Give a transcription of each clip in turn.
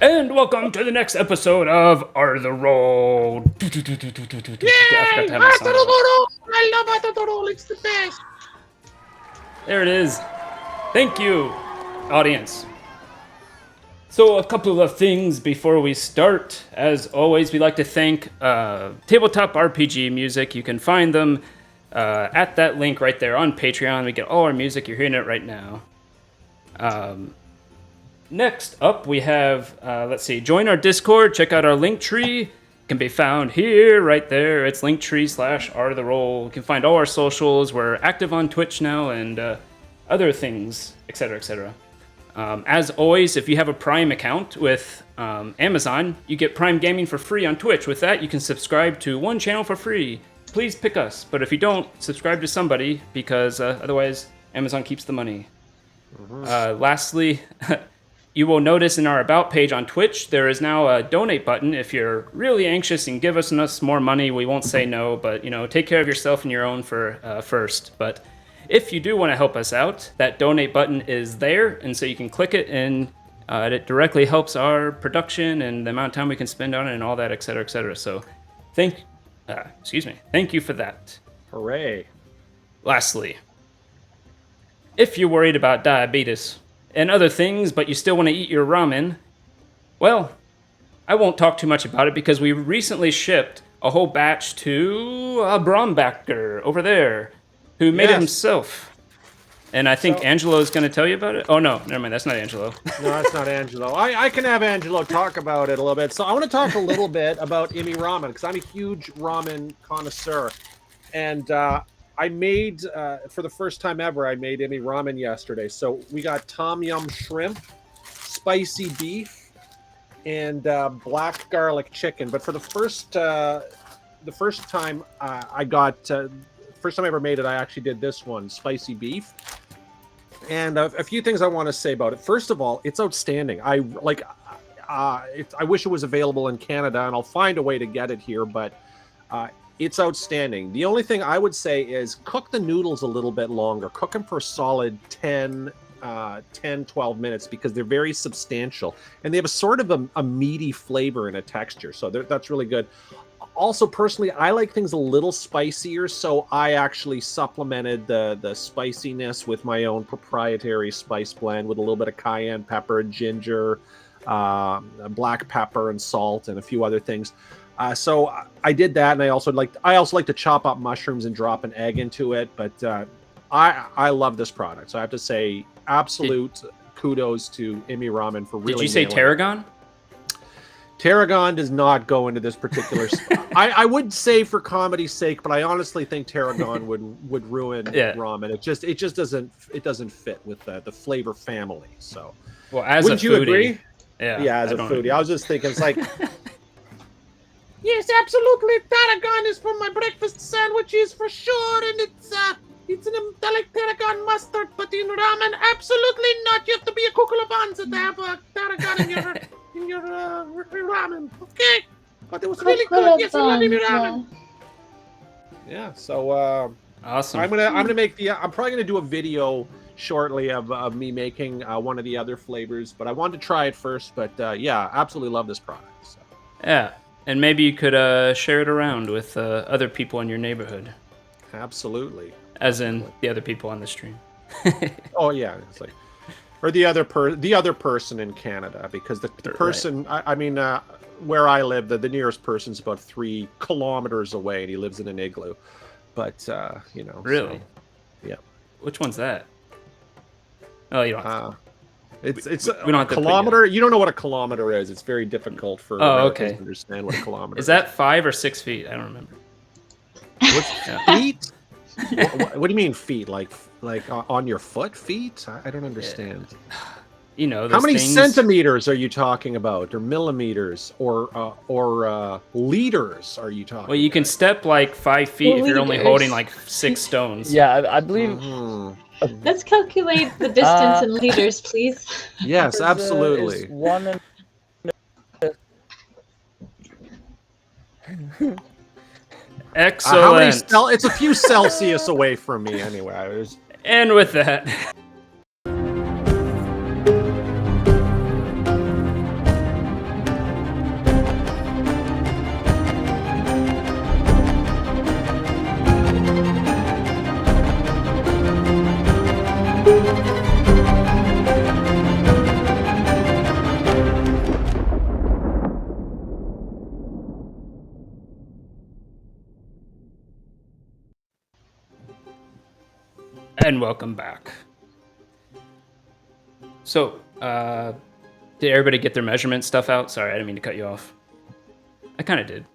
And welcome to the next episode of Are the Roll. Yay! I love Arthur. It's the best. There it is. Thank you, audience. So a couple of things before we start. As always, we like to thank Tabletop RPG Music. You can find them at that link right there on Patreon. We get all our music. You're hearing it right now. Next up, we have, join our Discord. Check out our linktree. Can be found here, right there. It's linktree/arttheroll. You can find all our socials. We're active on Twitch now and other things, etc., etc. As always, if you have a Prime account with Amazon, you get Prime Gaming for free on Twitch. With that, you can subscribe to one channel for free. Please pick us. But if you don't, subscribe to somebody because otherwise Amazon keeps the money. Lastly, you will notice in our About page on Twitch, there is now a donate button. If you're really anxious and give us more money, we won't say no, but, take care of yourself and your own first. But if you do want to help us out, that donate button is there, and so you can click it, and it directly helps our production and the amount of time we can spend on it and all that, et cetera, et cetera. So thank you for that. Hooray. Lastly, if you're worried about diabetes and other things, but you still want to eat your ramen, well, I won't talk too much about it because we recently shipped a whole batch to a Brombacker over there who made it himself. And I think Angelo's going to tell you about it. Oh, no, never mind. That's not Angelo. No, that's not Angelo. I can have Angelo talk about it a little bit. So I want to talk a little bit about Imi Ramen because I'm a huge ramen connoisseur. And I made, for the first time ever, I made Imi Ramen yesterday. So we got tom yum shrimp, spicy beef, and black garlic chicken. But for the first time first time I ever made it, I actually did this one, spicy beef. And a few things I want to say about it. First of all, it's outstanding. I wish it was available in Canada, and I'll find a way to get it here, but it's outstanding. The only thing I would say is cook the noodles a little bit longer. Cook them for a solid 10, 12 minutes because they're very substantial. And they have a sort of a meaty flavor and a texture, so that's really good. Also, personally, I like things a little spicier, so I actually supplemented the spiciness with my own proprietary spice blend with a little bit of cayenne pepper, ginger, black pepper, and salt, and a few other things. So I did that, and I also like to chop up mushrooms and drop an egg into it. But I love this product, so I have to say absolute kudos to Imi Ramen for really. Did you say Tarragon? Tarragon does not go into this particular. I would say for comedy's sake, but I honestly think Tarragon would ruin ramen. It just doesn't fit with the flavor family. So, well, as wouldn't you agree? Yeah, as a foodie, I was just thinking, it's like, yes, absolutely. Tarragon is for my breakfast sandwiches for sure, and I like tarragon mustard, but in ramen, absolutely not. You have to be a Kukulabanza to have a tarragon in your ramen. Okay, but it was really good. Yes, I love your ramen. Yeah, so awesome. I'm gonna make I'm probably gonna do a video shortly of me making one of the other flavors, but I wanted to try it first. But yeah, absolutely love this product. So. Yeah, and maybe you could share it around with other people in your neighborhood. Absolutely. As in the other people on the stream. Oh yeah, it's like, or the other person in Canada, because the person, right. I mean, where I live, the nearest person's about 3 kilometers away, and he lives in an igloo. But really, so, yeah. Which one's that? Oh, you don't. It's we don't have a kilometer. You don't know what a kilometer is. It's very difficult for Americans to understand what a kilometer is. Is that 5 or 6 feet? I don't remember. Feet? What do you mean feet? Like on your foot? Feet? I don't understand. Those how many things... centimeters are you talking about, or millimeters, or liters are you talking? Well, you can step like 5 feet if you're only holding like 6 stones. Yeah, I believe. Mm-hmm. Let's calculate the distance in liters, please. Yes, absolutely. Excellent. It's a few Celsius away from me anyway. And with that, and welcome back. So, did everybody get their measurement stuff out? Sorry, I didn't mean to cut you off. I kind of did.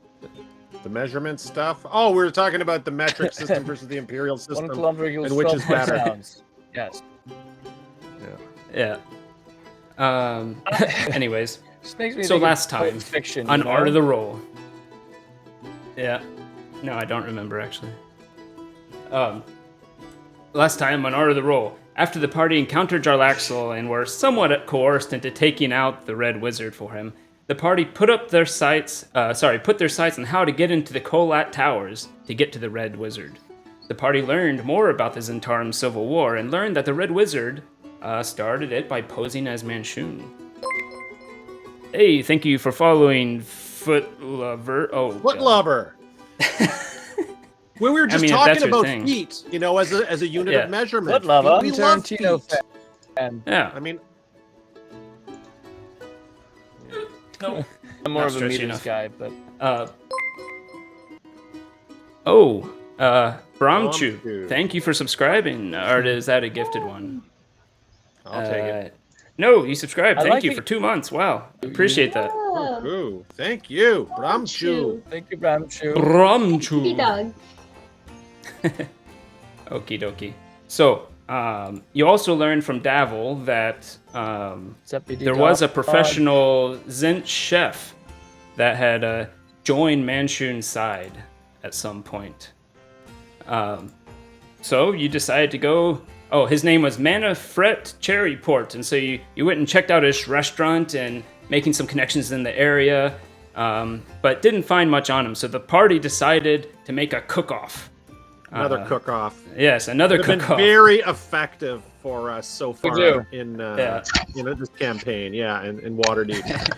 The measurement stuff. Oh, we were talking about the metric system versus the imperial system, 1 kilometer equals and which is 12 better. sounds. Yes. Yeah. Anyways, Just makes me so think of last time Pulp Fiction, on you know? Art of the Roll. Yeah. No, I don't remember actually. Last time on Art of the Roll, after the party encountered Jarlaxle and were somewhat coerced into taking out the Red Wizard for him, the party put their sights on how to get into the Kolat Towers to get to the Red Wizard. The party learned more about the Zentarum Civil War and learned that the Red Wizard started it by posing as Manchun. Hey, thank you for following Foot Lover. Oh, Foot God. Lover. We were just if talking that's your about thing. feet, as a unit Yeah. of measurement. Foot Lover. We love Tarantino feet. fan. Yeah. I mean, No. I'm more Not of a stretchy meters enough. guy, but Bramchu. Bramchu. Thank you for subscribing. Or is that a gifted one? I'll take it. No, you subscribed. I Thank like you it. for 2 months. Wow. Appreciate that. Oh, Ooh, thank you, Bramchu. thank you, Bramchu. kitty Bramchu. dog. Okie dokie. So, you also learned from Davil that there was a professional Zent chef that had joined Manchun's side at some point. So you decided to go. Oh, his name was Manafret Cherryport, and so you went and checked out his restaurant and making some connections in the area, but didn't find much on him. So the party decided to make a cook-off. Another cook-off. Yes, another They've been cook-off. very effective for us so We far do. in Yeah. this campaign. Yeah, in Waterdeep.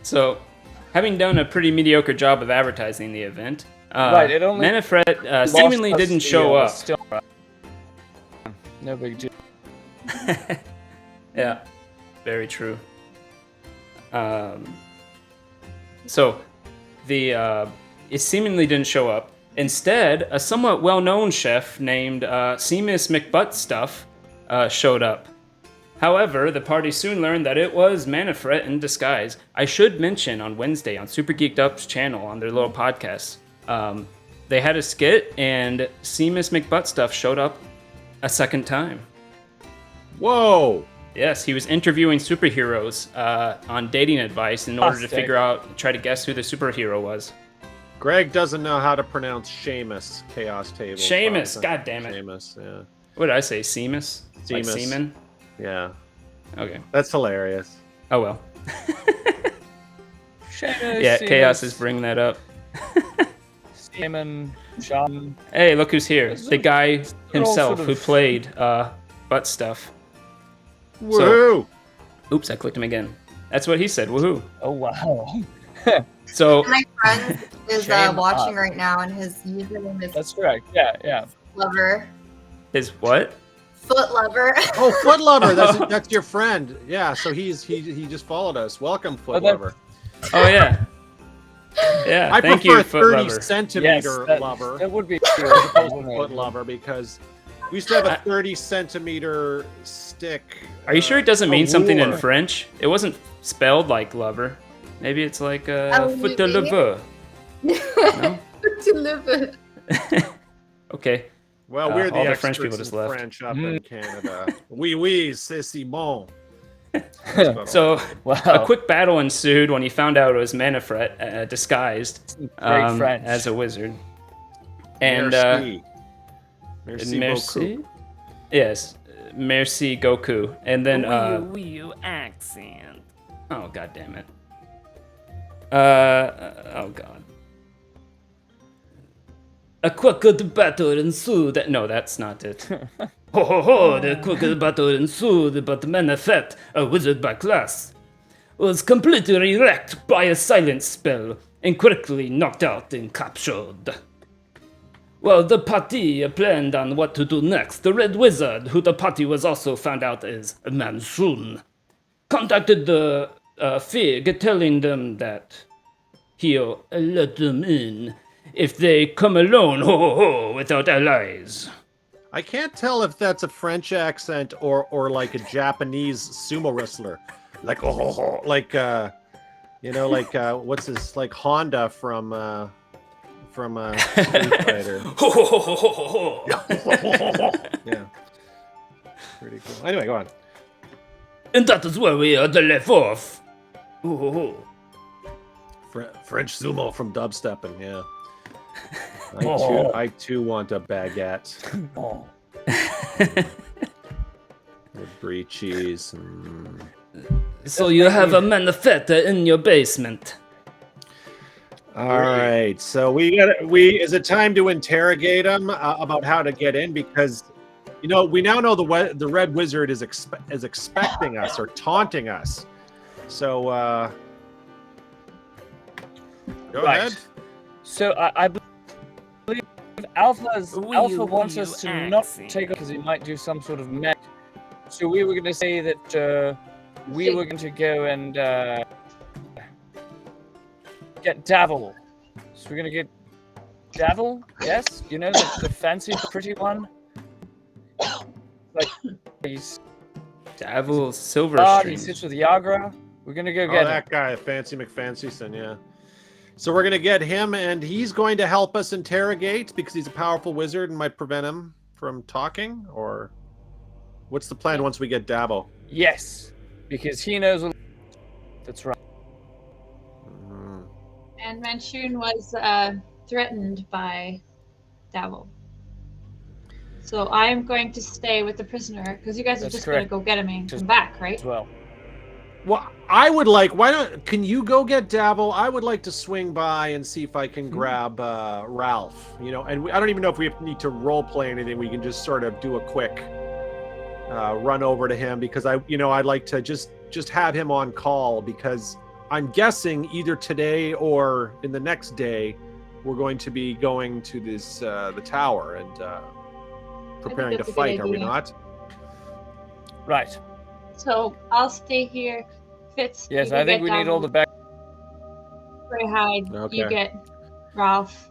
So, having done a pretty mediocre job of advertising the event, Right, it only Manafret lost seemingly us didn't the, show up. still- no big deal. Yeah, very true. So, it seemingly didn't show up. Instead, a somewhat well-known chef named Seamus McButtstuff showed up. However, the party soon learned that it was Manafret in disguise. I should mention on Wednesday on Super Geeked Up's channel on their little podcast, they had a skit and Seamus McButtstuff showed up a second time. Whoa! Yes, he was interviewing superheroes on dating advice in order to Fantastic. figure out, try to guess who the superhero was. Greg doesn't know how to pronounce Seamus, Chaos Table. Seamus, god damn it. Seamus, yeah. What did I say? Seamus? Like Seamus. semen? Yeah. Okay. That's hilarious. Oh well. Seamus, Yeah, Chaos Seamus, is bringing that up. Seaman, Sean. Hey, look who's here. The guy all himself sort of- who played butt stuff. Woohoo! Oops, I clicked him again. That's what he said. Woohoo. Oh wow. So, My friend is Shame watching up. right now, and his username is That's correct. Yeah. Lover. his what? Foot Lover. Oh, Foot Lover, that's your friend. Yeah, so he just followed us. Welcome, Foot that- Lover. Oh, yeah. Yeah, I thank prefer you, Foot 30 Lover. centimeter Yes, lover. That would be Foot Lover, because we used to have a 30 centimeter stick. Are you sure it doesn't mean a something in war. French? It wasn't spelled like lover. Maybe it's like foot de maybe. lever. No? To live it. Okay. Well, we're the all the experts French people in just left. French up in Canada. Oui, c'est Simon. So, Wow. a quick battle ensued when he found out it was Manafret disguised Great French. as a wizard. And Merci. Merci merci. beaucoup. Yes, merci Goku. And then accent. oh god damn it. Oh god. A quick battle ensued. No, that's not it. Ho ho ho! The quick battle ensued, but Manafet, a wizard by class, was completely wrecked by a silent spell and quickly knocked out and captured. Well, the party planned on what to do next. The Red Wizard, who the party was also found out is Mansun, contacted the Fig, telling them that he'll let them in if they come alone, ho ho ho, without allies. I can't tell if that's a French accent or like a Japanese sumo wrestler, like like like what's this, like Honda from Street Fighter. Yeah, pretty cool. Anyway, go on. And that is where we are the left off. French sumo from dubstepping. Yeah. I too want a baguette. Oh. With brie cheese. So you have a manifesta in your basement. All right, so is it time to interrogate him about how to get in? Because we now know the Red Wizard is expecting us or taunting us. So go ahead. So I believe Alpha wants us to not take because he might do some sort of mech. So we were going to say that we were going to go and get Davil. So we're going to get Davil, yes? You know, the fancy, pretty one? Like, he's... Davil Silver He Stream. sits with Yagra. We're going to go get that him. guy, Fancy McFancyson, yeah. So we're going to get him, and he's going to help us interrogate because he's a powerful wizard and might prevent him from talking? Or what's the plan once we get Dabo? Yes, because he knows what... That's right. And Manchun was threatened by Davil. So I'm going to stay with the prisoner because you guys are That's just correct. going to go get him and come back, right? As well. Well, I would like, can you go get Dabo? I would like to swing by and see if I can grab Ralph, and I don't even know if we need to role play anything. We can just sort of do a quick run over to him because I'd like to just have him on call because I'm guessing either today or in the next day, we're going to be going to this the tower and preparing to that's a good fight. Are we idea. not? Right. So I'll stay here. Fitz, Yes, you I go think get we need all the Davil. back. Grey Hide, Okay. you get Ralph.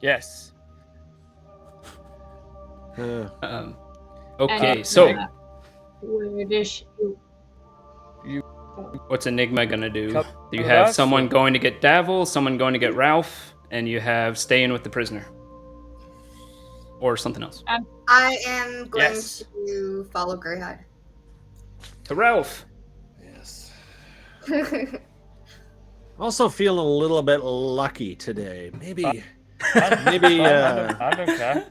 Yes. Uh, Okay, And, so Weirdish, what's Enigma gonna do? Come You with have us? someone going to get Davil, someone going to get Ralph, and you have staying with the prisoner. Or something else. I am going Yes. to follow Greyhide. To Ralph. yes. Also feeling a little bit lucky today. Maybe. I don't care.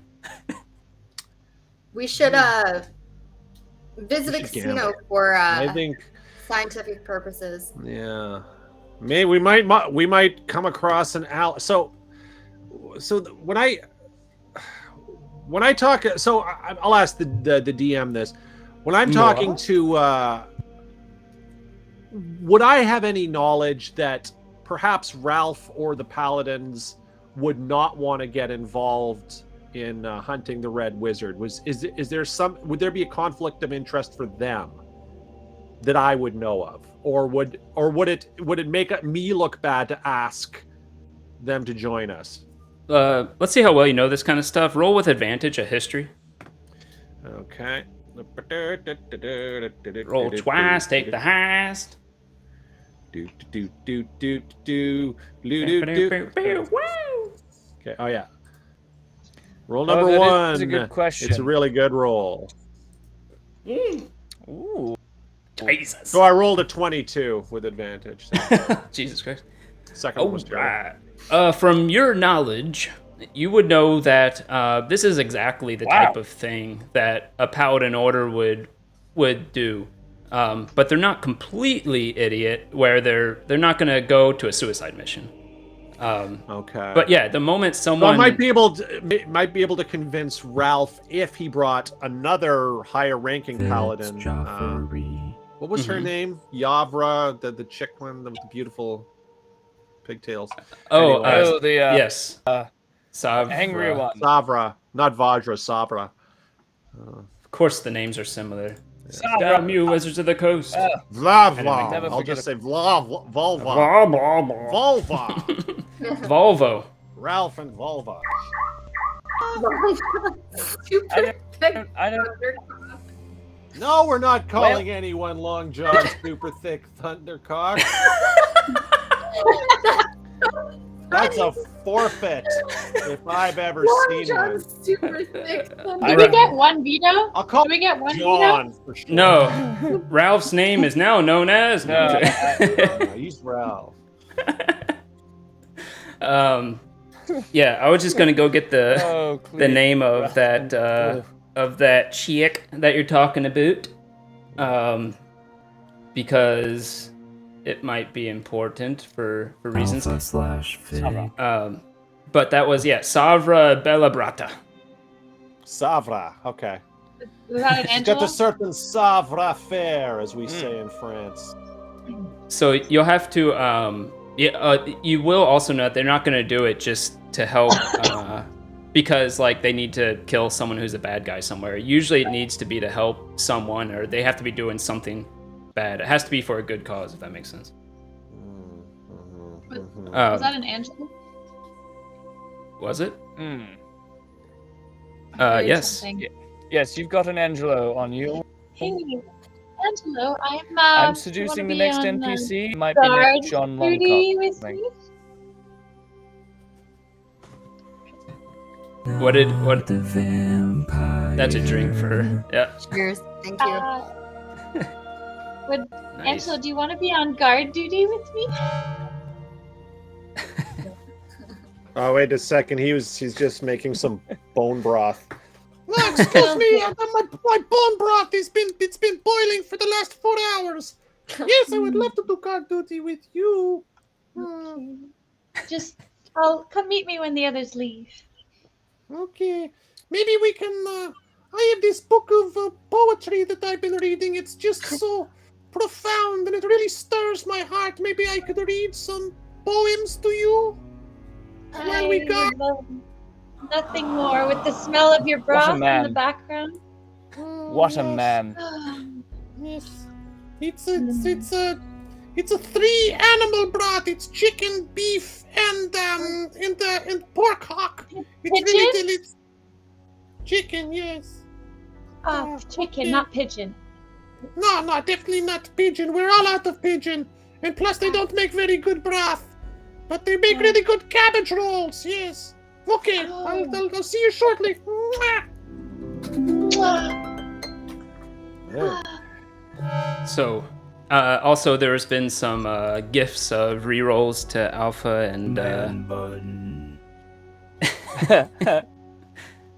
We should visit a should casino gamble. for I think. scientific purposes. Yeah. Maybe we might come across an So when I talk, so I'll ask the DM this. When I'm talking to, would I have any knowledge that perhaps Ralph or the Paladins would not want to get involved in hunting the Red Wizard? Would there be a conflict of interest for them that I would know of, or would it make me look bad to ask them to join us? Let's see how well you know this kind of stuff. Roll with advantage a history. Okay. Roll twice, take the highest. Okay. Oh yeah. Roll Oh, number that one. is a good question. It's a really good roll. Ooh. Jesus. So I rolled a 22 with advantage. So Jesus Christ. second one was terrible. Right. From your knowledge, you would know that this is exactly the type of thing that a paladin order would do. But they're not completely idiot where they're not going to go to a suicide mission. Okay. But yeah, the moment So I someone might be able to convince Ralph if he brought another higher ranking paladin. What was her name? Yavra, the chick one with the beautiful pigtails. Oh, Anyway. The yes. Savra. angry one. Savra, not Vajra, Savra. Of course, the names are similar. Sabra. Damn you, Wizards of the Coast. Vlavla. Never I'll forget just say Vulva. Blah, blah, blah. Vulva. Volvo. Ralph and Vulva. Super thick I don't. thundercock. No, we're not calling anyone Long John Super Thick Thundercock. That's a forfeit if I've ever Long seen John one. Super Thick Do Thundercock. we get one veto? I'll call Do we get one John for sure. No, Ralph's name is now known as. No, No, he's Ralph. Yeah, I was just gonna go get the Oh, the name of that chick that you're talking about, because it might be important for reasons. Alpha/Fig. But that was Savra Bellabrata. Savra, okay. Was that an She's got Angela? a certain savoir faire, as we say in France. So you'll have to you will also note they're not gonna do it just to help because like they need to kill someone who's a bad guy somewhere. Usually it needs to be to help someone, or they have to be doing something bad. It has to be for a good cause, if that makes sense. Was that an Angela? Was it? Hmm. Or Yes. something? Yes, you've got an Angelo on you. Hey, Angelo, I'm seducing the next NPC. Might be guard next John duty Longcock. with Like, me? What- The vampire. That's a drink for her. Yeah. Cheers. Thank you. Nice. Angelo, do you want to be on guard duty with me? Oh, wait a second. He's just making some bone broth. Excuse me, my bone broth it's been boiling for the last 4 hours. Yes, I would love to do guard duty with you. Just, come meet me when the others leave. Okay, maybe we can. I have this book of poetry that I've been reading. It's just so profound and it really stirs my heart. Maybe I could read some poems to you. When we I go. would love nothing more with the smell of your broth in the man. background. what a Yes, man. Yes, it's a 3 animal broth. It's chicken, beef, and pork hock. It's really Pigeon? delicious. Chicken, yes. Oh, chicken, okay. not pigeon. No, definitely not pigeon. We're all out of pigeon. And plus, they don't make very good broth. But they make really good cabbage rolls, yes. Okay, I'll see you shortly. So, also there's been some gifts of rerolls to Alpha and Man button.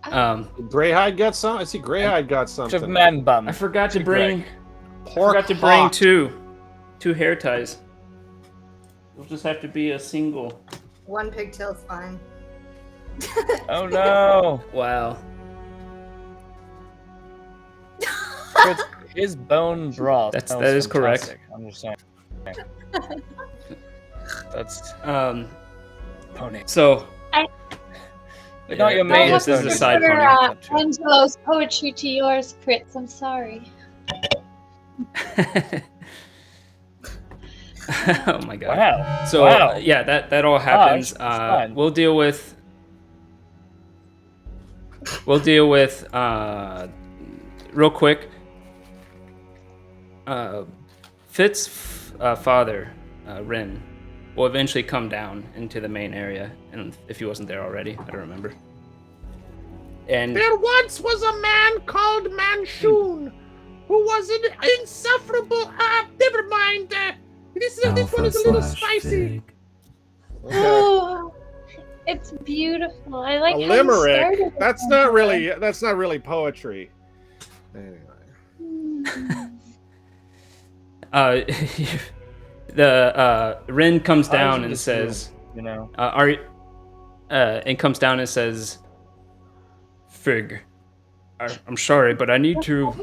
Greyhide got some? I see Greyhide got Of something. man bum. I forgot to bring Pork bring hock. two hair ties. It'll just have to be a single. 1 pigtail's fine. Oh no. Wow. It's his bone broth. That smells is correct. fantastic. I'm just saying. That's pony. So But not your yeah, main. this is a side prefer, pony. Angelo's poetry to yours, Crits. I'm sorry. Oh my god. Wow. So Wow. yeah, that all happens. it's fine. We'll deal with real quick. Fitz's father, Rin, will eventually come down into the main area, and if he wasn't there already, I don't remember. And There once was a man called Manchun who was an insufferable. Never mind. This one is a little spicy. Alpha/Fig. Oh, it's beautiful. I like A how limerick. you started That's with not really poetry. Anyway. the Rin comes I was down in and this says, You know. and comes down and says, Fig, I'm sorry, but I need to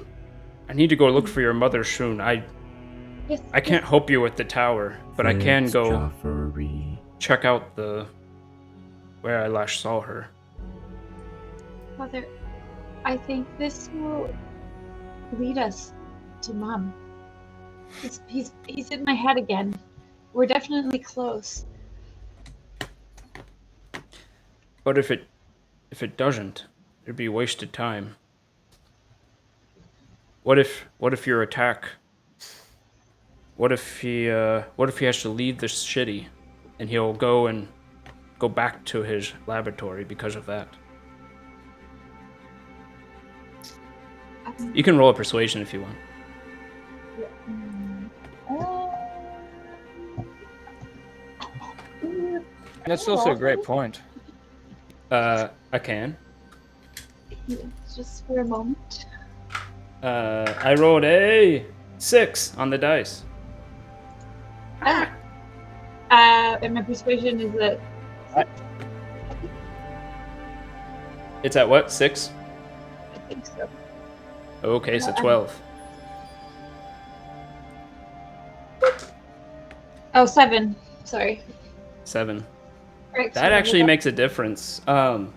go look for your mother soon. Yes, I can't help you with the tower, but I can Fig's go Joffrey. check out where I last saw her. Mother, I think this will lead us to Mom. He's in my head again. We're definitely close. But if it if it doesn't, it'd be wasted time. What if your attack? What if he has to leave this city, and he'll go back to his laboratory because of that? You can roll a persuasion if you want. That's also a great point. I can. Just for a moment. I rolled a 6 on the dice. And my persuasion is that It's at what? 6? I think so. Okay, so 12. Oh, 7. Sorry. 7. Right, That actually makes a difference. Let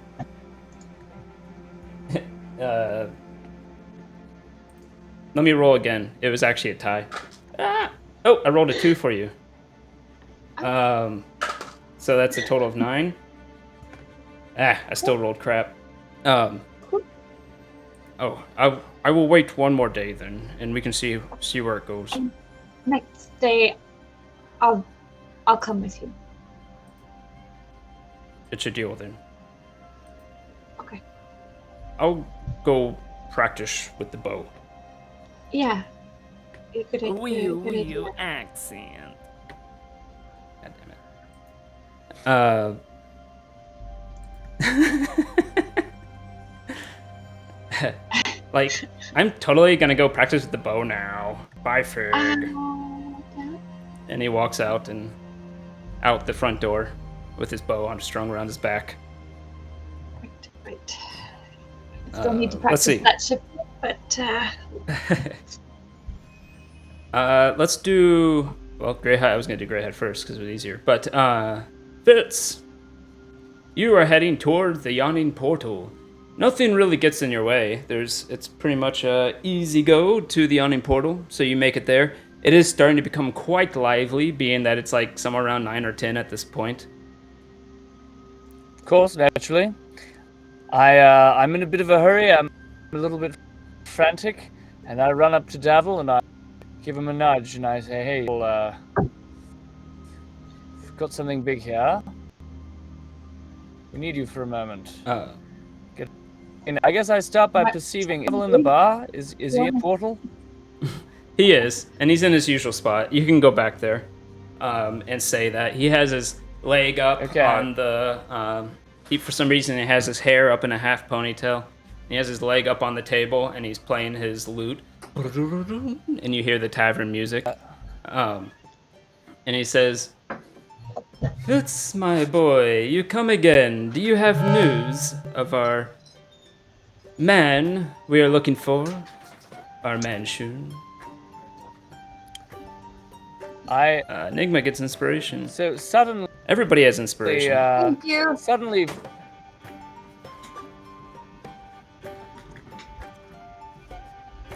me roll again. It was actually a tie. Oh, I rolled a 2 for you. So that's a total of 9. I still rolled crap. I will wait one more day then, and we can see where it goes. Next day, I'll come with you. It's a deal then. Okay. I'll go practice with the bow. Yeah. Good idea. Accent. God damn it. Like, I'm totally gonna go practice with the bow now. Bye, Ferg. And he walks out the front door with his bow strung around his back. Right. Still need to let's see. practice that ship, but Let's do, well, Greyhead. I was gonna do Greyhead first because it was easier. But Fitz, you are heading toward the yawning portal. Nothing really gets in your way. It's pretty much a easy go to the yawning portal, so you make it there. It is starting to become quite lively, being that it's like somewhere around 9 or 10 at this point. Of course, naturally. I'm in a bit of a hurry. I'm a little bit frantic, and I run up to Davil and I give him a nudge and I say, "Hey, we've got something big here. We need you for a moment." And I guess I start by perceiving Davil in the bar. Is he a portal? He is, and he's in his usual spot. You can go back there and say that he has his leg up on the. For some reason, he has his hair up in a half ponytail. He has his leg up on the table, and he's playing his lute. And you hear the tavern music. And he says, "Fitz, my boy, you come again. Do you have news of our man we are looking for? Our Manchun?" Enigma gets inspiration. So suddenly, everybody has inspiration. Thank you. Suddenly,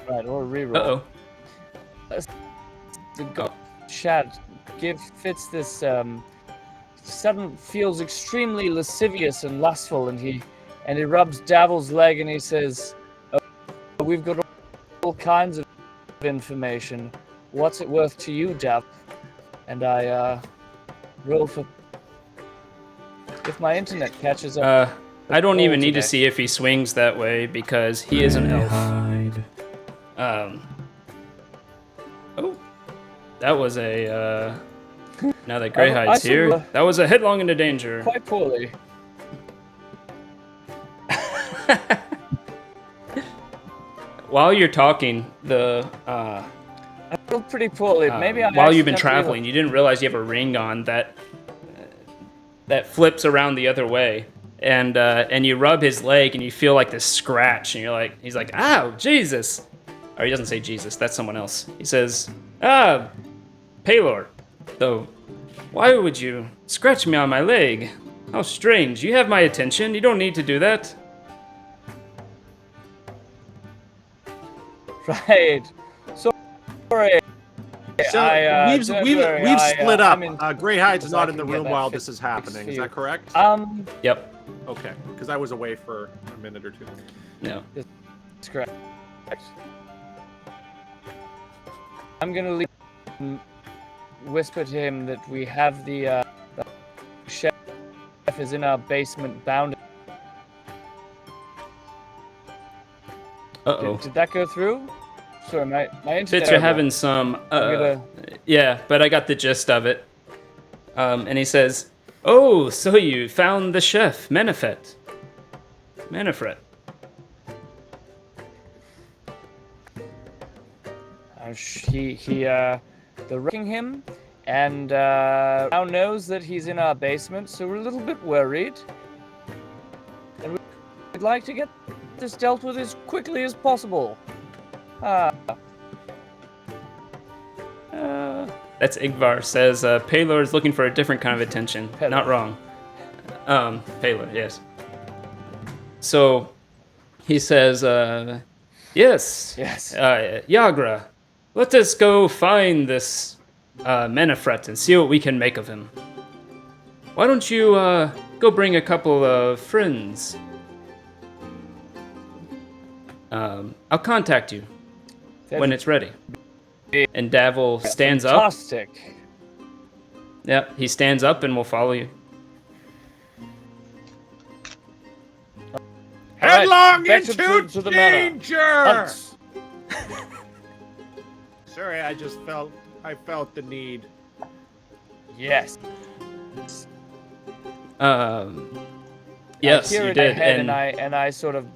right, or reroll. Uh-oh. Chad, give Fitz this sudden feels extremely lascivious and lustful, and he rubs Davil's leg and he says, "Oh, we've got all kinds of information. What's it worth to you, Dav?" And I roll for if my internet catches up. I don't even need to see if he swings that way because he is an elf. Oh, that was a. Now that Greyhide's here, that was a headlong into danger. Quite poorly. While you're talking, I feel pretty poorly. Maybe while you've been traveling, you didn't realize you have a ring on that flips around the other way, and you rub his leg and you feel like this scratch, and he's like, "Ow, Jesus!" Or he doesn't say Jesus. That's someone else. He says, Paylor, though, why would you scratch me on my leg? How strange. You have my attention. You don't need to do that. Right. Sorry. So we've split up. I'm in Greyhide's not in the can get room that while fixed this is happening. for Is you. that correct? Yep. Okay, because I was away for a minute or two. No. That's correct. I'm gonna whisper to him that we have the chef is in our basement bound. Uh-oh. Did that go through? Sorry, my internet's Fitz, you're terrible. having some... gonna- Yeah, but I got the gist of it. And he says, "Oh, so you found the chef, Manifret. They're wrecking him, and now knows that he's in our basement, so we're a little bit worried. And we'd like to get this dealt with as quickly as possible. That's Igvar says, Paylor is looking for a different kind of attention. Paylor. Not wrong. Paylor, yes. So, he says, yes. Yes. Yagra, let us go find this Manifret and see what we can make of him. Why don't you go bring a couple of friends? I'll contact you when it's ready. And Davil stands up. Fantastic. Yep, he stands up and will follow you. Headlong back into to the manor. danger! Hunt. Sorry, I felt the need. Yes. Yes, I hear you it did. ahead, and I sort of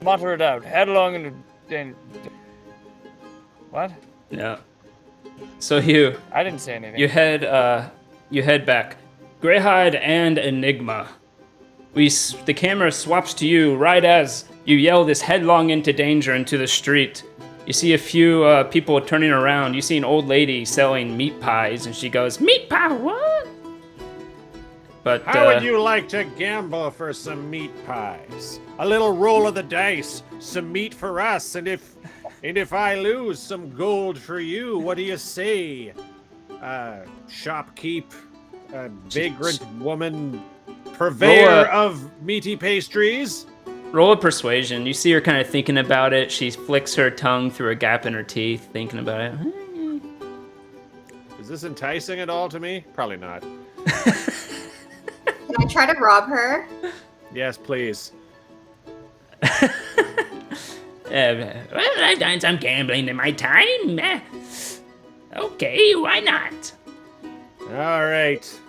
mutter it out. Headlong into danger. What? Yeah. So you I didn't say anything. you head back. Greyhide and Enigma. The camera swaps to you right as you yell this headlong into danger into the street. You see a few people turning around. You see an old lady selling meat pies, and she goes, "Meat pie, what?" But How would you like to gamble for some meat pies? A little roll of the dice, some meat for us, and if I lose, some gold for you. What do you say? Shopkeep, vagrant woman, purveyor of meaty pastries. roll a persuasion? You see her kind of thinking about it. She flicks her tongue through a gap in her teeth, thinking about it. Is this enticing at all to me? Probably not. Can I try to rob her? Yes, please. Well, I've done some gambling in my time. Okay, why not? All right.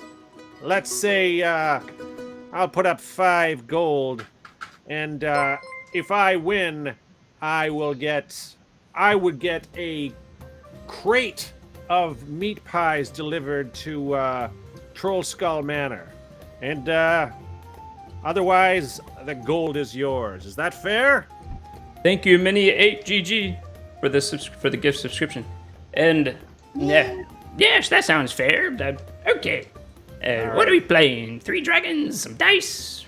Let's say I'll put up 5 gold, and if I win, I would get a crate of meat pies delivered to Troll Skull Manor, and otherwise the gold is yours. Is that fair? Thank you, Mini8GG, for the gift subscription. And yeah, Yes, that sounds fair. Okay. What are we playing? 3 dragons, some dice.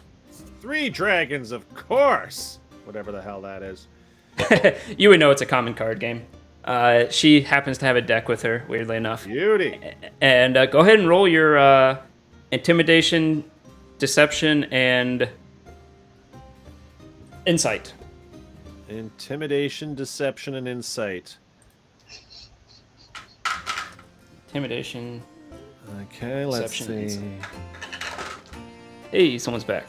3 dragons, of course. Whatever the hell that is. you would know it's a common card game. She happens to have a deck with her, weirdly enough. Beauty. And go ahead and roll your intimidation, deception, and insight. Intimidation, deception, and insight. Intimidation. Okay, let's Deception, see. Hey, someone's back.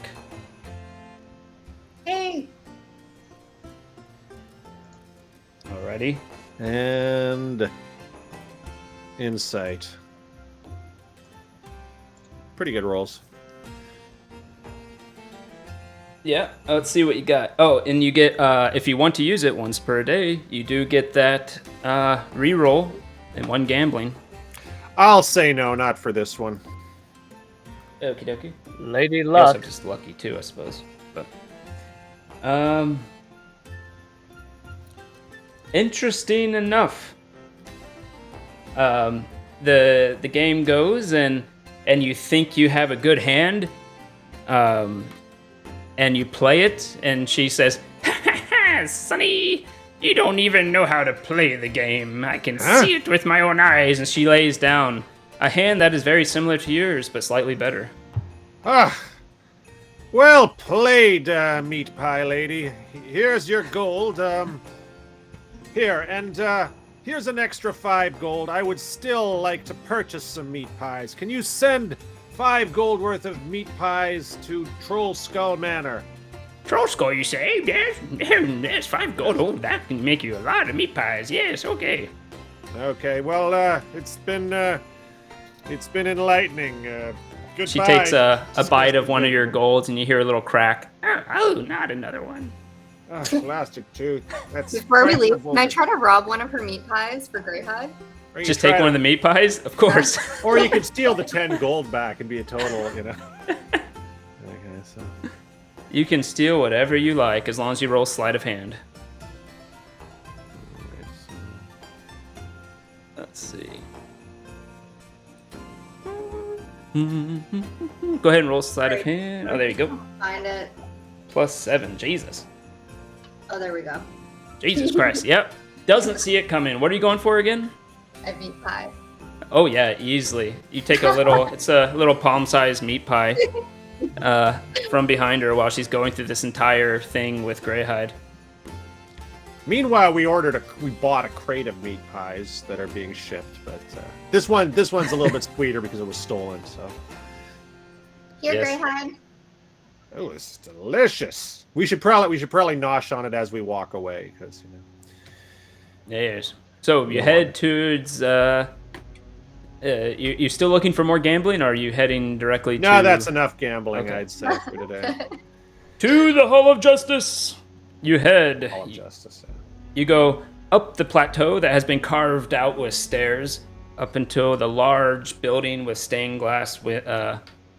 Hey. Alrighty. And insight. Pretty good rolls. Yeah, let's see what you got. Oh, and you get, if you want to use it once per day, you do get that reroll and 1 gambling. I'll say no, not for this one. Okie dokie. Lady Yes, Luck. I'm just lucky too, I suppose. But interesting enough. The game goes and you think you have a good hand, and you play it, and she says, Sonny, you don't even know how to play the game. I can see it with my own eyes. and she lays down a hand that is very similar to yours, but slightly better. Ah, Well played, meat pie lady. Here's your gold. Here, and here's an extra 5 gold. I would still like to purchase some meat pies. Can you send 5 gold worth of meat pies to Troll Skull Manor? Troll skull, you say? Yes, yes, 5 gold. Oh, that can make you a lot of meat pies. Yes, okay. Okay, well, it's been enlightening. Goodbye. She takes a bite of one of your golds, and you hear a little crack. Oh, not another one. Oh, plastic tooth. That's Before we leave, preferable. can I try to rob one of her meat pies for Greyhide? Or you Just try take one of to- the meat pies? Of course. Or you could steal the 10 gold back and be a total, Okay, so. You can steal whatever you like as long as you roll Sleight of Hand. Let's see. Go ahead and roll Sleight of Hand. Oh, there you go. Find it. +7. Jesus. Oh, there we go. Jesus Christ. Yep. Doesn't see it coming. What are you going for again? I meat pie. Oh yeah, easily. You take a little, it's a little palm-sized meat pie from behind her while she's going through this entire thing with Greyhide. Meanwhile, we bought a crate of meat pies that are being shipped, but this one's a little bit sweeter because it was stolen. So, Here, Yes. Greyhide. oh, it's delicious. We should probably nosh on it as we walk away, because Yes. So you head towards. You still looking for more gambling, or are you heading directly to? No, that's enough gambling, Okay. I'd say, for today. To the Hall of Justice. You head. All justice. You go up the plateau that has been carved out with stairs up until the large building with stained glass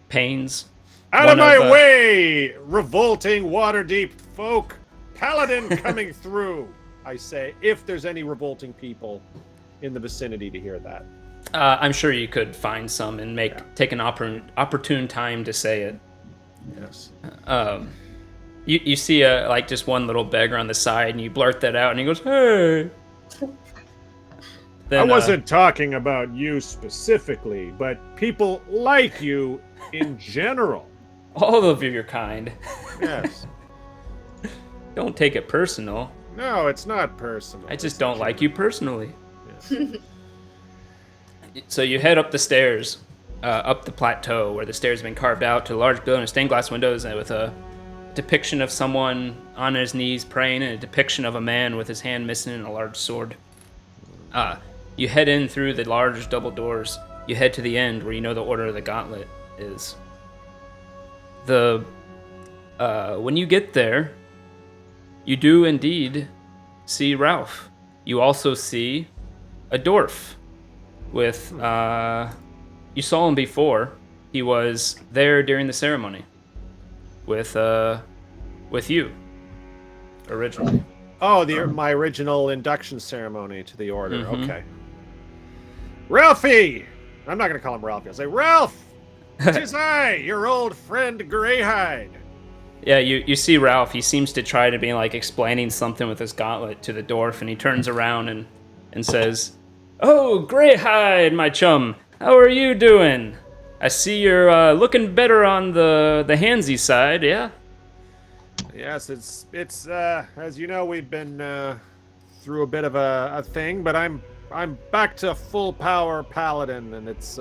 panes. Out One of my of, way, revolting waterdeep folk! Paladin coming through, I say, if there's any revolting people in the vicinity to hear that. I'm sure you could find some and take an opportune time to say it. Yes. You see just one little beggar on the side, and you blurt that out, and he goes, "Hey." Then, I wasn't talking about you specifically, but people like you in general. all of your kind. Yes. Don't take it personal. No, it's not personal. I just don't like you personally. So you head up the stairs, up the plateau where the stairs have been carved out to a large building with stained glass windows and with a depiction of someone on his knees praying and a depiction of a man with his hand missing and a large sword. You head in through the large double doors. You head to the end where you know the Order of the Gauntlet is. When you get there, you do indeed see Ralph. You also see a dwarf with, you saw him before. He was there during the ceremony with you originally. Oh, my original induction ceremony to the order. Mhm. Okay. Ralphie! I'm not going to call him Ralphie. I'll say, Ralph! 'Tis I, your old friend Greyhide. Yeah, you see Ralph. He seems to try to be explaining something with his gauntlet to the dwarf, and he turns around and says, "Oh, Greyhide, my chum, how are you doing? I see you're looking better on the handsy side, yeah?" Yes, it's as you know, we've been through a bit of a thing, but I'm back to full power paladin, and it's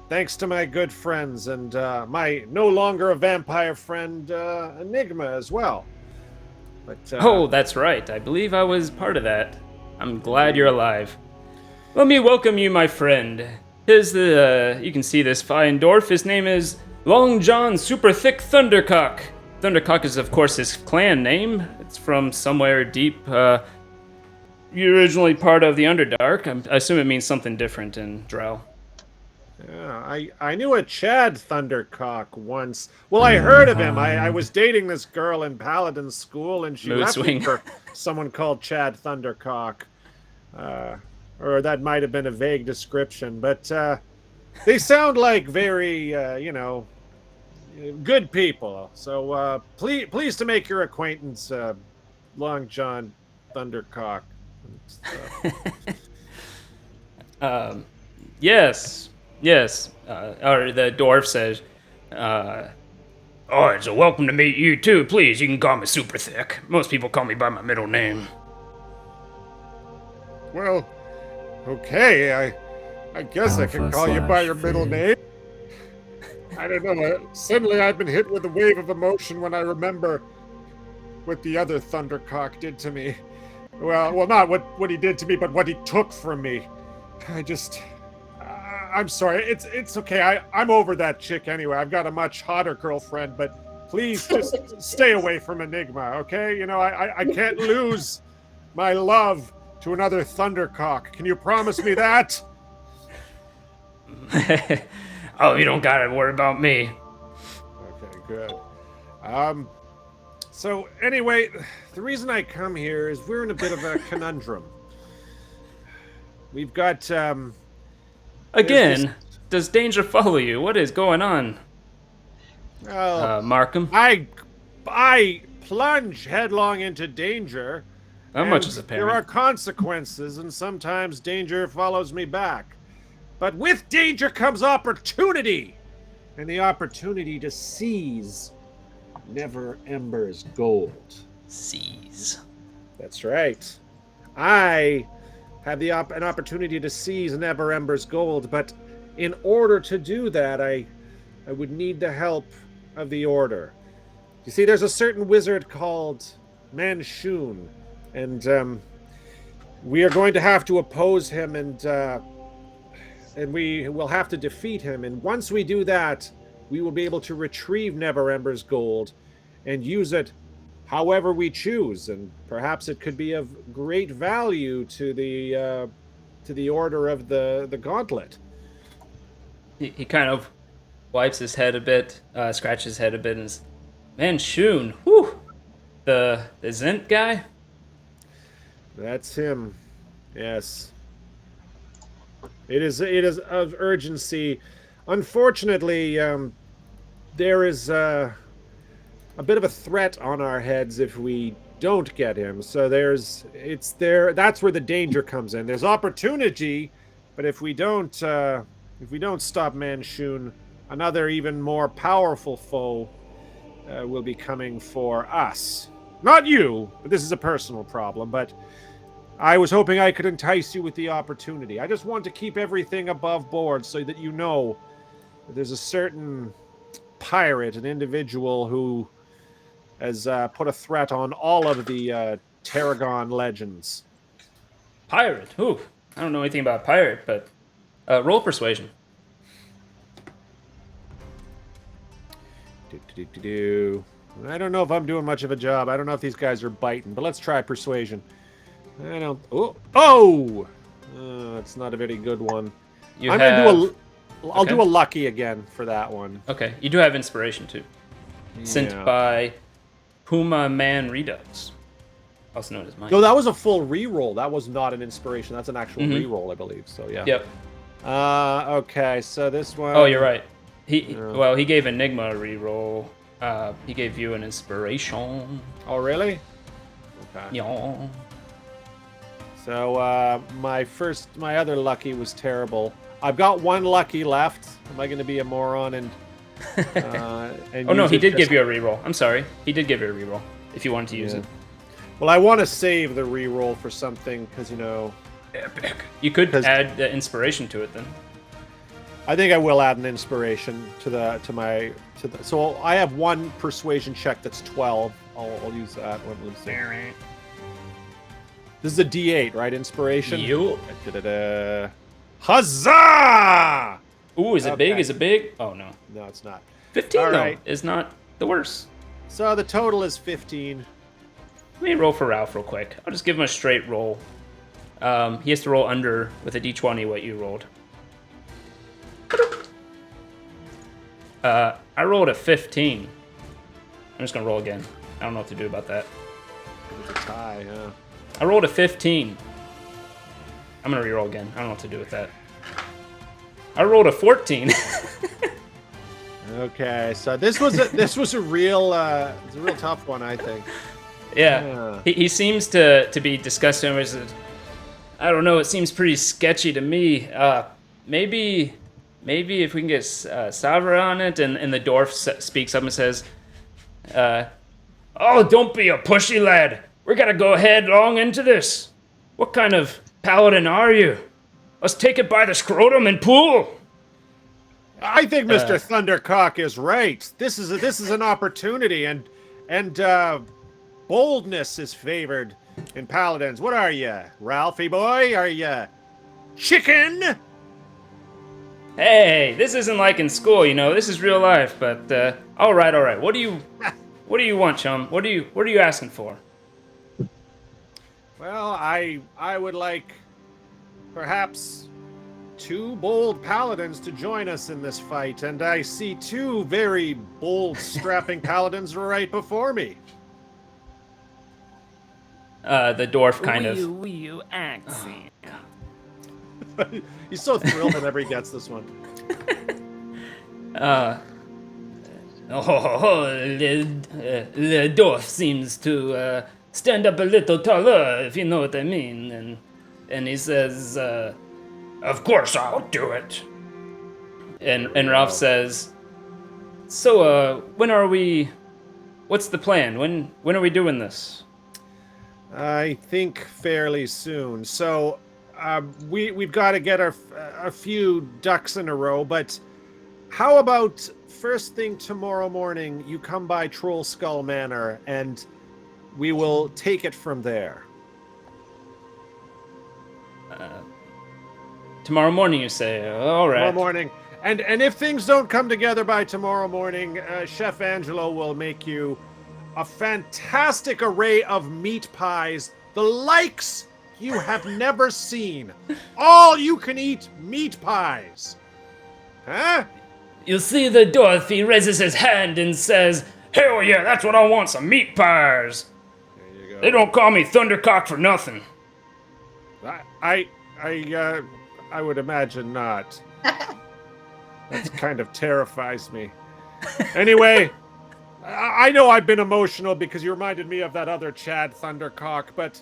thanks to my good friends and my no longer a vampire friend Enigma as well. But Oh, that's right. I believe I was part of that. I'm glad you're alive. Let me welcome you, my friend. Here's you can see this fine dwarf. His name is Long John Super Thick Thundercock. Thundercock is, of course, his clan name. It's from somewhere deep. You're originally part of the Underdark. I assume it means something different in Drow. yeah, I knew a Chad Thundercock once. Well, I heard of him. I was dating this girl in paladin school, and she Mood left me swing. for someone called Chad Thundercock. Or that might have been a vague description, but they sound like very, good people. So pleased to make your acquaintance, Long John Thundercock. Yes. Or the dwarf says, Oh, it's a welcome to meet you too. Please, you can call me Super Thick. Most people call me by my middle name. Well, okay, I guess I can call you by your middle name. I don't know. Suddenly I've been hit with a wave of emotion when I remember what the other Thundercock did to me. Well, not what he did to me, but what he took from me. I'm sorry. It's okay. I'm over that chick anyway. I've got a much hotter girlfriend, but please just stay away from Enigma, okay? You know, I can't lose my love to another Thundercock. Can you promise me that? Oh, you don't gotta worry about me. Okay, good. So anyway, the reason I come here is we're in a bit of a conundrum. We've got Again, does danger follow you? What is going on? Markham? I plunge headlong into danger. How much is apparent? There are consequences, and sometimes danger follows me back. But with danger comes opportunity, and the opportunity to seize Never Ember's gold. Seize. That's right. I have an opportunity to seize Never Ember's gold, but in order to do that, I would need the help of the Order. You see, there's a certain wizard called Manshun, and we are going to have to oppose him, and we will have to defeat him. And once we do that, we will be able to retrieve Never Ember's gold and use it however we choose, and perhaps it could be of great value to the Order of the Gauntlet. He kind of wipes his head a bit, scratches his head a bit, and says, "Man, Shun, whew, the Zint guy." That's him. Yes. It is of urgency. Unfortunately, there is a bit of a threat on our heads if we don't get him. So that's where the danger comes in. There's opportunity, but if we don't stop Manshun, another even more powerful foe will be coming for us. Not you, but this is a personal problem. But I was hoping I could entice you with the opportunity. I just want to keep everything above board so that you know that there's a certain pirate, an individual who has put a threat on all of the Tarragon legends. Pirate? Ooh, I don't know anything about pirate, but roll persuasion. I don't know if I'm doing much of a job. I don't know if these guys are biting, but let's try persuasion. I don't. Oh! That's not a very good one. I'll do a lucky again for that one. Okay, you do have inspiration too. Sent by Puma Man Redux, also known as mine. No, that was a full reroll. That was not an inspiration. That's an actual reroll, I believe. So yeah. Yep. Okay, so this one. Oh, you're right. Well, he gave Enigma a reroll. He gave you an inspiration. Oh, really? Okay. Yeah. So my other lucky was terrible. I've got one lucky left. Am I going to be a moron and oh no, he did give you a reroll. I'm sorry, he did give you a reroll if you wanted to use it. Well, I want to save the reroll for something because epic. You could add the inspiration to it then. I think I will add an inspiration so I have one persuasion check that's 12. I'll use that one. Let's see. This is a D8, right? Inspiration. Yup. Huzzah! Ooh, is it big? Is it big? Oh no. No, it's not. 15 All though right. is not the worst. So the total is 15. Let me roll for Ralph real quick. I'll just give him a straight roll. He has to roll under with a d20 what you rolled. I rolled a 15. I'm just gonna roll again. I don't know what to do about that. It's a tie, huh? I rolled a 15. I'm gonna reroll again. I don't know what to do with that. I rolled a 14. Okay, so this was a real tough one, I think. Yeah. He seems to be discussing it. I don't know. It seems pretty sketchy to me. Maybe if we can get Savra on it, and the dwarf speaks up and says, Oh, don't be a pushy lad. We gotta go headlong into this. What kind of paladin are you? Let's take it by the scrotum and pull. I think Mr. Thundercock is right. This is an opportunity, and boldness is favored in paladins. What are you, Ralphie boy? Are you chicken? Hey, this isn't like in school, you know. This is real life. But all right. What do you want, chum? What are you asking for? Well, I would like perhaps 2 bold paladins to join us in this fight, and I see 2 very bold, strapping paladins right before me. The dwarf kind of. You accent. He's so thrilled whenever he gets this one. The dwarf seems to stand up a little taller, if you know what I mean. And he says, "Of course I'll do it." And Ralph says, "So, when are we? What's the plan? When are we doing this?" I think fairly soon. So we've got to get a few ducks in a row, but how about first thing tomorrow morning you come by Troll Skull Manor and we will take it from there. Tomorrow morning, you say? All right. Tomorrow morning. And if things don't come together by tomorrow morning, Chef Angelo will make you a fantastic array of meat pies, the likes you have never seen. All you can eat meat pies. Huh? You see the dwarf, he raises his hand and says, "Hell yeah, that's what I want, some meat pies." There you go. They don't call me Thundercock for nothing. I would imagine not. That kind of terrifies me. Anyway, I know I've been emotional because you reminded me of that other Chad Thundercock, but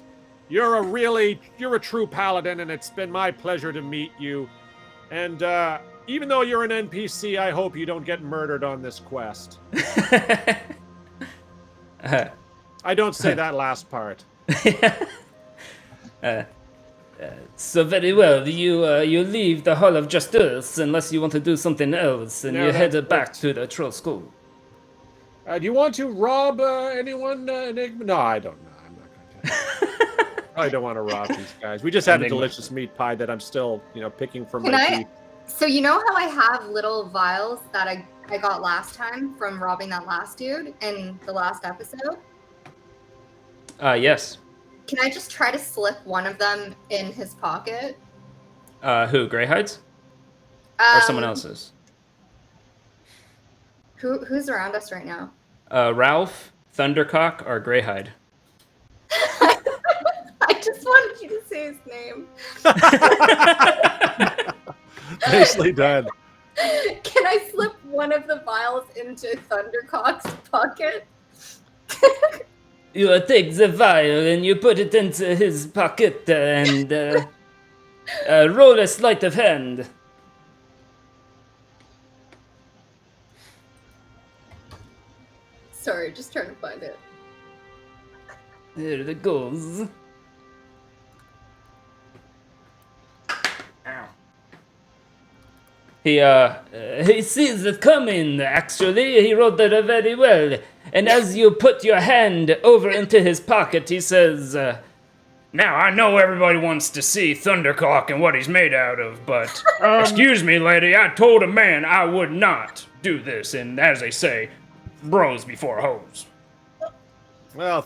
you're a true paladin, and it's been my pleasure to meet you. And even though you're an NPC, I hope you don't get murdered on this quest. I don't say that last part. So very well, you leave the Hall of Justice unless you want to do something else, and No, you head that- back to the troll school. Do you want to rob anyone, Enigma? No, I don't know. I'm not going to. I don't want to rob these guys. We just had a Enigma. delicious meat pie that I'm still, picking from Can my I? teeth. So you know how I have little vials that I got last time from robbing that last dude in the last episode? Yes. Can I just try to slip one of them in his pocket? Who, Greyhides? Or someone else's? Who's around us right now? Ralph, Thundercock, or Greyhide? I just wanted you to say his name. Nicely done. Can I slip one of the vials into Thundercock's pocket? You take the vial and you put it into his pocket and roll a sleight of hand. Sorry, just trying to find it. There it goes. Ow. He sees it coming, actually. He rolled that very well. And as you put your hand over into his pocket, he says, "Now, I know everybody wants to see Thundercock and what he's made out of, but excuse me, lady, I told a man I would not do this, and as they say, bros before hoes." Well,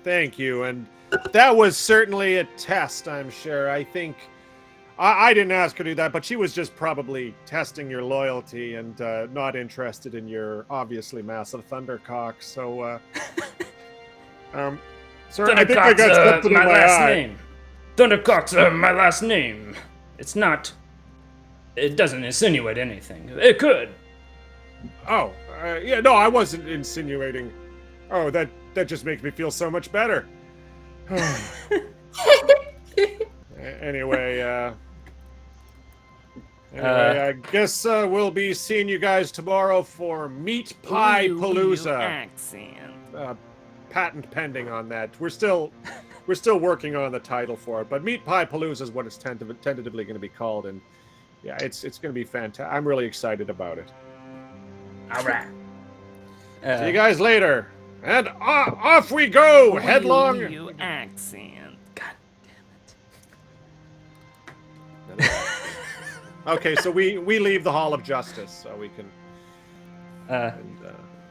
thank you. And that was certainly a test, I'm sure. I think I didn't ask her to do that, but she was just probably testing your loyalty and not interested in your obviously massive Thundercock. So, sorry, I think I got something in my my last eye. name. Thundercock's my last name. It's not. It doesn't insinuate anything. It could. Oh, yeah, no, I wasn't insinuating. Oh, that just makes me feel so much better. Anyway, Anyway, I guess we'll be seeing you guys tomorrow for Meat Pie Palooza. Accent. Patent pending on that. We're still working on the title for it, but Meat Pie Palooza is what it's tentatively going to be called, and yeah, it's going to be fantastic. I'm really excited about it. All right. See you guys later, and off we go, headlong. You accent. God damn it. Okay, so we leave the Hall of Justice, so we can.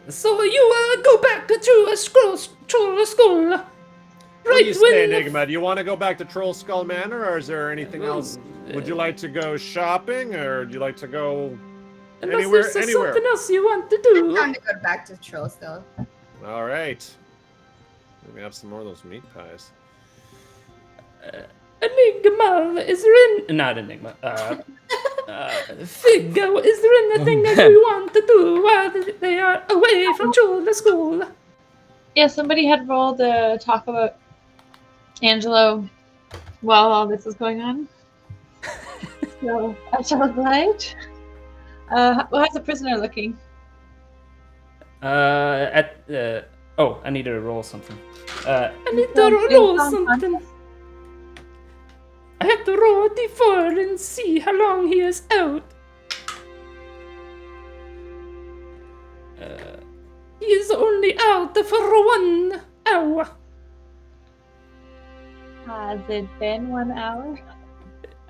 So you go back to school. What do you say, Enigma? Do you want to go back to Troll Skull Manor, or is there anything else? Would you like to go shopping, or would you like to go anywhere? Something else you want to do. It's time to go back to Troll Skull. All right. Let me have some more of those meat pies. Enigma, is there not Enigma? Figure, is there anything that we want to do while they are away from school? Yeah, somebody had rolled to talk about Angelo while all this is going on. So I shall oblige. How's the prisoner looking? I needed to roll something. I need to roll something. I have to roll a d4 and see how long he is out. He is only out for 1 hour. Has it been 1 hour?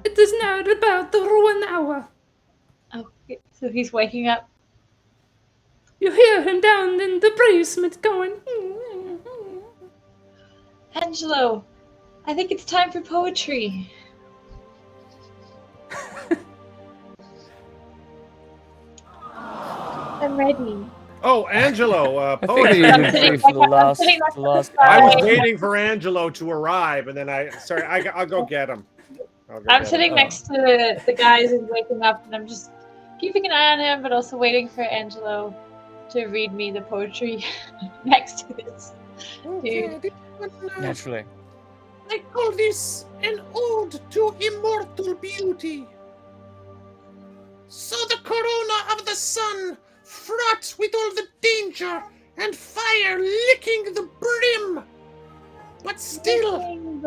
It is now about 1 hour. Okay, so he's waking up. You hear him down in the basement going. Angelo, I think it's time for poetry. I'm ready. Oh, Angelo, I think poetry. you've been free for the last. I was waiting for Angelo to arrive, and then I'll go get him. I'm sitting next to the guys who's waking up, and I'm just keeping an eye on him, but also waiting for Angelo to read me the poetry next to this dude. Naturally. I call this an ode to immortal beauty. So the corona of the sun, fraught with all the danger and fire licking the brim. But still,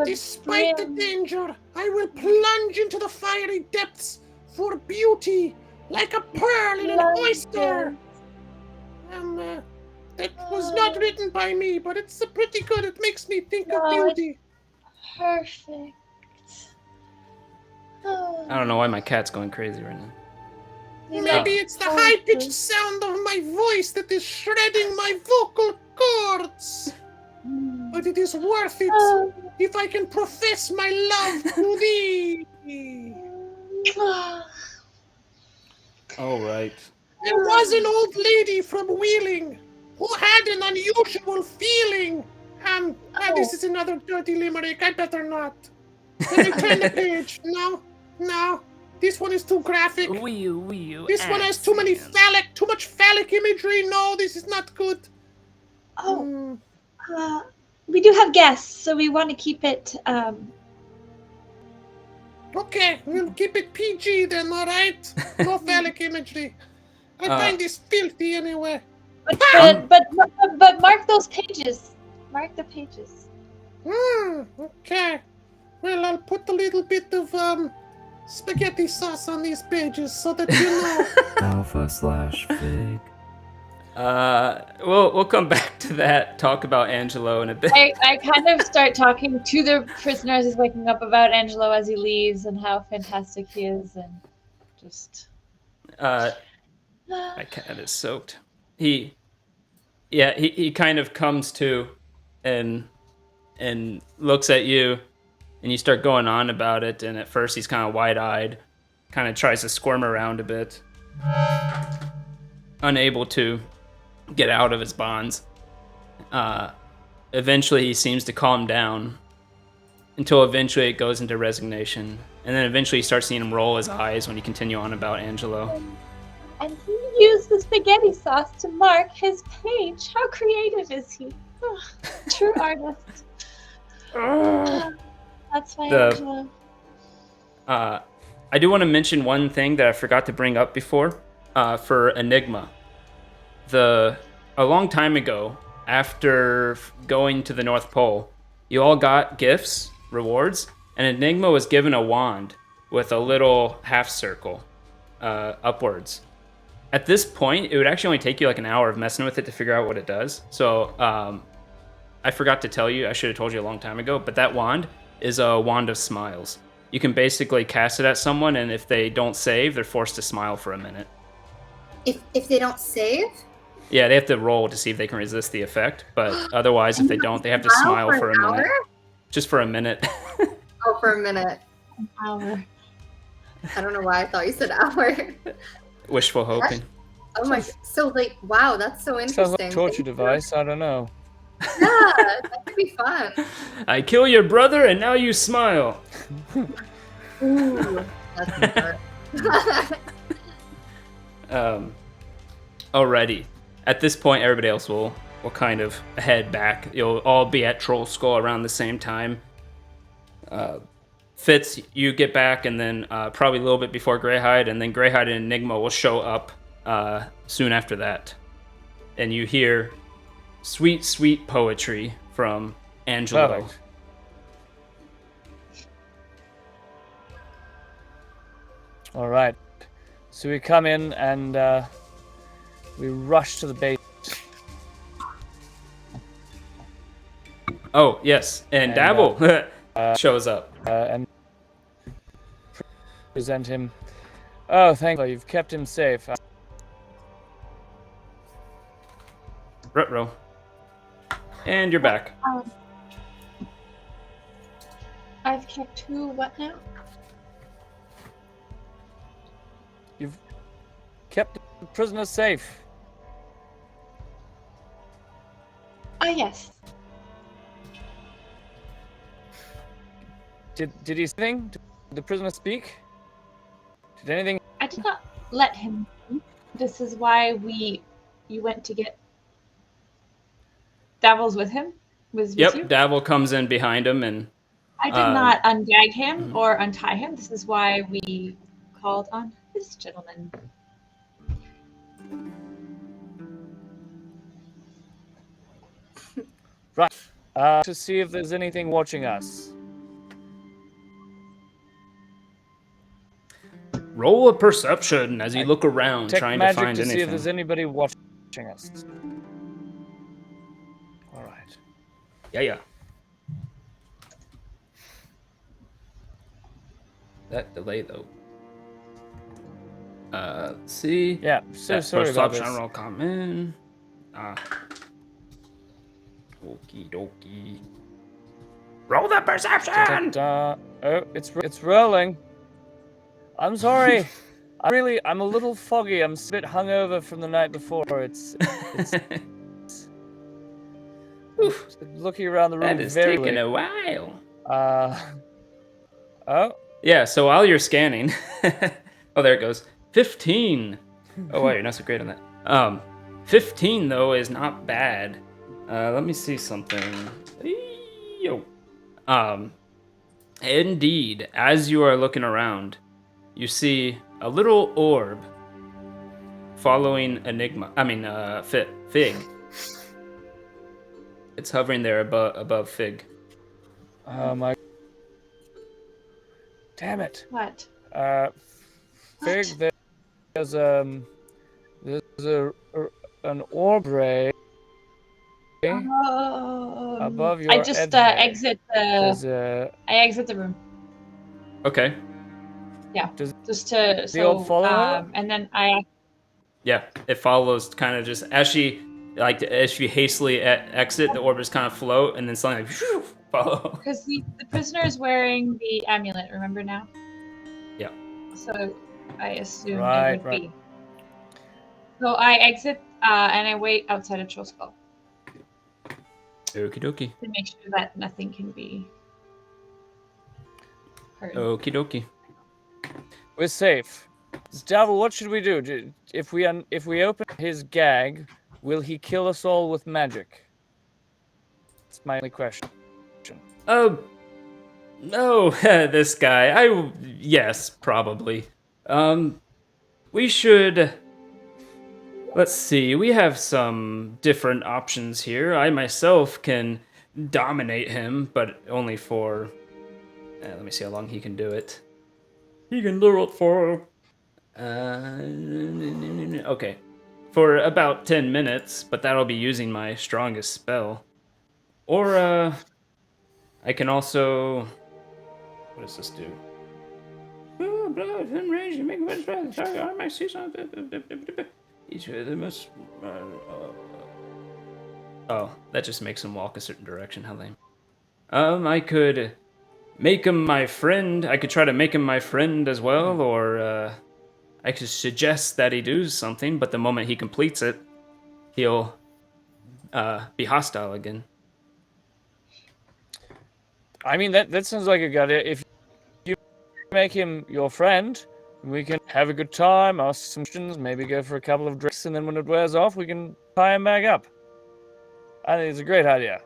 despite the danger, I will plunge into the fiery depths for beauty, like a pearl in an oyster. That was not written by me, but it's pretty good. It makes me think of beauty. Perfect. I don't know why my cat's going crazy right now. Maybe it's the high-pitched sound of my voice that is shredding my vocal cords. But it is worth it if I can profess my love to thee. All right. There was an old lady from Wheeling who had an unusual feeling. This is another dirty limerick. I better not. Let me turn the page. No. This one is too graphic. This one has too much phallic imagery. No, this is not good. We do have guests, so we want to keep it. Okay, we'll keep it PG then, all right? No phallic imagery. I find this filthy anyway. But mark those pages. Mark the pages. Okay. Well, I'll put a little bit of spaghetti sauce on these pages so that you know. Alpha/fig. We'll come back to that. Talk about Angelo in a bit. I kind of start talking to the prisoner as he's waking up about Angelo as he leaves and how fantastic he is, and just. My cat is soaked. He kind of comes to, and looks at you, and you start going on about it. And at first he's kind of wide-eyed, kind of tries to squirm around a bit, unable to get out of his bonds. Eventually he seems to calm down, until eventually it goes into resignation, and then eventually you start seeing him roll his eyes when you continue on about Angelo. And he used the spaghetti sauce to mark his page. How creative is he? True artist. That's my Angelo. I do want to mention one thing that I forgot to bring up before for Enigma. A long time ago, after going to the North Pole, you all got gifts, rewards, and Enigma was given a wand with a little half circle upwards. At this point, it would actually only take you like an hour of messing with it to figure out what it does. So I forgot to tell you, I should have told you a long time ago, but that wand is a wand of smiles. You can basically cast it at someone, and if they don't save, they're forced to smile for a minute. If they don't save? Yeah, they have to roll to see if they can resist the effect, but otherwise, if they don't, they have to smile for a minute. Just for a minute. Oh, for a minute. An hour. I don't know why I thought you said hour. Wishful hoping. Oh my, so like, wow, that's so interesting. Sounds like a torture device. I don't know. Yeah, that could be fun. I kill your brother, and now you smile. Ooh, that's Alrighty. At this point, everybody else will kind of head back. You'll all be at Troll Skull around the same time. Fitz, you get back, and then probably a little bit before Greyhide, and then Greyhide and Enigma will show up soon after that. And you hear sweet, sweet poetry from Angelo. Perfect. All right. So we come in and we rush to the base. Oh, yes. And Dabble shows up. And present him. Oh, thank you. You've kept him safe. Ruh-roh. And you're back. I've kept who? What now? You've kept the prisoner safe. Ah, yes. Did he say anything? Did the prisoner speak? Did anything? I did not let him. This is why you went to get Davil's with him? With you? Yep, Dabble comes in behind him, and I did not ungag him or untie him. This is why we called on this gentleman. Right. To see if there's anything watching us. roll a perception as you look around, Tech trying to magic find to anything. see if there's anybody watching us. All right. Yeah. That delay though. Let's see. Yeah. So sorry first about option this. roll come in. Okie dokie. Roll the perception. Oh, it's rolling. I'm sorry. I'm a little foggy. I'm a bit hungover from the night before. It's looking around the room. That is very taking late. a while. Oh. Yeah. So while you're scanning, oh, there it goes. 15. Oh wow, you're not so great on that. 15 though is not bad. Let me see something. Yo. Indeed, as you are looking around, you see a little orb following Fig. It's hovering there above Fig. Oh my. Damn it. What? Fig, there's an orb ray above your I just head. exit There's I exit the room. Okay. Yeah. Does Just to the orb follow her? and then I Yeah, it follows kind of just as she hastily exit, the orb just kind of float and then suddenly follow. because the prisoner is wearing the amulet. Remember now? Yeah. So I assume Right, it would be. So I exit and I wait outside of Troll Skull Okie dokie. to make sure that nothing can be heard. Okie dokie. We're safe. Davil, what should we do? If we open his gag, will he kill us all with magic? That's my only question. Oh, this guy. Yes, probably. We should. Let's see. We have some different options here. I myself can dominate him, but only for. Let me see how long he can do it. He can do it for. Okay. For about 10 minutes, but that'll be using my strongest spell. Or, I can also. What does this do? Each of them must. Oh, that just makes him walk a certain direction. How lame. I could make him my friend. I could try to make him my friend as well, or I could suggest that he do something. But the moment he completes it, he'll be hostile again. I mean, that sounds like a good idea. If you make him your friend, we can have a good time, ask some questions, maybe go for a couple of drinks, and then when it wears off, we can tie him back up. I think it's a great idea.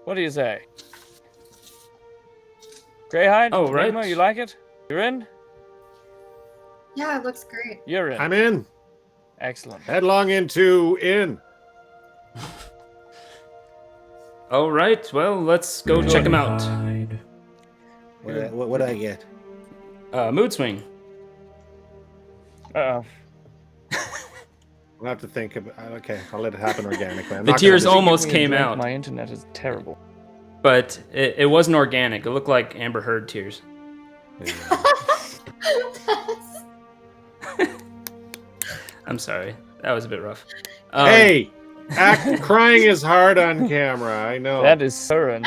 What do you say? Greyhide? Oh, right. Enigma, you like it? You're in? Yeah, it looks great. You're in. I'm in. Excellent. Headlong into in. All right, well, let's go check him out. What do I get? Mood swing. Uh-oh. I'll have to think about. Okay, I'll let it happen organically. The tears almost came Drink, out, My internet is terrible. but it wasn't organic. It looked like Amber Heard tears. I'm sorry. That was a bit rough. Hey, crying is hard on camera. I know. That is current.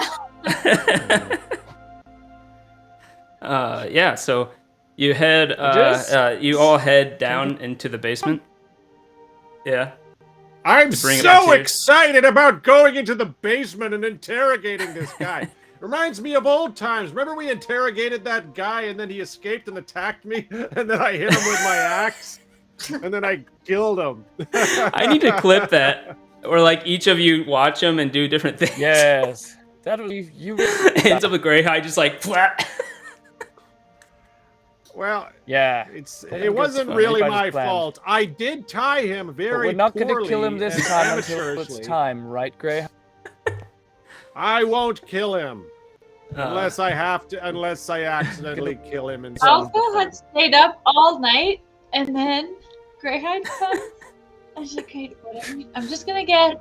Yeah, so you head, you all head down into the basement. Yeah. I'm bring it back so to you. excited about going into the basement and interrogating this guy. Reminds me of old times. Remember we interrogated that guy and then he escaped and attacked me? And then I hit him with my axe? And then I killed him. I need to clip that. Or like each of you watch him and do different things. Yes. That would be you. Ends up with Greyhide just like flat. Well, Yeah. it wasn't funny. really Everybody's my planned. fault. I did tie him very But we're not poorly going to kill him this and time until it's amateurishly. time, right, Grey? I won't kill him. Unless I accidentally kill him in some Alpha had stayed up all night, and then Greyhide comes. I was like, okay, whatever. I'm just gonna get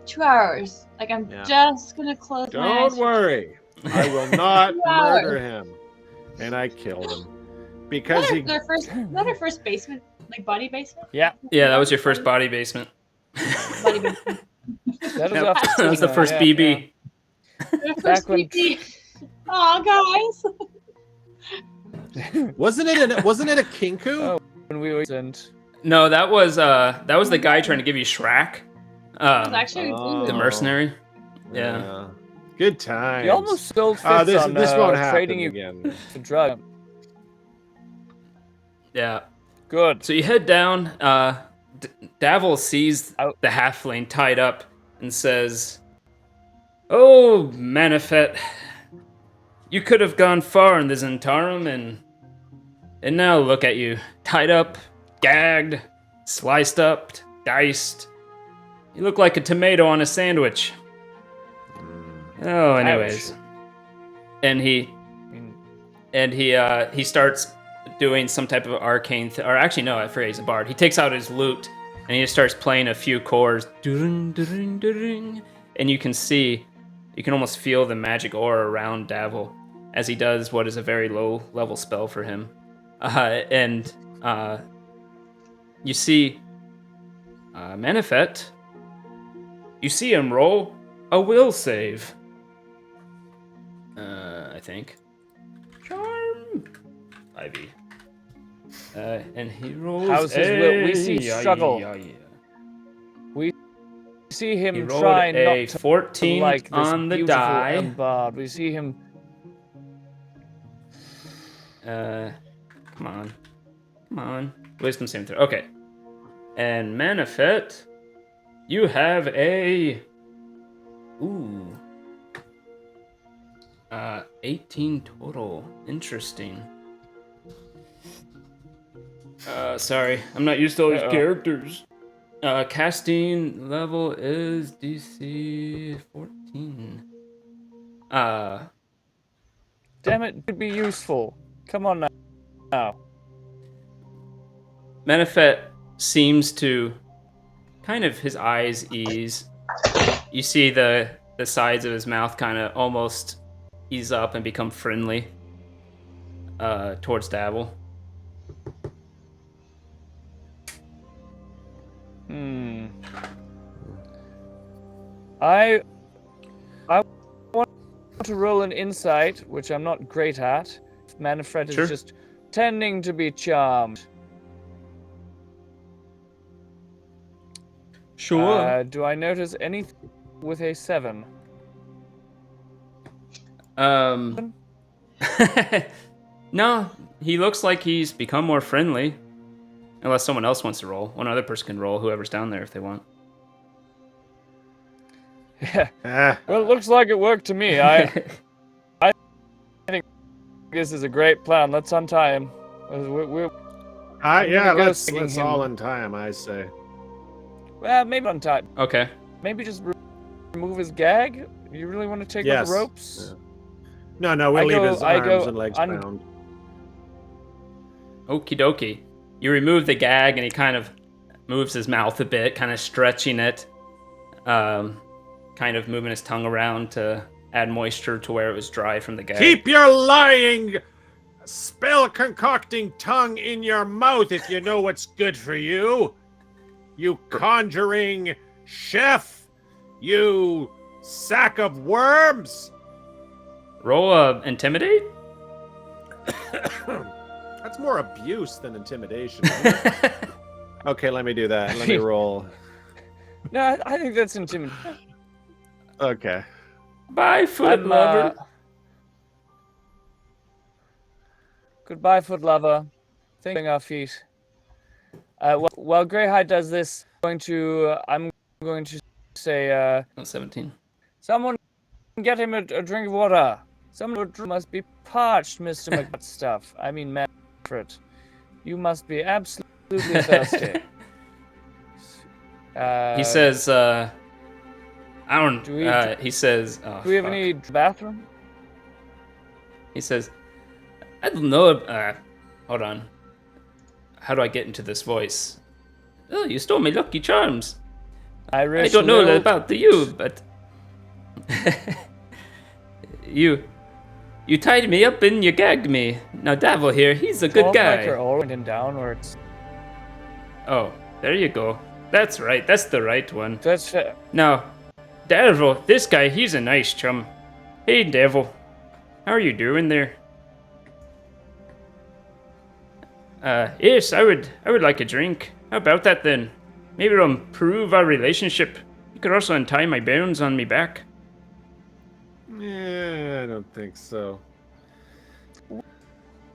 2 hours. Like, I'm Yeah. just gonna close my eyes. Don't worry. I will not 2 hours. murder him. And I killed him. Is Because that, he our first, is that our first basement? Like, body basement? Yeah. Yeah, that was your first body basement. Body basement. That was, Yep, after that was the Tina, first yeah, BB. Our Back first when- BB. Aw, guys. Wasn't it a kinku? Oh. When we were and No, that was the guy trying to give you Shrek. It was actually The mercenary. Yeah. Good times. he almost still fits this on won't happen trading you again. for drugs. Yeah. Good. So you head down. Davil sees Out. the halfling tied up and says, "Oh, Manifet, you could have gone far in the Zentarum, and now look at you, tied up, gagged, sliced up, diced. You look like a tomato on a sandwich." Oh, anyways, and he starts doing some type of arcane, or actually no, I forget, he's a bard. He takes out his lute and he just starts playing a few chords, and you can almost feel the magic aura around Davil as he does what is a very low level spell for him, and you see Manifet. You see him roll a will save. I think. Charm. Ivy. And he rolls. How's his will? We see struggle. Yeah. We see him He rolled try a not to 14 like this on the beautiful die. bard. We see him. Come on. Wisdom saving throw. Okay. And Manifet, you have a. Ooh. 18 total. Interesting. Sorry, I'm not used to all these characters. Casting level is DC 14. Damn it, could be useful. Come on now. Manifet seems to kind of his eyes ease. You see the sides of his mouth kind of almost ease up and become friendly towards Dabble. I want to roll an insight, which I'm not great at. Manfred is Sure. just tending to be charmed. Sure. Do I notice anything with a 7? No, he looks like he's become more friendly. Unless someone else wants to roll. One other person can roll, whoever's down there if they want. Yeah. Ah, Well, it looks like it worked to me. I think this is a great plan. Let's untie him. yeah, go let's singing him. all in time, I say. Well, maybe untie. Okay. Maybe just remove his gag. You really want to take off Yes. the ropes? No, we'll leave his arms and legs un- bound. Okie dokie. You remove the gag and he kind of moves his mouth a bit, kind of stretching it. Kind of moving his tongue around to add moisture to where it was dry from the gag. Keep your lying, spell-concocting tongue in your mouth if you know what's good for you. You conjuring chef. You sack of worms. Roll intimidate? That's more abuse than intimidation. Isn't it? Okay, let me do that. Let me roll. No, I think that's intimidating. Okay. Bye, foot lover. Goodbye, foot lover. Thinking our feet. While Greyhide does this, I'm going to say, 17. someone get him a drink of water. Someone must be parched, Mr. McStuff. I mean, Manfred. You must be absolutely thirsty. He says, I don't. Do we- he says. Oh, Do we have fuck. any bathroom? He says, I don't know. Hold on. How do I get into this voice? Oh, you stole my lucky charms. I don't know about you, but you tied me up and you gagged me. Now Davil here, he's a good guy. Like all and downwards. Oh, there you go. That's right. That's the right one. That's fair. Now, Davil, this guy, he's a nice chum. Hey, Davil, how are you doing there? Yes, I would like a drink. How about that then? Maybe it'll improve our relationship. You could also untie my bones on me back. Yeah, I don't think so.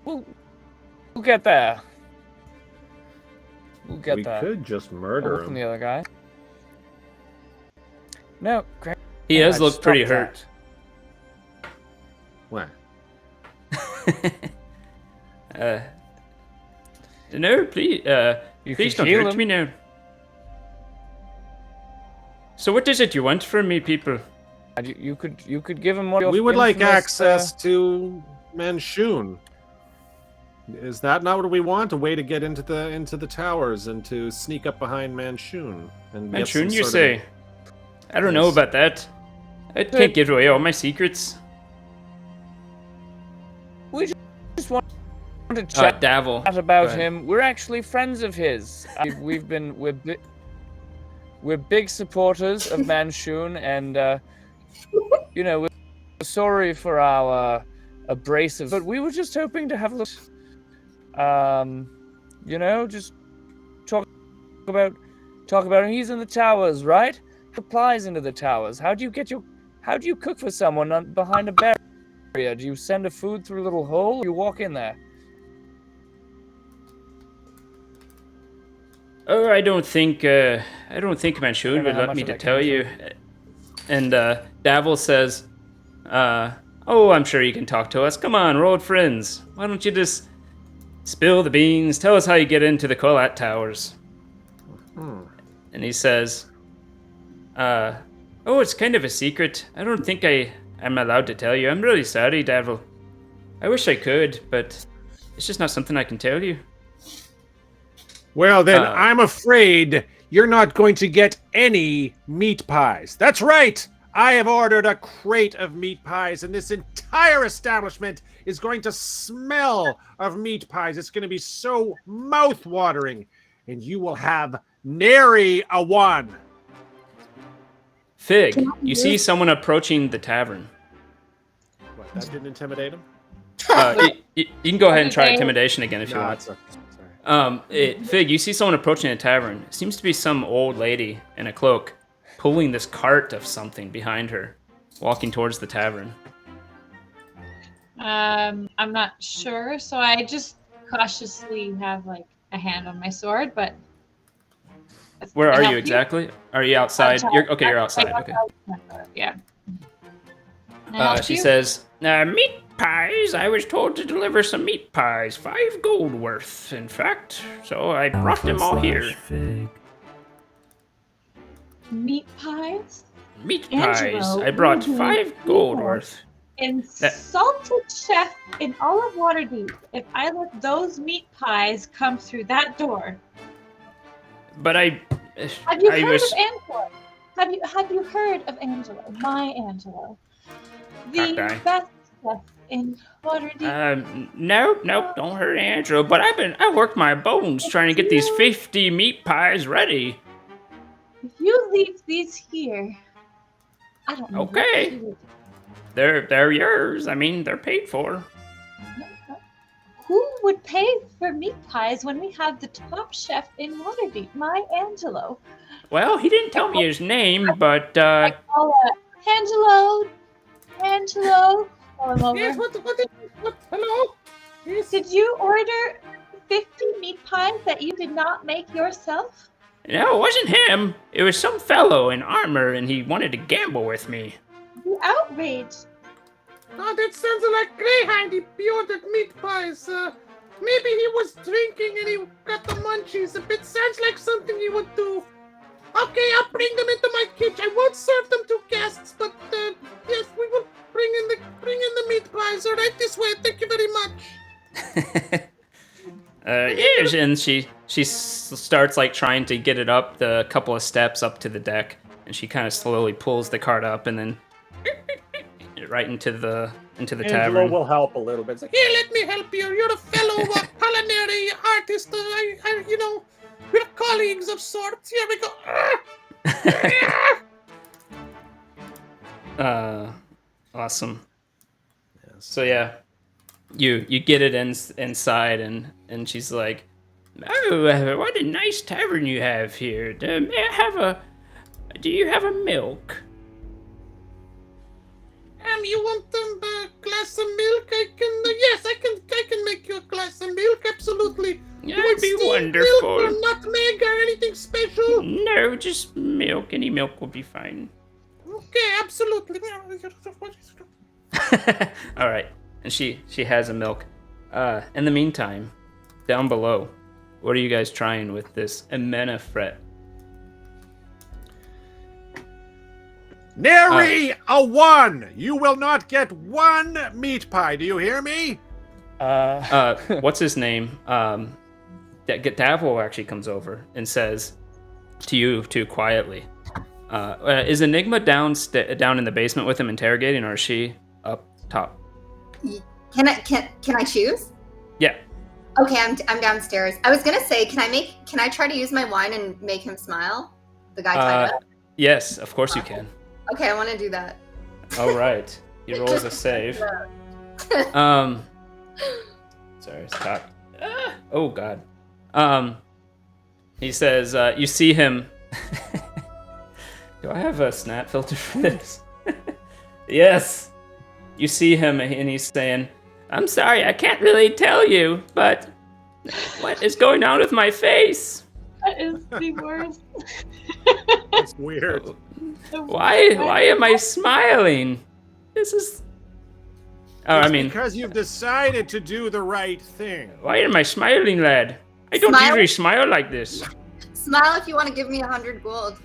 We'll get there. We'll get We there. could just murder From him. the other guy. No, great. He does look pretty hurt. What? No, please, You please could don't heal hurt him. me now. So what is it you want from me, people? You could give him one. Of We your would like infamous, access to Manchun. Is that not what we want? A way to get into the towers and to sneak up behind Manchun and get some Manchun, you sort of- say? I don't know Yes. about that. I can't give away all my secrets. We just want to chat Davil. about Go ahead. him. We're actually friends of his. We're big supporters of Manchun, and we're sorry for our abrasive. But we were just hoping to have a look. Just talk about him. He's in the towers, right? Supplies into the towers. How do you cook for someone behind a barrier? Do you send a food through a little hole? Or you walk in there. Oh, I don't think Manchun would how let much me of to that tell came you. And Davil says, Oh, I'm sure you can talk to us. Come on, we're old friends. Why don't you just spill the beans? Tell us how you get into the Kolat Towers. And he says, oh, it's kind of a secret. I don't think I'm allowed to tell you. I'm really sorry, Devil. I wish I could, but it's just not something I can tell you. Well, then I'm afraid you're not going to get any meat pies. That's right. I have ordered a crate of meat pies, and this entire establishment is going to smell of meat pies. It's going to be so mouth-watering, and you will have nary a one. Fig, you see someone approaching the tavern. What, that didn't intimidate him? You can go ahead and try intimidation again if you want. It's okay. Fig, you see someone approaching a tavern. It seems to be some old lady in a cloak, pulling this cart of something behind her, walking towards the tavern. I'm not sure, so I just cautiously have like a hand on my sword, but. Where are you exactly? Are you outside? You're outside. Okay. Yeah. She says, meat pies. I was told to deliver some meat pies, 5 gold worth, in fact. So I brought them all here. Meat pies? Meat Angelo, pies. I brought 5 gold worth. Insulted chef in all of Waterdeep. If I let those meat pies come through that door. But Have you heard of Angelo? Have you heard of Angelo? My Angelo. The best chef in Waterdeep. No, don't hurt Andrew. But I worked my bones trying to get these 50 meat pies ready. If you leave these here, I don't know. Okay. They're yours. I mean, they're paid for. Who would pay for meat pies when we have the top chef in Waterdeep, my Angelo? Well, he didn't tell me his name, but I call it Angelo. Call him over. Yes, what, hello? Yes. Did you order 50 meat pies that you did not make yourself? No, it wasn't him. It was some fellow in armor, and he wanted to gamble with me. You outrage. Oh, that sounds like Greyhound. He ordered meat pies. Maybe he was drinking and he got the munchies. It sounds like something he would do. Okay, I'll bring them into my kitchen. I won't serve them to guests, but yes, we will bring in the meat pies. All right, this way. Thank you very much. Yes, and she starts like trying to get it up the couple of steps up to the deck, and she kind of slowly pulls the cart up and then right into the Angelo tavern. will help a little bit. It's like, Here, let me help you. You're a fellow culinary artist. We're colleagues of sorts. Here we go. Awesome. So yeah, you get it inside, and she's like, "Oh, what a nice tavern you have here. Do you have a milk?" You want a glass of milk? Yes, I can make you a glass of milk. Absolutely. That would be wonderful. Milk or nutmeg or anything special? No, just milk. Any milk will be fine. Okay, absolutely. All right, and she has a milk. In the meantime, down below, what are you guys trying with this Amenafret? Nary a one! You will not get one meat pie. Do you hear me? What's his name? Davil actually comes over and says to you two quietly, is Enigma down in the basement with him interrogating, or is she up top? Can I choose? Yeah. Okay, I'm downstairs. I was gonna say, can I try to use my wine and make him smile? The guy tied up. Yes, of course you can. Okay, I want to do that. All right. He rolls a save. Sorry, stop. Oh God. He says, you see him. Do I have a snap filter for this? Yes. You see him, and he's saying, "I'm sorry, I can't really tell you, but what is going on with my face?" That is the worst. That's weird. Why am I smiling? This is Oh, It's I mean, because you've decided to do the right thing. why am I smiling, lad? I don't Smile? usually smile like this. Smile if you want to give me 100 gold.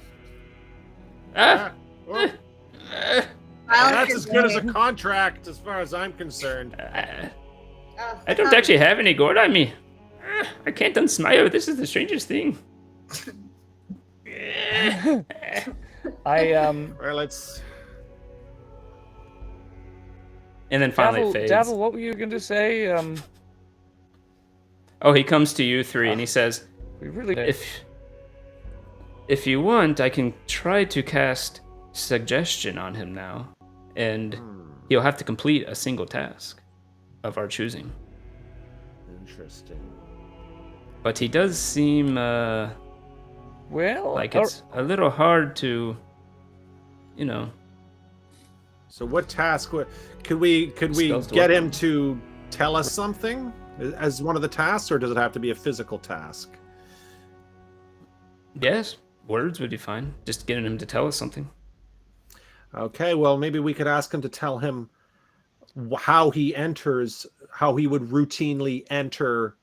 Ah. Well, Smile if that's you're as good as a winning. contract, as far as I'm concerned. Oh, I don't actually have any gold on me. I can't unsmile. This is the strangest thing. Well, let's. And then finally it fades. Davil, what were you going to say? Oh, he comes to you three and he says, We really if you want, I can try to cast suggestion on him now, and he'll have to complete a single task of our choosing. Interesting. But he does seem well, like it's a little hard to, you know. So what task? Could we Spells to get work him on. to tell us something as one of the tasks, or does it have to be a physical task? Yes, words would be fine. Just getting him to tell us something. Okay, well maybe we could ask him to tell him how he would routinely enter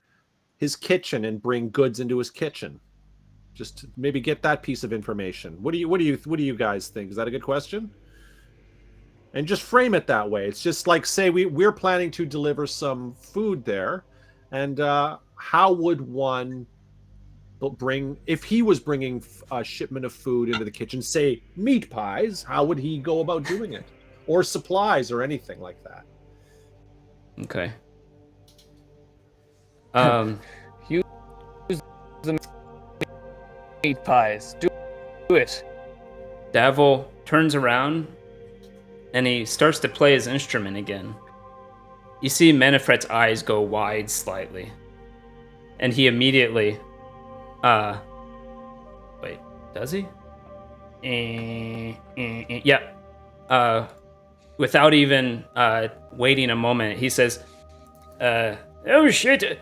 his kitchen and bring goods into his kitchen. Just to maybe get that piece of information. What do you guys think? Is that a good question? And just frame it that way. It's just like, say we're planning to deliver some food there, and how would one bring, if he was bringing a shipment of food into the kitchen, say meat pies, how would he go about doing it? Or supplies or anything like that. Okay. use the meat pies. Do it. Davil turns around and he starts to play his instrument again. You see Manifret's eyes go wide slightly. And he immediately... Wait, does he? Yeah. Without even waiting a moment, he says, oh shit,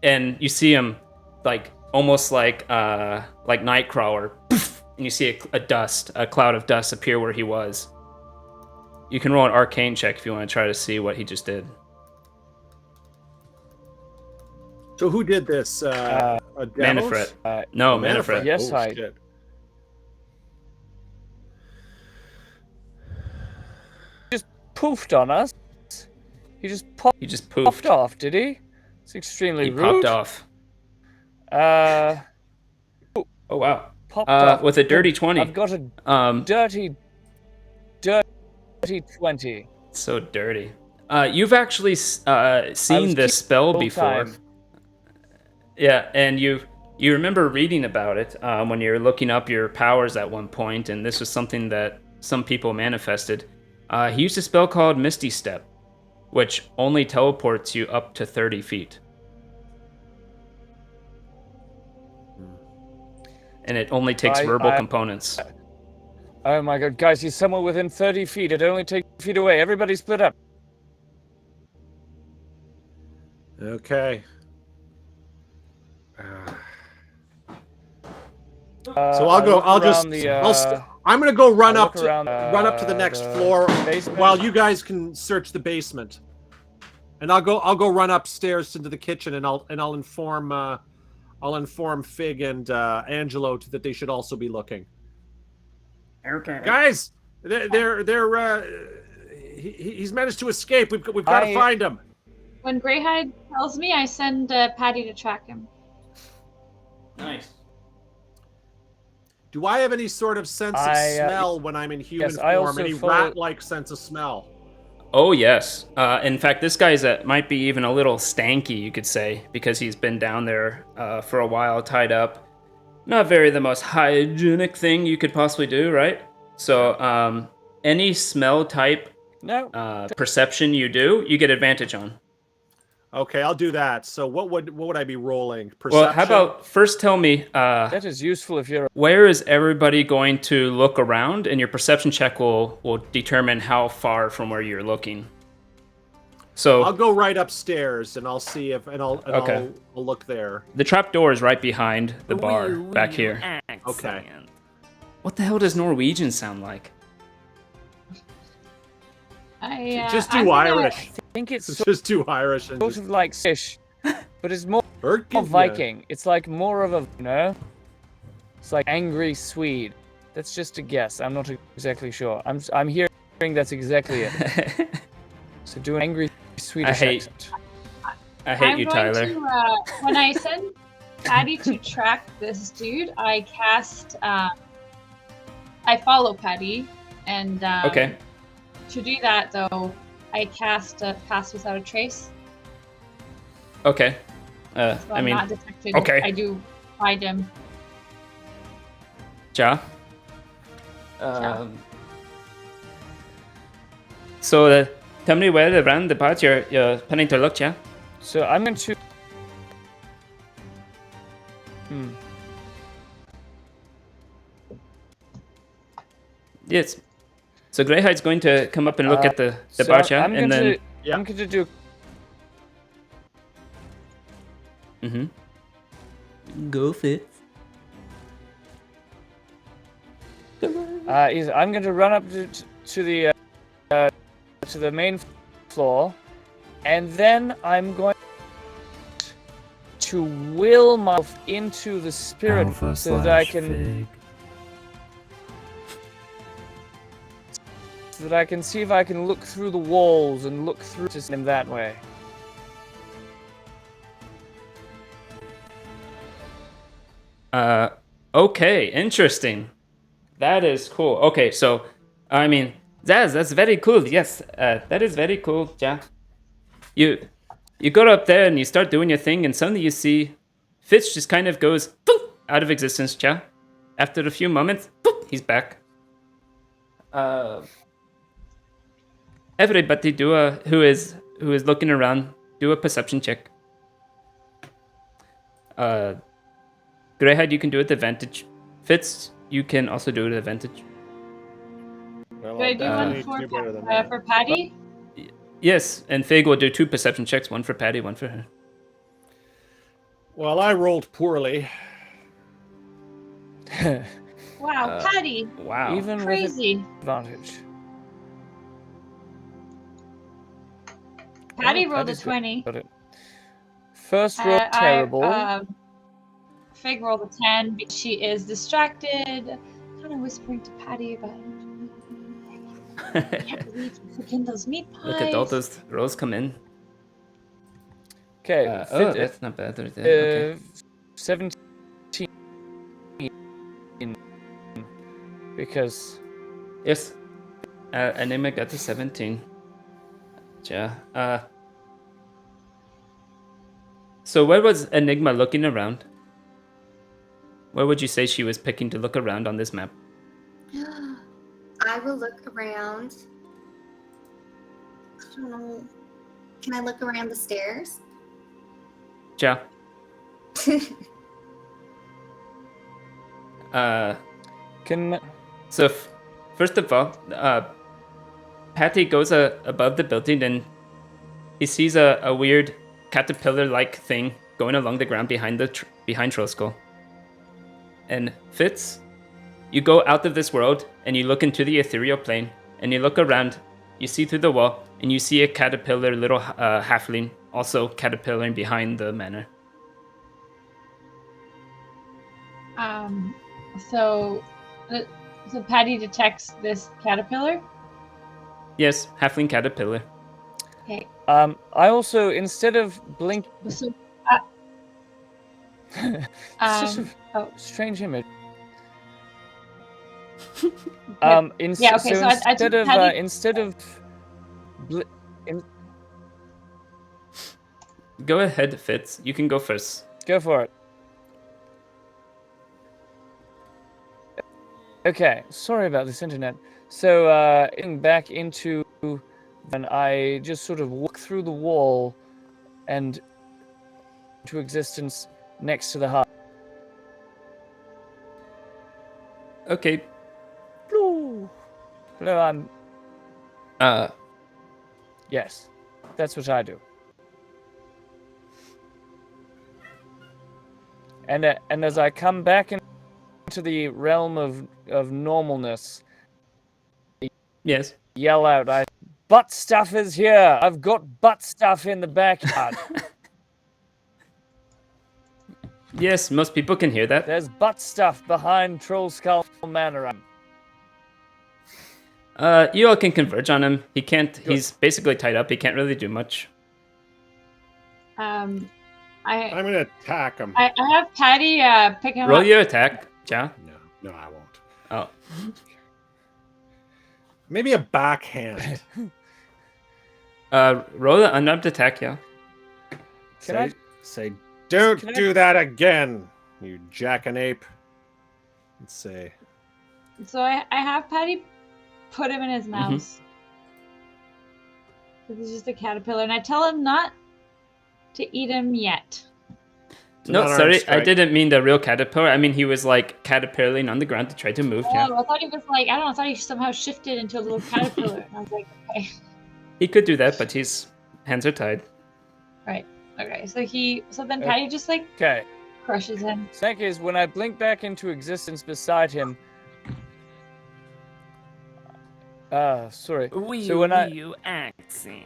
and you see him like almost like Nightcrawler, and you see a cloud of dust appear where he was. You can roll an arcane check if you want to try to see what he just did. So who did this? A Manifret. No, Manifret. Manifret. Yes, Oh, I- shit. Poofed on us. He just He just popped poofed. off, did he? It's extremely He rude. popped off. Oh wow. Popped off. With a dirty 20. I've got a dirty 20. So dirty. You've actually seen this spell full before. time. Yeah, and you remember reading about it when you were looking up your powers at one point, and this was something that some people manifested. He used a spell called Misty Step, which only teleports you up to 30 feet. And it only takes verbal components. Oh my god, guys, he's somewhere within 30 feet. It only takes feet away. Everybody split up. Okay. So I look around the, I'm gonna go run I up look to around, the next the floor basement. while you guys can search the basement, and I'll go run upstairs into the kitchen, and I'll inform Fig and Angelo that they should also be looking. Okay. Guys, he's managed to escape. We've got to find him. When Greyhide tells me, I send Patty to track him. Nice. Do I have any sort of sense of smell when I'm in human yes, I form? also Any follow- rat-like sense of smell? Oh, yes. In fact, this guy's might be even a little stanky, you could say, because he's been down there for a while, tied up. Not the most hygienic thing you could possibly do, right? So, any smell type perception you do, you get advantage on. Okay, I'll do that. So what would I be rolling? Perception? Well, how about first tell me, that is useful if you're... where is everybody going to look around, and your perception check will determine how far from where you're looking. So I'll go right upstairs, and I'll see if I'll look there. the trap door is right behind the bar back here. Okay. What the hell does Norwegian sound like? Just I'm too gonna- Irish. I think it's It's just too Irish. And sort just of like fish, but it's more Virginia. Viking. It's like more of a, you know, it's like angry Swede. That's just a guess. I'm not exactly sure. I'm hearing that's exactly it. So do an angry Swedish accent. I hate I'm you, going Tyler. to, when I send Patty to track this dude, I cast. I follow Patty, and Okay. to do that though, I cast Pass Without a Trace. Okay. So I I'm mean, not detected. okay. I do find him. Ja. So tell me where around the part you're planning to look, ja? So I'm going to. Yes. So Greyhide's going to come up and look at the So bar, ja? I'm And going then... to. I'm going to do. Go fit. I'm going to run up to the main floor, and then I'm going to will myself into the spirit so that I can see if I can look through the walls and look through to him that way. Okay, interesting. That is cool. Okay, so, I mean, that's very cool. Yes, that is very cool, ja. You go up there and you start doing your thing, and suddenly you see Fitz just kind of goes boop, out of existence, ja. After a few moments, boop, he's back. Everybody who is looking around, do a perception check. Greyhide, you can do it with advantage. Fitz, you can also do it with advantage. Well, Do I do one need to do better than for, that. for Patty? Yes, and Fig will do 2 perception checks, one for Patty, one for her. Well, I rolled poorly. Wow, Patty, Wow. Even crazy. with advantage. Patty Oh, rolled a Patty's 20. got it. First roll terrible. Fig rolled a 10 because she is distracted. Kind of whispering to Patty about I can't believe you forget those meat pies. Look at all those rolls come in. Okay. Oh, that's not bad. Okay. 17. Because Yes. Anima got to 17. Yeah. So where was Enigma looking around? Where would you say she was picking to look around on this map? I will look around. I don't know. Can I look around the stairs? Ja. can So first of all, Patty goes above the building and he sees a weird caterpillar-like thing going along the ground behind behind Trollskull. And Fitz, you go out of this world and you look into the ethereal plane and you look around, you see through the wall and you see a caterpillar, little halfling, also caterpillaring behind the manor. So Patty detects this caterpillar. Yes, halfling caterpillar. Okay. I also, instead of blink, So, it's just a strange image. okay. Yeah, okay, So so I took Patty- instead of Go ahead, Fitz. You can go first. go for it. Okay, sorry about this internet. So, back into, and I just sort of walk through the wall and into existence next to the hut. Okay. Hello, I'm. Yes, that's what I do. And as I come back into the realm of normalness, Yes. yell out, I butt stuff is here. I've got butt stuff in the backyard. Yes, most people can hear that. There's butt stuff behind Troll Skull Manor. You all can converge on him. He can't. Good. He's basically tied up. He can't really do much. I'm gonna attack him. I have Patty pick him Roll up. your attack, Ja. No, I won't. Oh. Maybe a backhand. Roll the unarmed attack, yeah. Say, don't Can I- do that again, you jackanape. Let's say. So I have Patty put him in his mouth. Because he's just a caterpillar, and I tell him not to eat him yet. No, Not sorry, armed strike. I didn't mean the real caterpillar. I mean he was like caterpillarling on the ground to try to move. Oh, Yeah, I thought he was like, I don't know, I thought he somehow shifted into a little caterpillar. And I was like, okay. he could do that, but his hands are tied. Right. Okay. So then Patty just like Okay. crushes him. Snake is when I blink back into existence beside him. Sorry. So when I accent.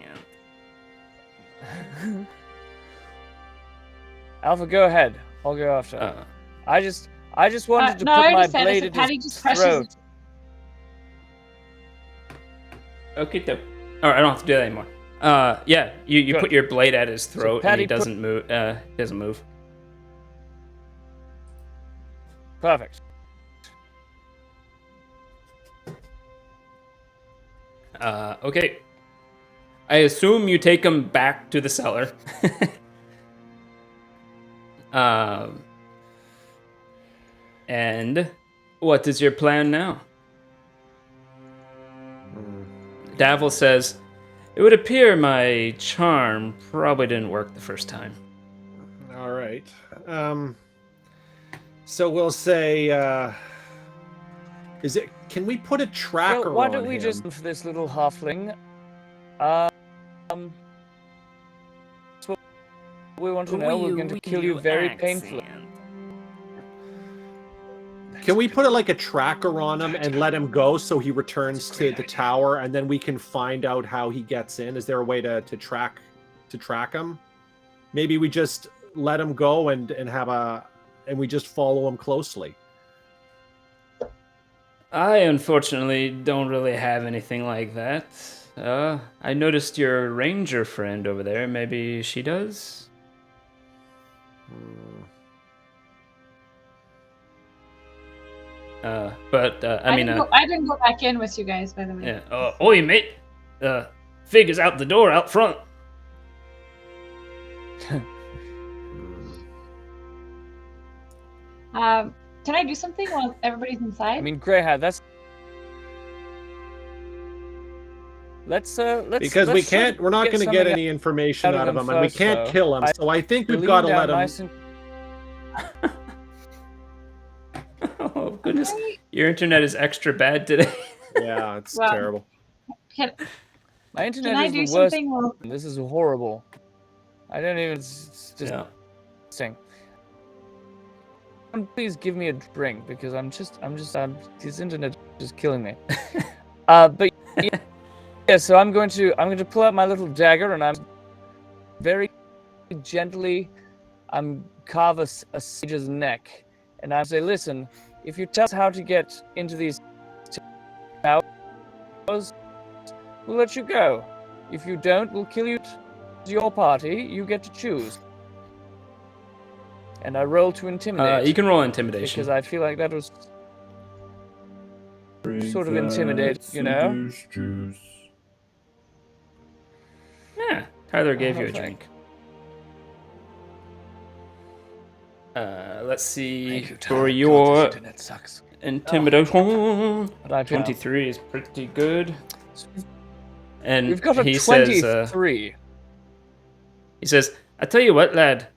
Alpha, go ahead. I'll go after. I just wanted to no, I put already my said it, blade so at Patty his just crushes throat. Okay, though. Or I don't have to do that anymore. Yeah, you Good. put your blade at his throat and Patty he doesn't move. Doesn't move. Perfect. Okay. I assume you take him back to the cellar. And what is your plan now? Davil says, it would appear my charm probably didn't work the first time. All right. So we'll say, is it? Can we put a tracker Well, why on don't we him? just for this little halfling? That's what we want to know. We're going to kill you very painfully. Can we put like a tracker on him and let him go so he returns to the tower, and then we can find out how he gets in? Is there a way to track him? Maybe we just let him go and we just follow him closely. I unfortunately don't really have anything like that. I noticed your ranger friend over there. Maybe she does? But I mean, I didn't go back in with you guys, by the way. yeah. Oi, mate. Figure's out the door, out front. Can I do something while everybody's inside? I mean, Greyhound, that's. Let's Because let's we try can't. We're not going to get something any information out of him, and we first, can't though. kill him. So I think we've Lean got to down let him. nice and- Oh, goodness. Your internet is extra bad today. Yeah, it's Well, terrible. Can My internet I is do the worst. something while This is horrible. I don't even. It's just Yeah. sing. Please give me a drink because this internet is killing me. But yeah, so I'm going to pull out my little dagger and I'm very gently carve a sage's neck and I say, listen, if you tell us how to get into these towers, we'll let you go. If you don't, we'll kill you. It's your party. You get to choose. And I roll to intimidate. You can roll intimidation. Because I feel like that was sort of intimidate, you know? Yeah, Tyler gave you a Okay. drink. Let's see. For your Internet sucks. intimidation, But I feel 23 is pretty good. And we've got a he 23. says, I tell you what, lad.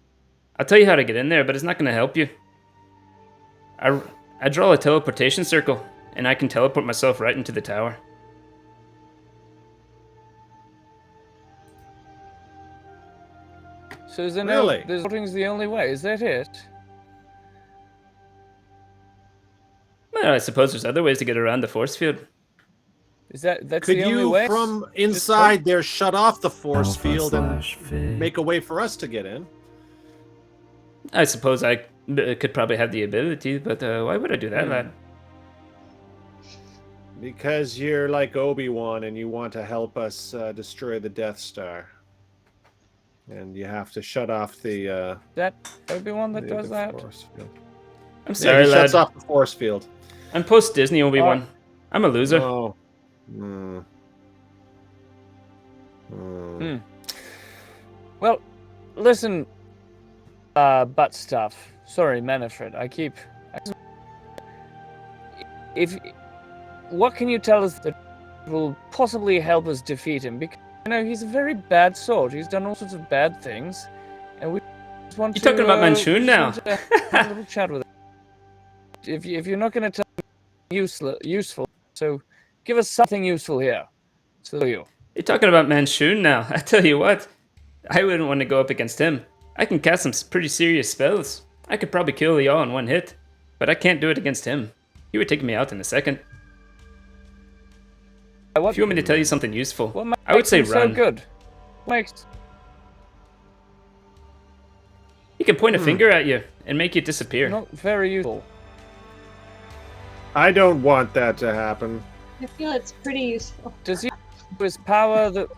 I'll tell you how to get in there, but it's not going to help you. I draw a teleportation circle, and I can teleport myself right into the tower. So is there Really? no... Teleporting's the only way, is that it? Well, I suppose there's other ways to get around the force field. That's Could the only you, way? from inside there, shut off the force field and make a way for us to get in? I suppose I could probably have the ability, but why would I do that, lad? Because you're like Obi-Wan and you want to help us destroy the Death Star. And you have to shut off the... that Obi-Wan that does that? Force field. I'm Yeah, sorry, he lad. shuts off the force field. I'm post-Disney Obi-Wan. I'm a loser. Oh. Well, listen, butt stuff. Sorry, Manfred. What can you tell us that will possibly help us defeat him? Because he's a very bad sword. He's done all sorts of bad things, and we just want You're to. talking about Manchun now. Want to have a little chat with him. If you're not going to tell me useful, so give us something useful here. So you. You're talking about Manchun now. I tell you what, I wouldn't want to go up against him. I can cast some pretty serious spells. I could probably kill y'all in one hit, but I can't do it against him. He would take me out in a second. If you want me to tell you something useful, I would say run. So good. He can point a finger at you and make you disappear. Not very useful. I don't want that to happen. I feel it's pretty useful. Does he have his power that...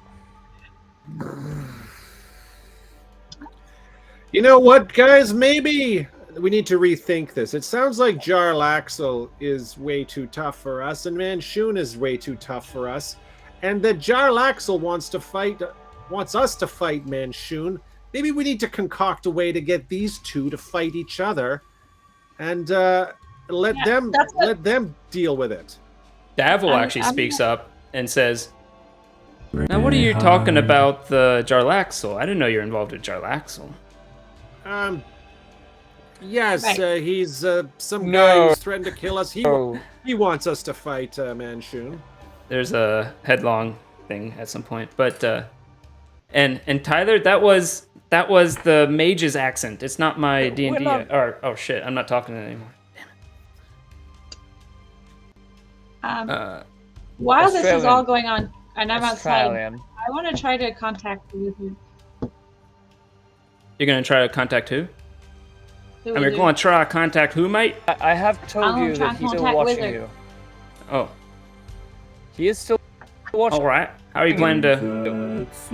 You know what, guys? Maybe we need to rethink this. It sounds like Jarlaxle is way too tough for us, and Manchun is way too tough for us, and that Jarlaxle wants us to fight Manchun. Maybe we need to concoct a way to get these two to fight each other, and let them deal with it. Davil actually speaks up and says, "Now, what are you talking about the Jarlaxle? I didn't know you're involved with Jarlaxle." Yes, Right. he's some guy who's threatened to kill us. He wants us to fight Manchun. There's a headlong thing at some point, but and Tyler, that was the mage's accent. It's not my D&D. Or oh shit, I'm not talking to it anymore. While this is all going on, and I'm outside, Australian. I want to try to contact the wizard. You're gonna try to contact who? The And we're wizard. going to try to contact who, mate? I have told I'll you try that and he's still contact watching Wizard. you. Oh, He is still watching. all right. How are you planning to?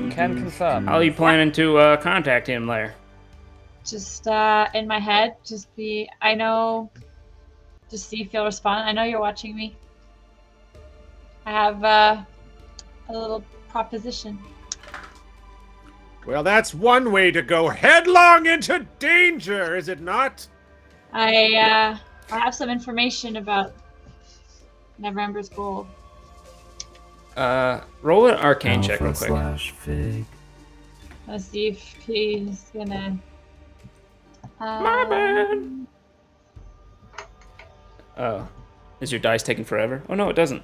Can confirm. How are you planning to contact him there? Just in my head, just see if you'll respond. I know you're watching me. I have a little proposition. Well, that's one way to go headlong into danger, is it not? I have some information about Neverember's gold. Roll an arcane check real quick. /fig. Let's see if he's gonna. My bad. Oh, is your dice taking forever? Oh no, it doesn't.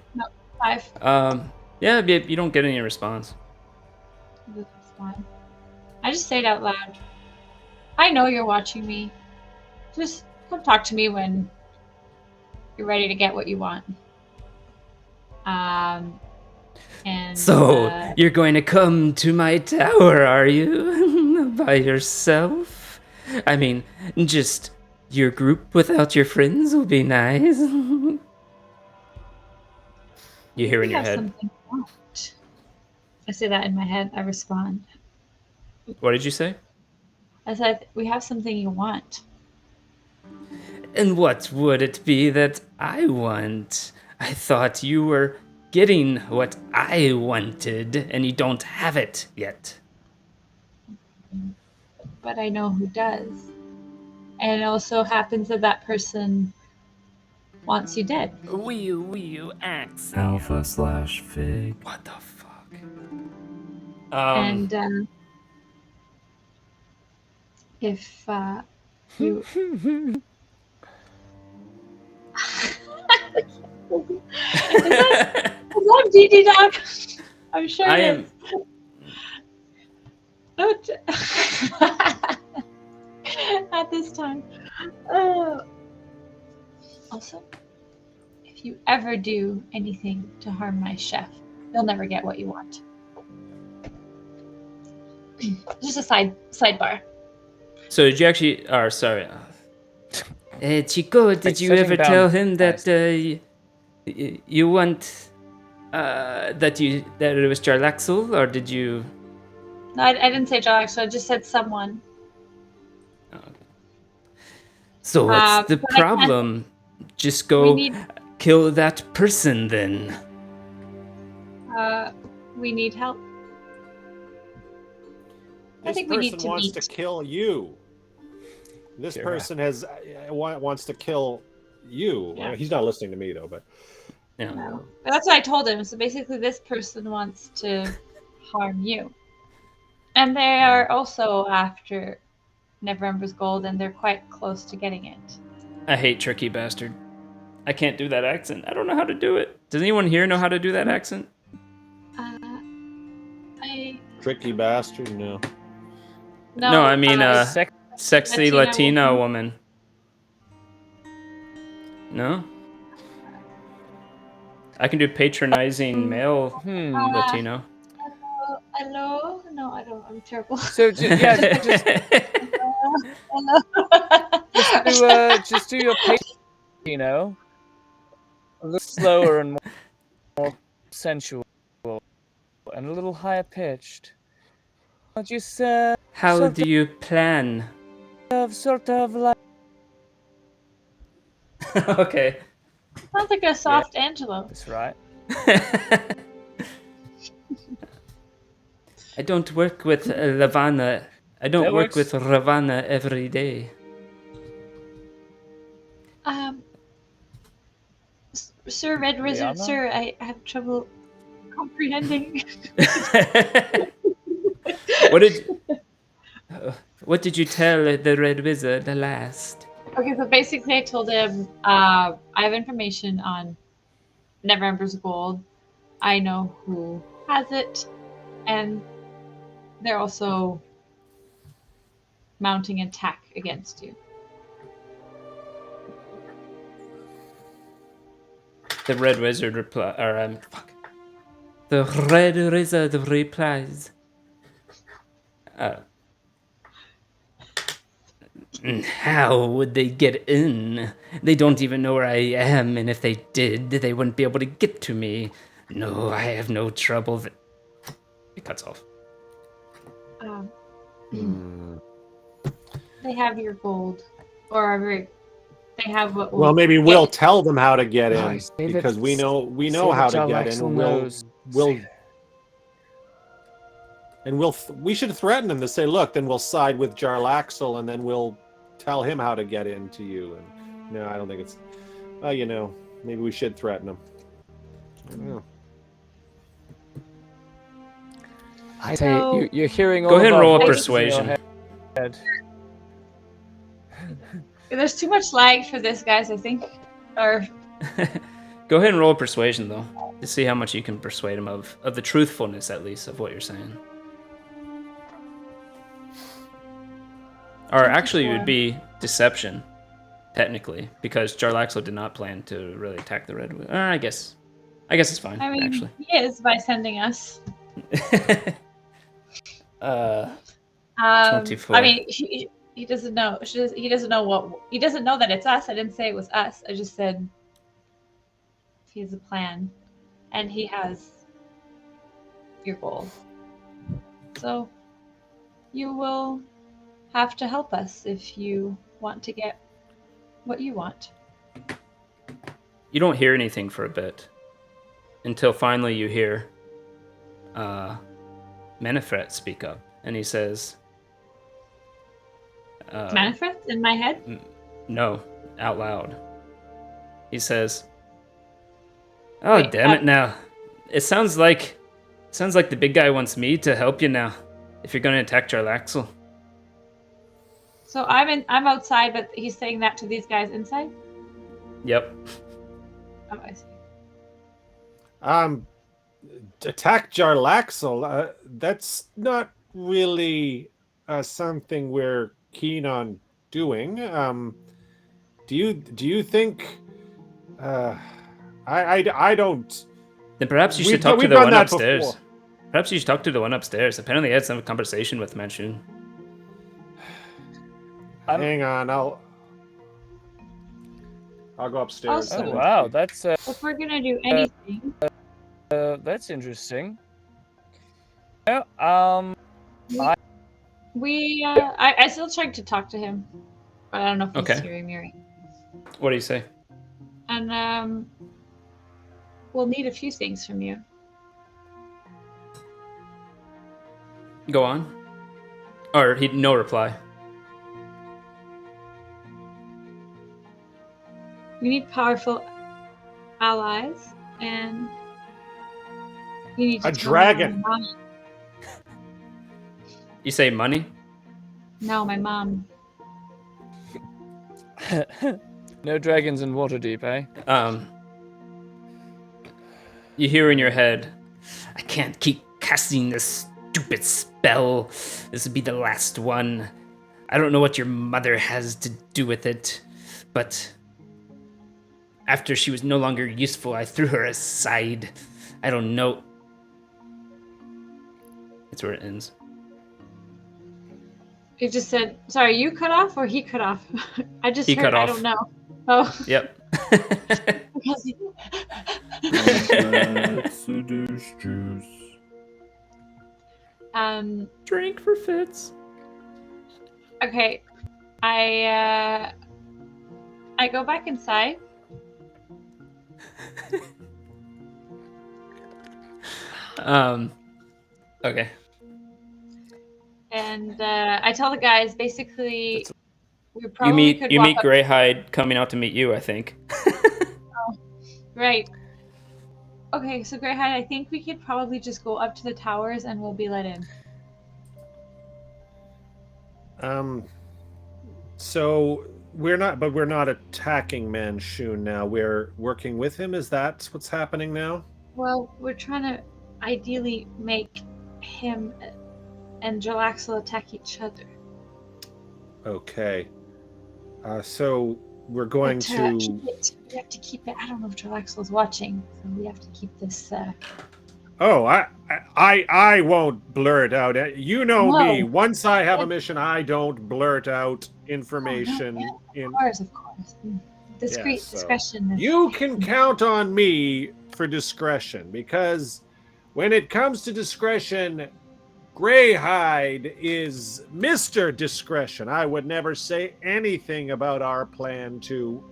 5. Yeah, you don't get any response. That's fine. I just say it out loud. I know you're watching me. Just come talk to me when you're ready to get what you want. And So, you're going to come to my tower, are you? By yourself? I mean, just your group without your friends will be nice. You hear in we your have head. something you want. I say that in my head. I respond. What did you say? I said, we have something you want. And what would it be that I want? I thought you were getting what I wanted, and you don't have it yet. But I know who does. And it also happens that that person wants you dead. Wee axe. Alpha/fig. What the fuck? And if you... Is that DD Dog? I'm sure I it am. is. Don't- At this time. Also, if if you ever do anything to harm my chef, you'll never get what you want. Just a sidebar. So did you actually? Or sorry, Chico, did you ever tell him that you want that it was Jarlaxle, or did you? No, I didn't say Jarlaxle. I just said someone. Oh, okay. So what's the problem? Just go kill that person then. We need help. This person wants to kill you. This person wants to kill you. Yeah. He's not listening to me though, but yeah. No. But that's what I told him. So basically, this person wants to harm you, and they are also after Neverember's gold, and they're quite close to getting it. I hate Tricky Bastard. I can't do that accent. I don't know how to do it. Does anyone here know how to do that accent? Tricky Bastard, no. No, I mean sexy Latina woman. No? I can do patronizing male Latino. Hello? No, I don't. I'm terrible. So just just do your pace, a little slower and more sensual, and a little higher pitched. Just how do you plan? Sort of like. Okay. Sounds like a soft Angelo. That's right. I don't work with Ravana. I don't work with Ravana every day. Sir Red Wizard, sir, I have trouble comprehending. What did you tell the Red Wizard last? Okay, so basically I told him I have information on Neverember's gold. I know who has it, and they're also mounting an attack against you. The Red Wizard The Red Wizard replies. How would they get in? They don't even know where I am, and if they did, they wouldn't be able to get to me. No, I have no trouble. It cuts off. They have your gold, or they have what. Well, maybe we'll tell them how to get in because we know how to get in. We should threaten them to say, look, then we'll side with Jarlaxle, and then we'll tell him how to get into you. And no, I don't think it's. Maybe we should threaten him. I don't know. I say you're hearing. Go ahead and roll a persuasion. There's too much lag for this, guys. I think. Or. Go ahead and roll a persuasion, though, to see how much you can persuade him of the truthfulness, at least, of what you're saying. Or actually, it would be deception, technically, because Jarlaxle did not plan to really attack the Red Wizard. I guess it's fine. I mean, actually, he is by sending us. 24. I mean, he doesn't know. He doesn't know he doesn't know that it's us. I didn't say it was us. I just said he has a plan, and he has your goal. So you will have to help us if you want to get what you want. You don't hear anything for a bit until finally you hear Manifret speak up, and he says, Manifret in my head? No, out loud. He says, "Oh, damn it now. It sounds like the big guy wants me to help you now, if you're going to attack Jarlaxle." So I'm outside, but he's saying that to these guys inside? Yep. Oh, I see. Attack Jarlaxle. That's not really something we're keen on doing. Do you think I don't. Then perhaps you should We've talk to we've the done one that upstairs. before. Perhaps you should talk to the one upstairs. Apparently, I had some conversation with Manchun. Hang on, I'll go upstairs. Also- Oh wow, that's If we're gonna do anything, that's interesting. Yeah, I still tried to talk to him, but I don't know if he's Okay. hearing me right. What do you say? And we'll need a few things from you. Go on. Or he no reply. We need powerful allies, and you need to A tell me dragon. my mom- You say money? No, my mom. no dragons in Waterdeep, eh? You hear in your head, I can't keep casting this stupid spell. This would be the last one. I don't know what your mother has to do with it, but after she was no longer useful, I threw her aside. I don't know. That's where it ends. It just said, sorry, you cut off or he cut off? I just He heard, cut I off. don't know. Oh, Yep. because Seduce juice. Drink for fits. Okay, I go back inside. Okay. And I tell the guys basically we You probably meet could you walk meet up. Greyhide coming out to meet you, I think. Right. Okay, so Greyhide, I think we could probably just go up to the towers and we'll be let in. So we're not attacking Manchun now. We're working with him. Is that what's happening now? Well, we're trying to ideally make him and Jalaxel attack each other. Okay. So we're going But, to. we have to keep it. I don't know if Jalaxel's watching, so we have to keep this. Oh, I won't blurt out. You know No. me. Once I have a mission, I don't blurt out information. Of course. Discreet so discretion. You can count on me for discretion, because when it comes to discretion, Greyhide is Mr. Discretion. I would never say anything about our plan to.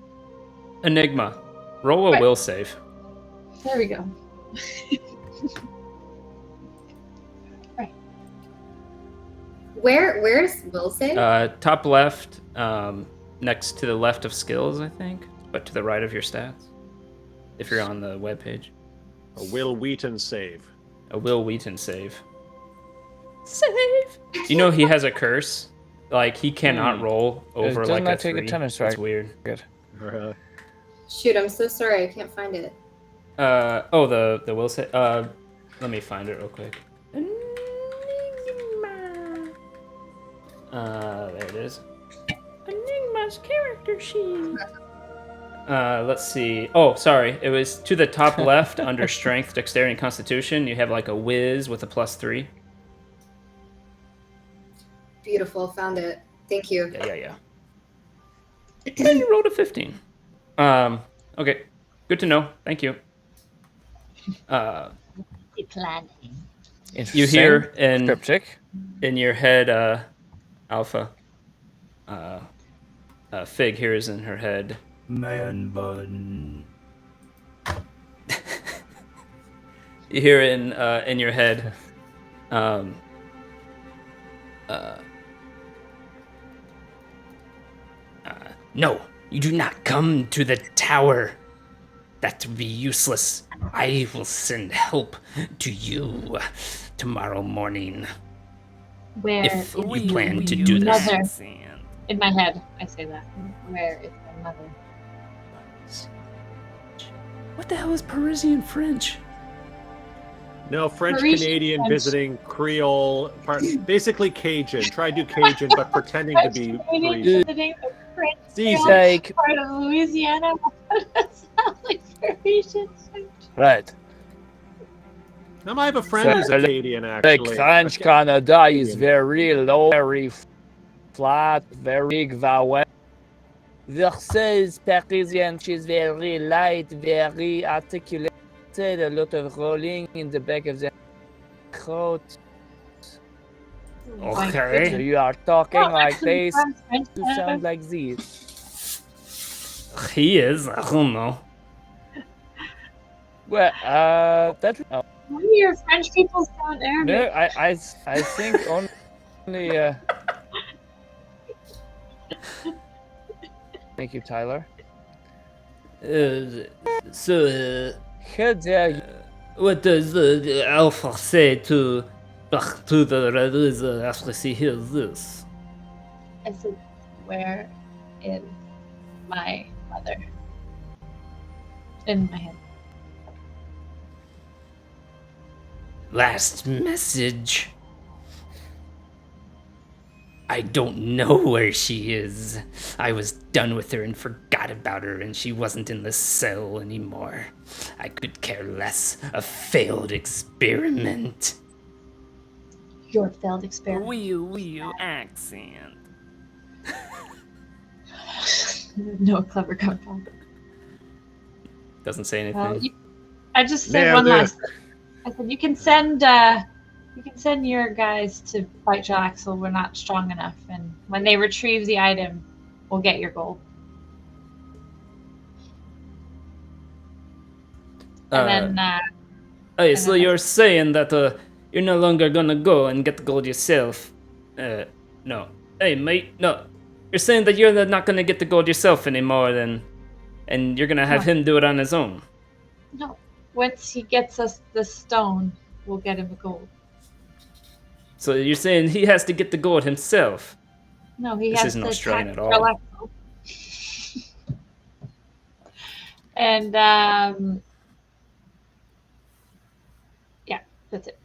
Enigma. Roll a Right. will save. There we go. Right. Where's Wilson? Top left, next to the left of skills, I think, but to the right of your stats. If you're on the webpage. A Will Wheaton save. A Will Wheaton save. Save! You know he has a curse. Like, he cannot roll over Doesn't like that a take a 3. tennis That's racket? weird. Good. Shoot, I'm so sorry. I can't find it. The will save. Let me find it real quick. There it is. Enigma's character sheet. Let's see. Oh, sorry. It was to the top left under Strength, Dexterity, and Constitution. You have like a whiz with a +3. Beautiful. Found it. Thank you. Yeah. And you rolled a 15. Okay. Good to know. Thank you. Planning. You hear Cryptic. in your head, Alpha. Fig hears in her head. Man bun. You hear in your head. No, you do not come to the tower. That would be useless. I will send help to you tomorrow morning. Where If is you plan to do this. mother? In my head, I say that. Where is my mother? What the hell is Parisian French? No, French Parisian Canadian French. visiting Creole, basically Cajun. Try to do Cajun, but pretending to be Parisian. Visiting the French It's easy. Like, part of Louisiana. What does that like very distinct. Right. Now, I have a friend who's So, Acadian, Like actually. French Canada is very low, very flat, very big vowel. Versus Parisian, she's very light, very articulated, a lot of rolling in the back of the throat. Oh my Okay. So goodness. you are talking Well, like actually, this from French to Canada. sound like this. He is. I don't know. Well, that Why do your French people sound no, Arabic? I think only. Thank you, Tyler. So, How dare you? what does Alpha say to the Red Wizard after she hears this? I said, where is my mother? In my head. Last message. I don't know where she is. I was done with her and forgot about her, and she wasn't in the cell anymore. I could care less. A failed experiment. Your failed experiment. Wee accent. No clever compound. Doesn't say anything. I just said Yeah, one the- last thing. I said you can send your guys to fight Jalaxel. We're not strong enough, and when they retrieve the item, we'll get your gold. And then Hey, so you're saying that you're no longer gonna go and get the gold yourself? No. Hey, mate, no. You're saying that you're not gonna get the gold yourself anymore, then, and you're gonna have him do it on his own. no, once he gets us the stone, we'll get him the gold. So you're saying he has to get the gold himself? No, he This has isn't to Australian attack at all. Jalaxel. And yeah, that's it.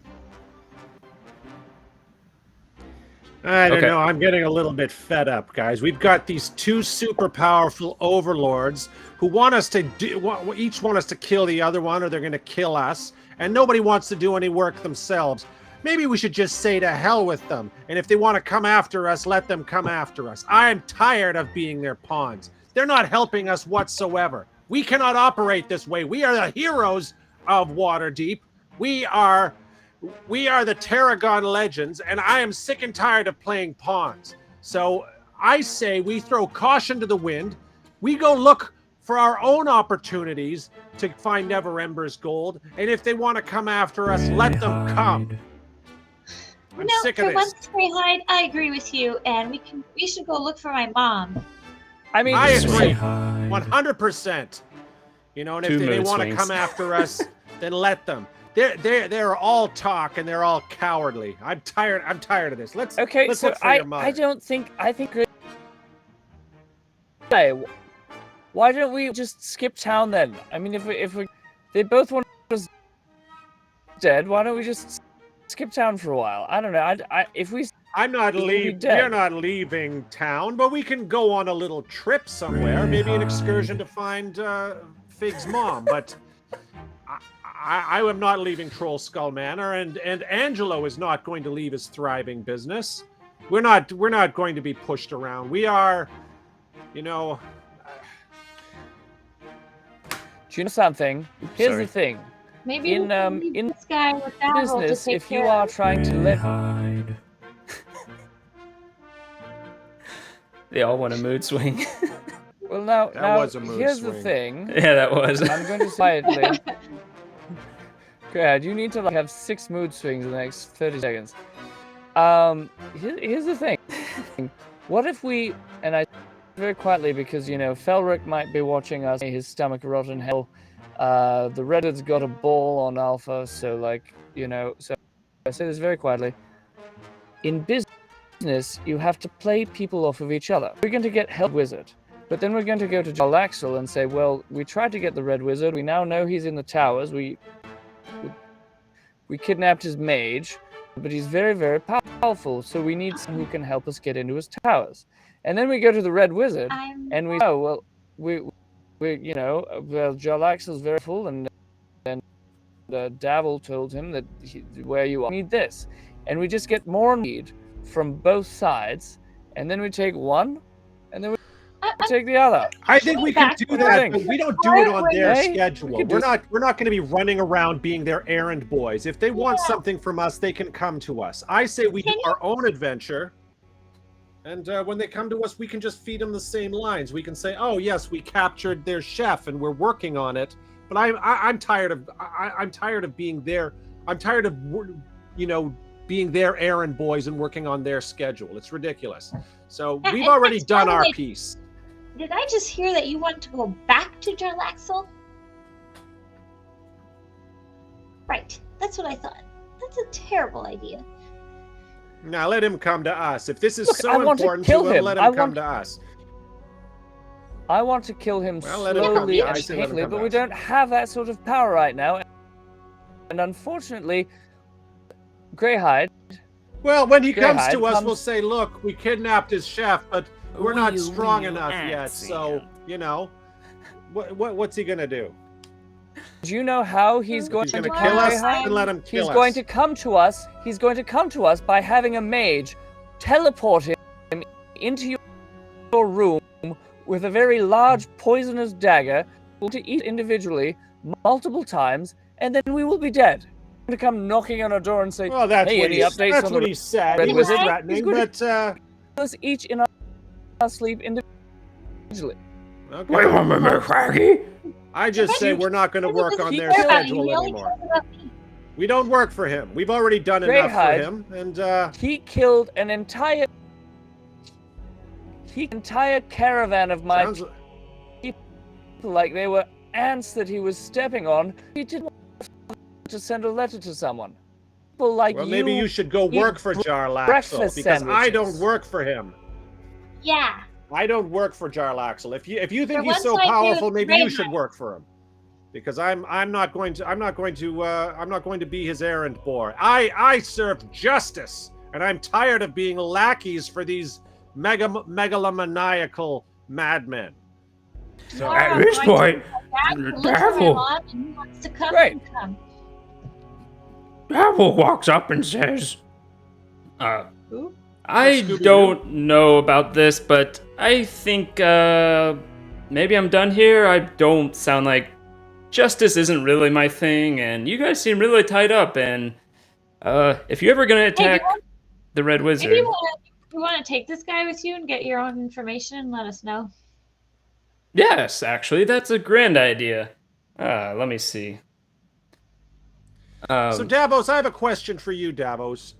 I don't Okay. know. I'm getting a little bit fed up, guys. We've got these two super powerful overlords who want us to each want us to kill the other one, or they're going to kill us, and nobody wants to do any work themselves. Maybe we should just say to hell with them, and if they want to come after us, let them come after us. I'm tired of being their pawns. They're not helping us whatsoever. We cannot operate this way. We are the heroes of Waterdeep. We are the Tarragon legends, and I am sick and tired of playing pawns. So I say we throw caution to the wind. We go look for our own opportunities to find Neverember's gold, and if they want to come after us, let them come. I'm sick of for this. once, Greyhide, I agree with you, and we should go look for my mom. I mean, I agree, Greyhide. 100%. You know, and Two if they mood want to swings. come after us, then let them. They're all talk and they're all cowardly. I'm tired of this. Let's okay, let's so look for your mother. I think. Hey, why don't we just skip town then? I mean, if we they both want us dead, why don't we just skip town for a while? I don't know. I'm not We'll be leaving. dead. We're not leaving town, but we can go on a little trip somewhere. Maybe an excursion to find Fig's mom. But I am not leaving Troll Skull Manor, and Angelo is not going to leave his thriving business. We're not going to be pushed around. We are, you know. Do you know something? Here's Sorry. the thing. Maybe In, we can leave in this guy with Dazzle to Business, take if you care are of. trying to let Greyhide. They all want a mood swing. well now That was a mood here's the swing. thing. Yeah, that was. I'm going to quietly. God, you need to have 6 mood swings in the next 30 seconds. Here's the thing. What if we, and I very quietly because Felric might be watching us, his stomach rot in hell. The Reddit's got a ball on Alpha, so so I say this very quietly. In business, you have to play people off of each other. We're going to get Hell Wizard, but then we're going to go to Jalaxel and say, well, we tried to get the Red Wizard. We now know he's in the towers. We kidnapped his mage, but he's very, very powerful, so we need someone who can help us get into his towers. And then we go to the Red Wizard, and we we Jarlaxle's very full, and Davil told him that where you are, need this. And we just get more need from both sides, and then we take one, and then we take the other. I think we can do that, but we don't do it on their Hey, schedule. We're not going to be running around being their errand boys. If they want something from us, they can come to us. I say we do our own adventure, and when they come to us, we can just feed them the same lines. We can say, "Oh yes, we captured their chef, and we're working on it." But I'm tired of being their. I'm tired of being their errand boys and working on their schedule. It's ridiculous. So we've already done our piece. Did I just hear that you want to go back to Jarlaxle? Right, that's what I thought. That's a terrible idea. Now let him come to us. If this is Look, so important to him, let him come to us. I want to kill him let him come slowly to and us. Let him painfully, come but to we us. don't have that sort of power right now. And unfortunately, Greyhide. Well, when he comes Greyhide to us, comes- we'll say, "Look, we kidnapped his chef, but we're not strong enough yet. accent. So, what's he gonna do? Do you know how he's going He's to gonna kill kill us Greyhide? and let him kill He's us. going to come to us. He's going to come to us by having a mage teleport him into your room with a very large poisonous dagger to eat individually multiple times, and then we will be dead. To come knocking on our door and say, Well, that's "Hey, what any he, updates that's on what the he said. Red He was Wizard?" threatening, He's going but us each in our sleep individually. okay. I just say we're not going to work on their schedule anymore. We don't work for him. We've already done enough for Greyhide, him, and he killed an entire caravan of my sounds, people like they were ants that he was stepping on. He didn't want to send a letter to someone. People like well, maybe you should go eat work for Jarlaxle, breakfast because I don't sandwiches. work for him. Yeah. I don't work for Jarlaxle. If you think For he's so once I do, powerful, it's maybe you Greyhide. should work for him. Because I'm not going to be his errand boy. I serve justice, and I'm tired of being lackeys for these megalomaniacal madmen. So At this point, the devil, Great. devil walks up and says, I Scooby-Doo? don't know about this, but I think maybe I'm done here. I don't sound like justice isn't really my thing, and you guys seem really tied up. And if you're ever gonna attack the Red Wizard, Maybe you want to take this guy with you and get your own information and let us know. yes, actually, that's a grand idea. Let me see. So Davos, I have a question for you, Davos.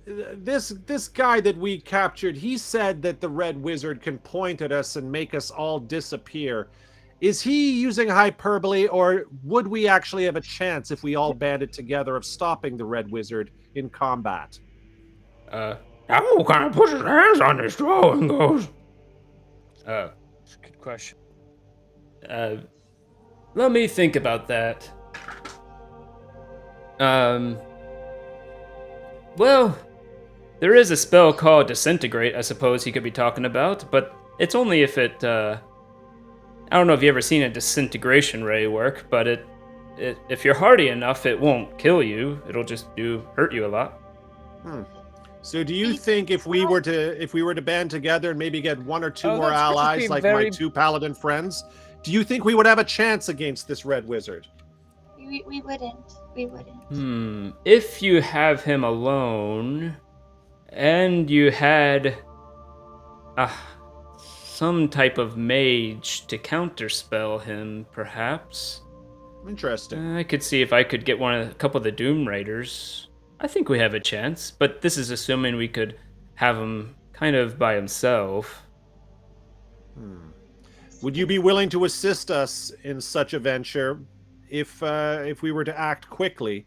This guy that we captured, he said that the Red Wizard can point at us and make us all disappear. Is he using hyperbole, or would we actually have a chance if we all banded together of stopping the Red Wizard in combat? devil kind of puts his hands on his throat and goes, Good question. let me think about that. Well, there is a spell called Disintegrate, I suppose he could be talking about, but it's only if it, I don't know if you've ever seen a disintegration ray work, but if you're hardy enough, it won't kill you. It'll just hurt you a lot. So do you think if we were to band together and maybe get one or two more that's allies, pretty like very- my two paladin friends, do you think we would have a chance against this Red Wizard? We wouldn't. We wouldn't. If you have him alone, and you had some type of mage to counterspell him, perhaps. Interesting. I could see if I could get a couple of the Doom Raiders. I think we have a chance, but this is assuming we could have him kind of by himself. Would you be willing to assist us in such a venture if we were to act quickly?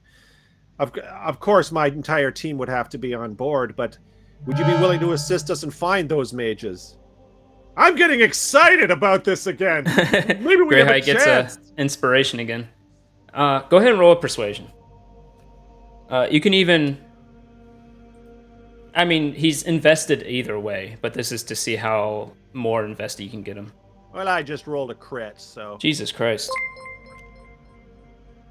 Of course, my entire team would have to be on board, but would you be willing to assist us and find those mages? I'm getting excited about this again. Maybe we have a Greyhide gets chance. inspiration again. Go ahead and roll a persuasion. You can even... I mean, he's invested either way, but this is to see how more invested you can get him. Well, I just rolled a crit, so. Jesus Christ.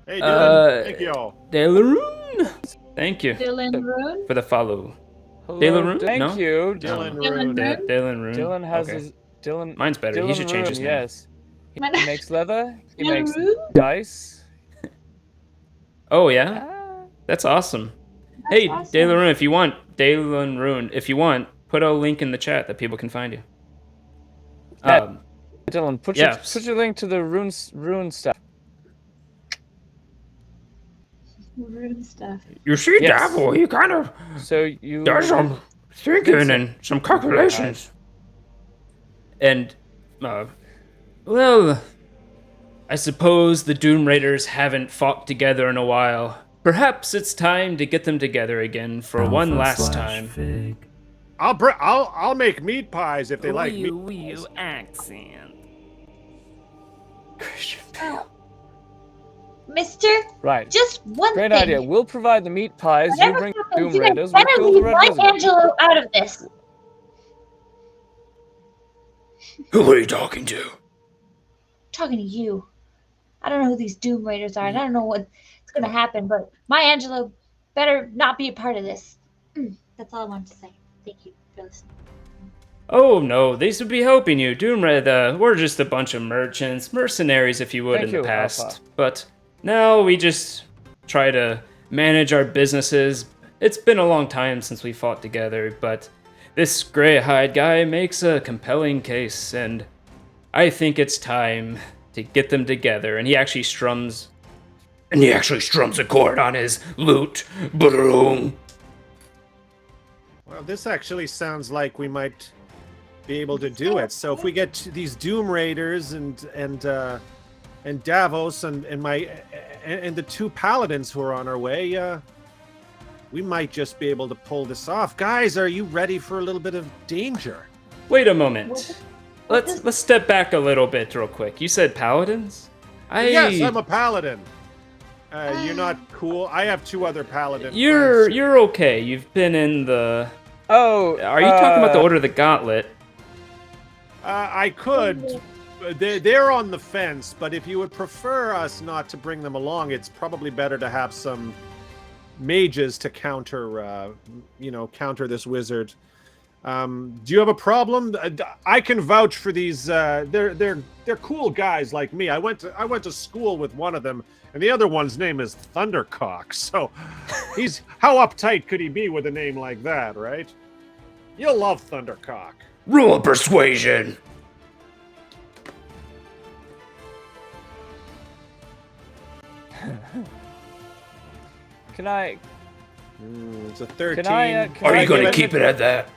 Hey, Dylan. Thank you all. Delaroon. Thank you Dylan Rune. for the follow. Hello, Delaroon? thank No? you. Dylan Dylan Rune. Rune? Delaroon. Dylan has Okay. his Dylan. Mine's better. He Dylan should change his Rune, name. Yes, he makes leather. He Dylan makes Rune? dice. Oh yeah, Ah, that's awesome. Hey, awesome. Delaroon, if you want, Delaroon, if you want, put a link in the chat that people can find you. Yeah. Dylan, put Yes. your link to the rune stuff. Rune stuff. You see, Yes. Davo, he kind of So you does some thinking and some calculations. And, well, I suppose the Doom Raiders haven't fought together in a while. Perhaps it's time to get them together again for one last time. I'll make meat pies if they like meat. Wee accent. Mister, right. just one Great thing. idea. We'll provide the meat pies. You Whatever bring happens, Doom you guys Raiders. We'll better kill the leave Red my Wizard. Angelo out of this. Who are you talking to? Talking to you. I don't know who these Doom Raiders are, and I don't know what's going to happen, but my Angelo better not be a part of this. That's all I wanted to say. Thank you for listening. Oh no, these would be helping you. Doom Raider, we're just a bunch of merchants, mercenaries if you would Thank in you, the past. Alpha. But now we just try to manage our businesses. It's been a long time since we fought together, but this Greyhide guy makes a compelling case, and I think it's time to get them together. And he actually strums a chord on his lute. Boom. Well, this actually sounds like we might be able to do it. So if we get these Doom Raiders and Davos and the two paladins who are on our way, we might just be able to pull this off. Guys, are you ready for a little bit of danger? Wait a moment. Let's step back a little bit real quick. You said paladins? Yes, I'm a paladin. You're not cool. I have two other paladin friends. You're okay. You've been in the. Oh, Are you talking about the Order of the Gauntlet? I could. They're on the fence, but if you would prefer us not to bring them along, it's probably better to have some mages to counter this wizard. Do you have a problem? I can vouch for these. They're cool guys like me. I went to school with one of them, and the other one's name is Thundercock. So how uptight could he be with a name like that, right? You'll love Thundercock. Rule of persuasion. Can I? It's a 13. Are you going to keep it at that?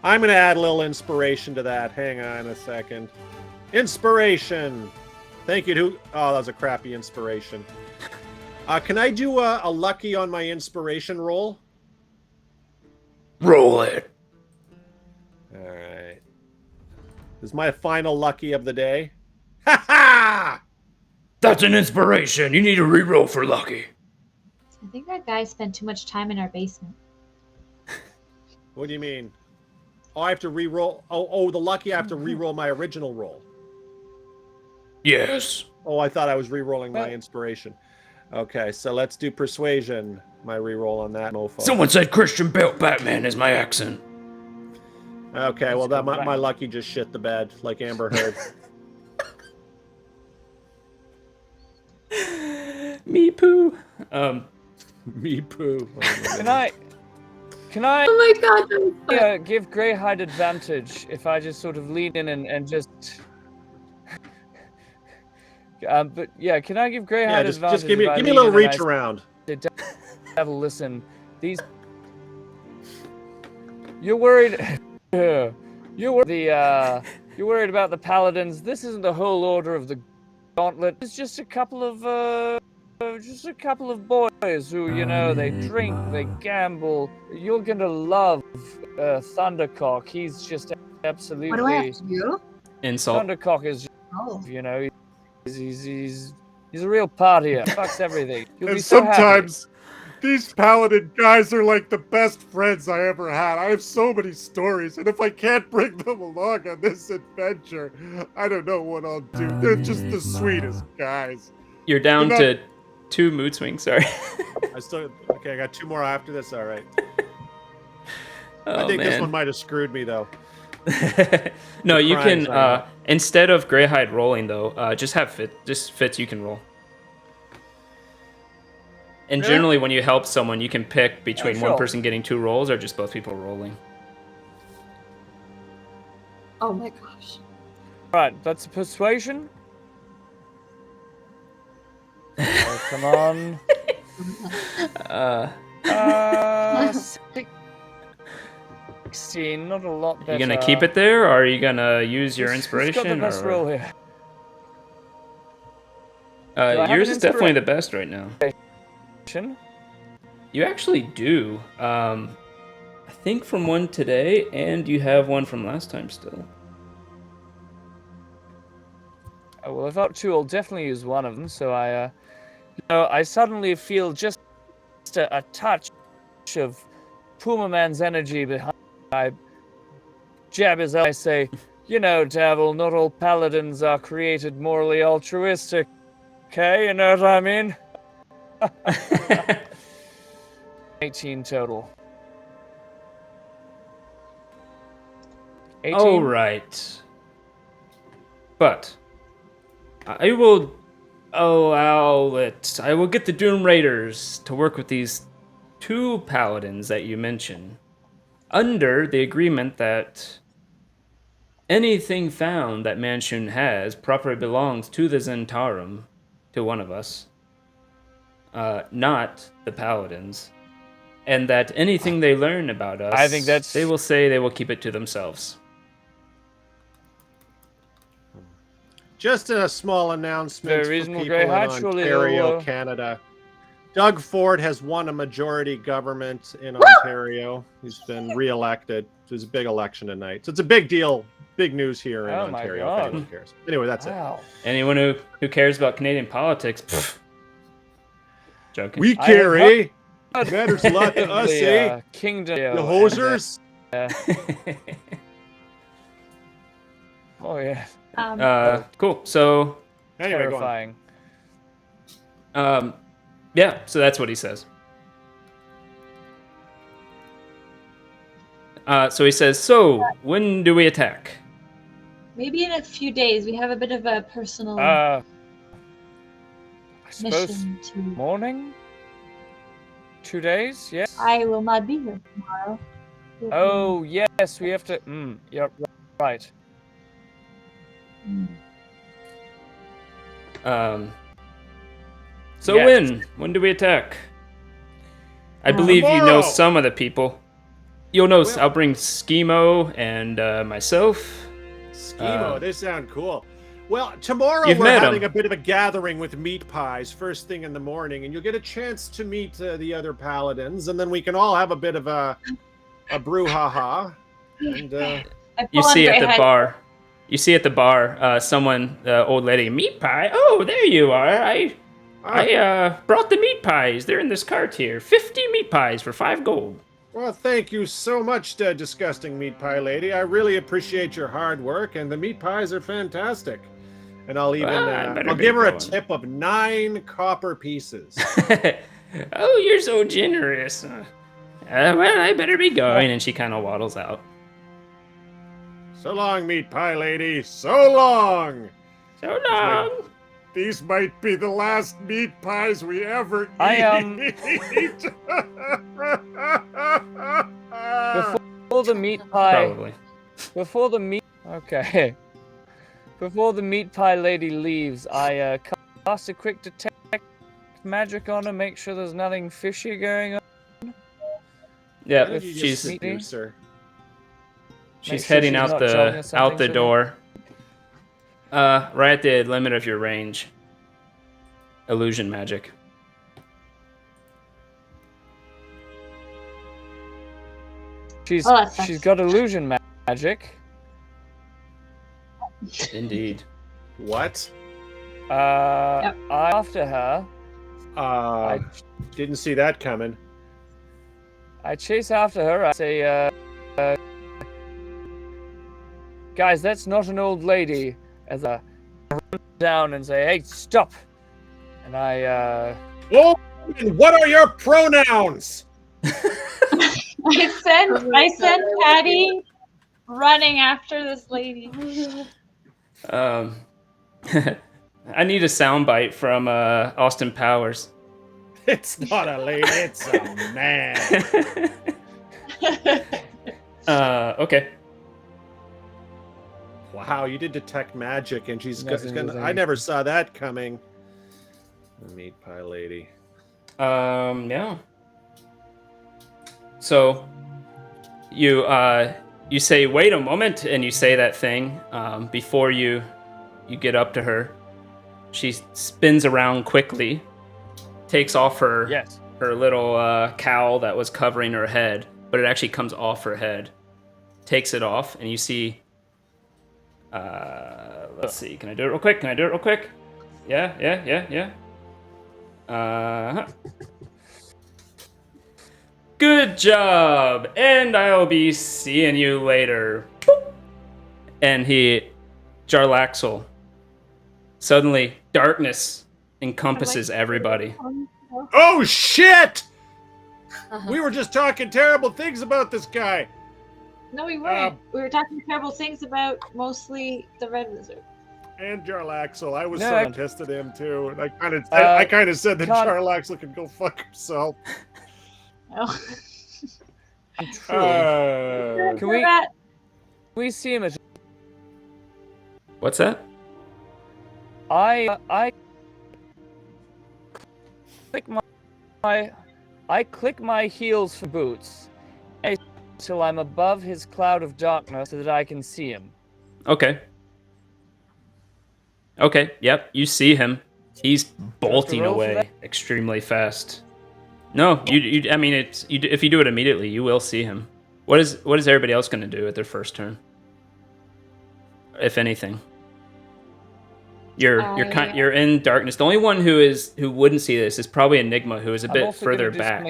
I'm going to add a little inspiration to that. Hang on a second. Inspiration. Thank you. Oh, that was a crappy inspiration. Can I do a lucky on my inspiration roll? Roll it. All right. This is my final lucky of the day. Ha ha! That's an inspiration. You need to reroll for lucky. I think that guy spent too much time in our basement. What do you mean? Oh, I have to re-roll. Oh, the lucky I have to re-roll my original roll. Yes. Oh, I thought I was re-rolling my inspiration. Okay, so let's do persuasion. My re-roll on that mofo. Someone said Christian Bale Batman is my accent. Okay, well that my lucky just shit the bed like Amber Heard. Me poo. Me poo. Can I? Oh my god! Give Greyhide advantage if I just sort of lean in and just. But yeah, can I give Greyhide advantage? Just give me a little reach around. Devil, listen, these. You're worried. You're worried about the paladins. This isn't the whole order of the gauntlet. It's just a couple of boys who, they drink, they gamble. You're gonna love Thundercock. He's just absolutely. What do I have to do? Insult. Thundercock is, Oh. he's a real partier. Fucks everything. You'll be And so happy. These paladin guys are like the best friends I ever had. I have so many stories, and if I can't bring them along on this adventure, I don't know what I'll do. They're just the sweetest guys. You're down to 2 mood swings, sorry. Okay, I got 2 more after this, all right. Oh, I think man. this one might have screwed me, though. No, you crimes can, I know. instead of Greyhide rolling, though, just have Fitz, you can roll. And Really? generally, when you help someone, you can pick between sure. one person getting 2 rolls or just both people rolling. Oh my gosh. Right, that's a persuasion. Oh, come on. 16, not a lot better. You gonna keep it there, or are you gonna use your Who's inspiration? got the best or- roll here? I have yours an is definitely the best right now. Inspiration? You actually do. I think from one today, and you have one from last time still. Oh, well, if I've got 2, I'll definitely use one of them. So I suddenly feel just a touch of Puma Man's energy behind. I jab his eye. I say, you know, Devil, not all paladins are created morally altruistic. Okay, you know what I mean? 18 total. 18? All right. But I will allow it. I will get the Doom Raiders to work with these 2 paladins that you mentioned, under the agreement that anything found that Manshun has properly belongs to the Zentarum, to one of us, not the paladins, and that anything they learn about us, I think that's- they will say they will keep it to themselves. Just a small announcement Very for reasonable, people in Greyhide. Surely Ontario, they'll, Canada. Doug Ford has won a majority government in Ontario. He's been re-elected. There's a big election tonight. So it's a big deal, big news here in Oh my Ontario, God. if anyone cares. Anyway, that's it. Wow. Anyone who cares about Canadian politics, pfft. Joking. We I care, have eh? Matters a lot to us, eh? Kingdom. The hosers? Oh yeah. Cool. So, Anyway, go on. Terrifying. yeah. So that's what he says. So he says, "So when do we attack?" Maybe in a few days. We have a bit of a personal I suppose mission to. morning. 2 days. Yes. I will not be here tomorrow. Oh yes, we have to. Yeah. Right. So Yes. when do we attack? I believe you know Tomorrow. some of the people. You'll know. Well- I'll bring Schemo and myself. Schemo, they sound cool. Well, tomorrow You've we're met 'em. having a bit of a gathering with meat pies first thing in the morning, and you'll get a chance to meet the other paladins, and then we can all have a bit of a brouhaha. And You see at the bar. You see at the bar, someone, old lady, meat pie. Oh, there you are. I brought the meat pies. They're in this cart here. 50 meat pies for 5 gold. well, thank you so much, disgusting meat pie lady. I really appreciate your hard work, and the meat pies are fantastic. And I'll even I better I'll get give her a going. tip of 9 copper pieces. Oh, you're so generous. Well, I better be going. And she kind of waddles out. So long, meat pie lady. So long. So long. These might be the last meat pies we ever eat. Before the meat pie. Probably. Before the meat. Okay. Before the meat pie lady leaves, I cast a quick detect magic on her, make sure there's nothing fishy going on. Why Yeah, don't you just she's seduce her? Make sure heading she's out not telling the us something, shouldn't door. Right at the limit of your range. Illusion magic. She's Oh, that sucks. she's got illusion magic. Indeed. What? I'm after her. Didn't see that coming. I chase after her. I say, guys, that's not an old lady. As I run down and say, hey, stop. And I, Oh, and what are your pronouns? I sent Patty running after this lady. I need a soundbite from Austin Powers. It's not a lady, it's a man. Okay. Wow, you did detect magic, and she's Nothing gonna. was I never saw that coming. The meat pie lady. Yeah. So you say, wait a moment, and you say that thing before you get up to her. She spins around quickly, takes off her her little cowl that was covering her head, but it actually comes off her head. Takes it off, and you see. Let's see. Can I do it real quick? Yeah. Good job, and I'll be seeing you later. And Jarlaxle. Suddenly, darkness encompasses everybody. Oh shit! We were just talking terrible things about this guy. No, we weren't. We were talking terrible things about mostly the Red Wizard. And Jarlaxle. I was No, so pissed at him too. And I kind of said that Jarlaxle could go fuck himself. Oh. Can we see him? What's that? I click my heels for boots until I'm above his cloud of darkness so that I can see him. Okay. Yep. You see him. He's bolting away extremely fast. No, you. I mean, if you do it immediately, you will see him. What is everybody else going to do at their first turn? If anything, you're in darkness. The only one who wouldn't see this is probably Enigma, who is a bit further back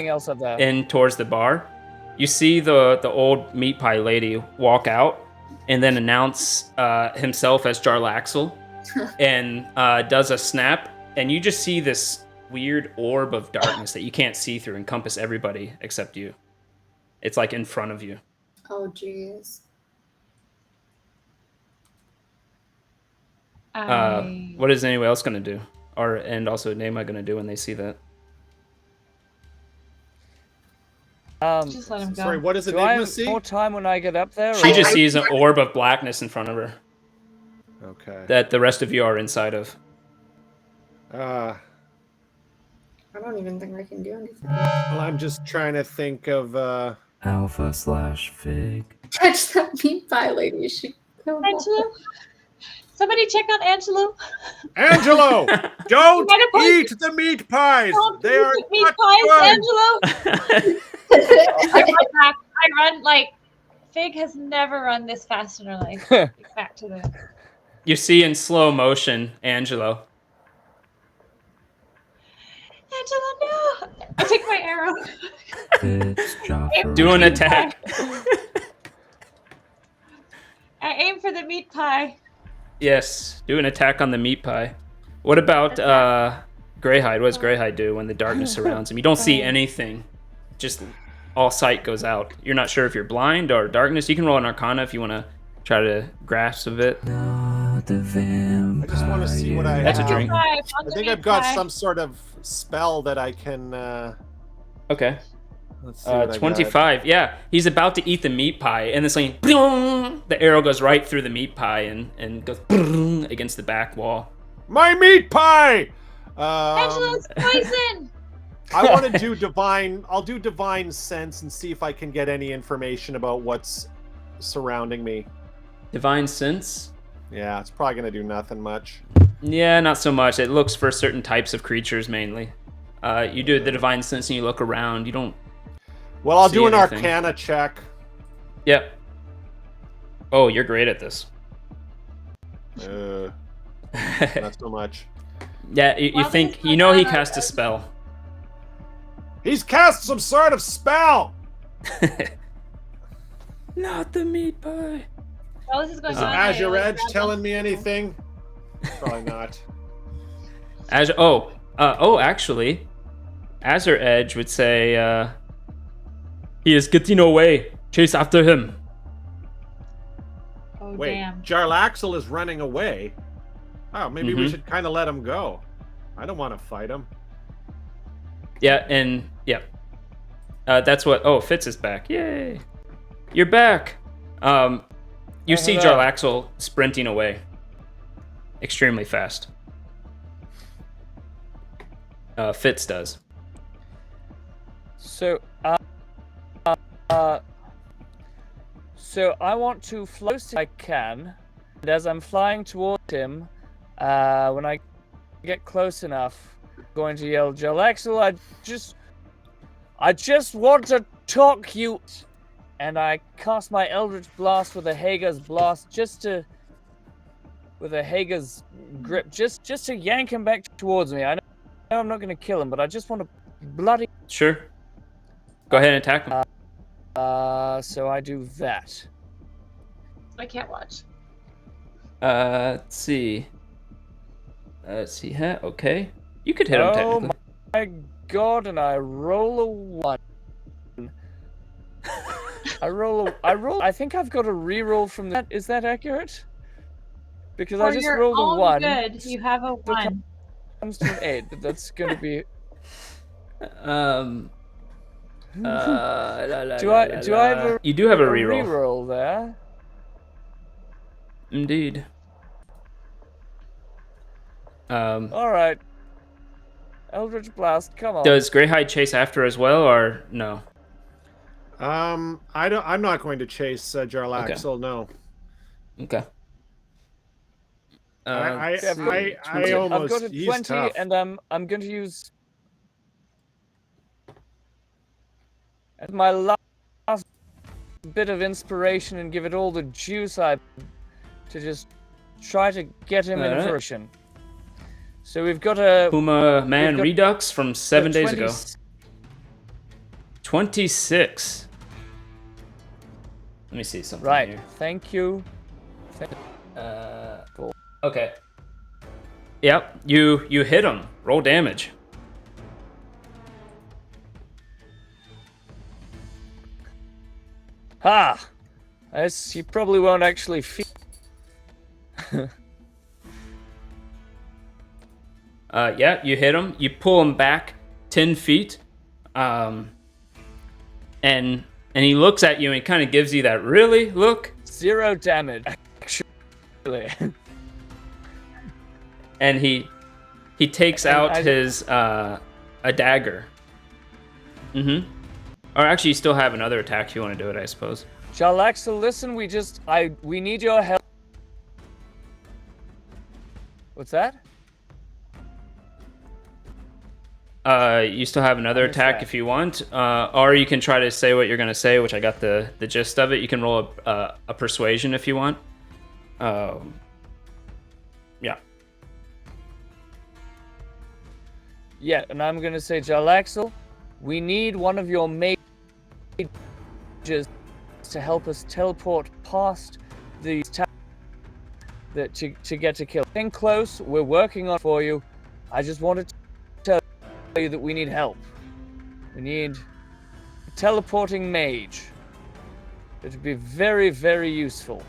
in towards the bar. You see the old meat pie lady walk out and then announce himself as Jarlaxle and does a snap, and you just see this weird orb of darkness that you can't see through encompass everybody except you. It's like in front of you. Oh, jeez. What is anyone else going to do? And also Nema going to do when they see that? Just let him go. Sorry, what does Do I Enigma have see? more time when I get up there? She just sees an orb of blackness in front of her. Okay. That the rest of you are inside of. I don't even think I can do anything. Well, I'm just trying to think of Alpha/Fig. Catch that meat pie lady. She killed her. Angelo? Somebody check on Angelo. Angelo, don't Might have eat the meat pies. Don't They are eat meat not pies, good. Angelo. I run like Fig has never run this fast in her life. Back to the. You see in slow motion, Angelo. Angelo, no! I took my arrow. Do an attack. I aim for the meat pie. Yes, do an attack on the meat pie. What about Greyhide? What does Greyhide do when the darkness surrounds him? You don't see anything. Just all sight goes out. You're not sure if you're blind or darkness. You can roll an Arcana if you want to try to grasp a bit. I just want to see what I That's a have. drink. I think I've got some sort of spell that I can... Okay. Let's see what I got. 25. Yeah, he's about to eat the meat pie, and this thing, the arrow goes right through the meat pie and goes against the back wall. My meat pie! Angelo's poison! I want to do divine. I'll do divine sense and see if I can get any information about what's surrounding me. Divine sense? Yeah, it's probably gonna do nothing much. Yeah, not so much. It looks for certain types of creatures mainly. You do the divine sense and you look around. You don't. Well, I'll see do an anything. Arcana check. Yep. Oh, you're great at this. Not so much. Yeah, you Well, think this you know he is cast a spell. He's cast some sort of spell. Not the meat pie. While this is going Is on, Azure I, Edge grab telling one- me anything? Probably not. Actually, Azure Edge would say, he is getting away. Chase after him. Oh, Wait, damn. Jarlaxle is running away. Oh, maybe we Mhm. should kind of let him go. I don't want to fight him. That's what. Oh, Fitz is back. Yay! You're back. You see hello. Jarlaxle sprinting away, extremely fast. Fitz does. So, so I want to flow as I can, and as I'm flying towards him, when I get close enough, I'm going to yell, Jalaxel, I just want to talk you, and I cast my Eldritch Blast with a Hager's Blast, with a Hager's grip, just to yank him back towards me. I know I'm not going to kill him, but I just want to bloody. Sure. Go ahead and attack him. So I do that. I can't watch. Let's see. Okay. You could hit him technically. My god, and I roll a 1. I roll. I think I've got a reroll from that. Is that accurate? Because I For just your rolled a own 1. good, you have a 1. Comes to an 8, but that's going to be. Do I have a? You do have a a reroll. reroll there? Indeed. All right. Eldritch Blast, come on. Does Greyhide chase after as well, or no? I'm not going to chase Jarlaxle. No. Okay. I I've almost. got a He's 20, tough. and I'm going to use as my last bit of inspiration and give it all the juice I to just try to get him in Alright. fruition. So we've got a Puma Man we've got Redux from 7 days 20 ago. 26. Let me see something Right. here. Thank you. Okay. Yep, you hit him. Roll damage. Ha! You probably won't actually feel. Yeah, you hit him. You pull him back 10 feet. And he looks at you and he kind of gives you that really look. 0 damage, actually. And he takes out his a dagger. Mm-hmm. Or actually, you still have another attack if you want to do it, I suppose. Jalaxa, listen, we need your help. What's that? You still have another What's attack that? if you want, or you can try to say what you're gonna say, which I got the gist of it. You can roll a persuasion if you want. Yeah. Yeah, and I'm gonna say, Jalaxel, we need one of your mages to help us teleport past these to get to kill. Getting close, we're working on it for you. I just wanted to tell you that we need help. We need a teleporting mage. It would be very, very useful.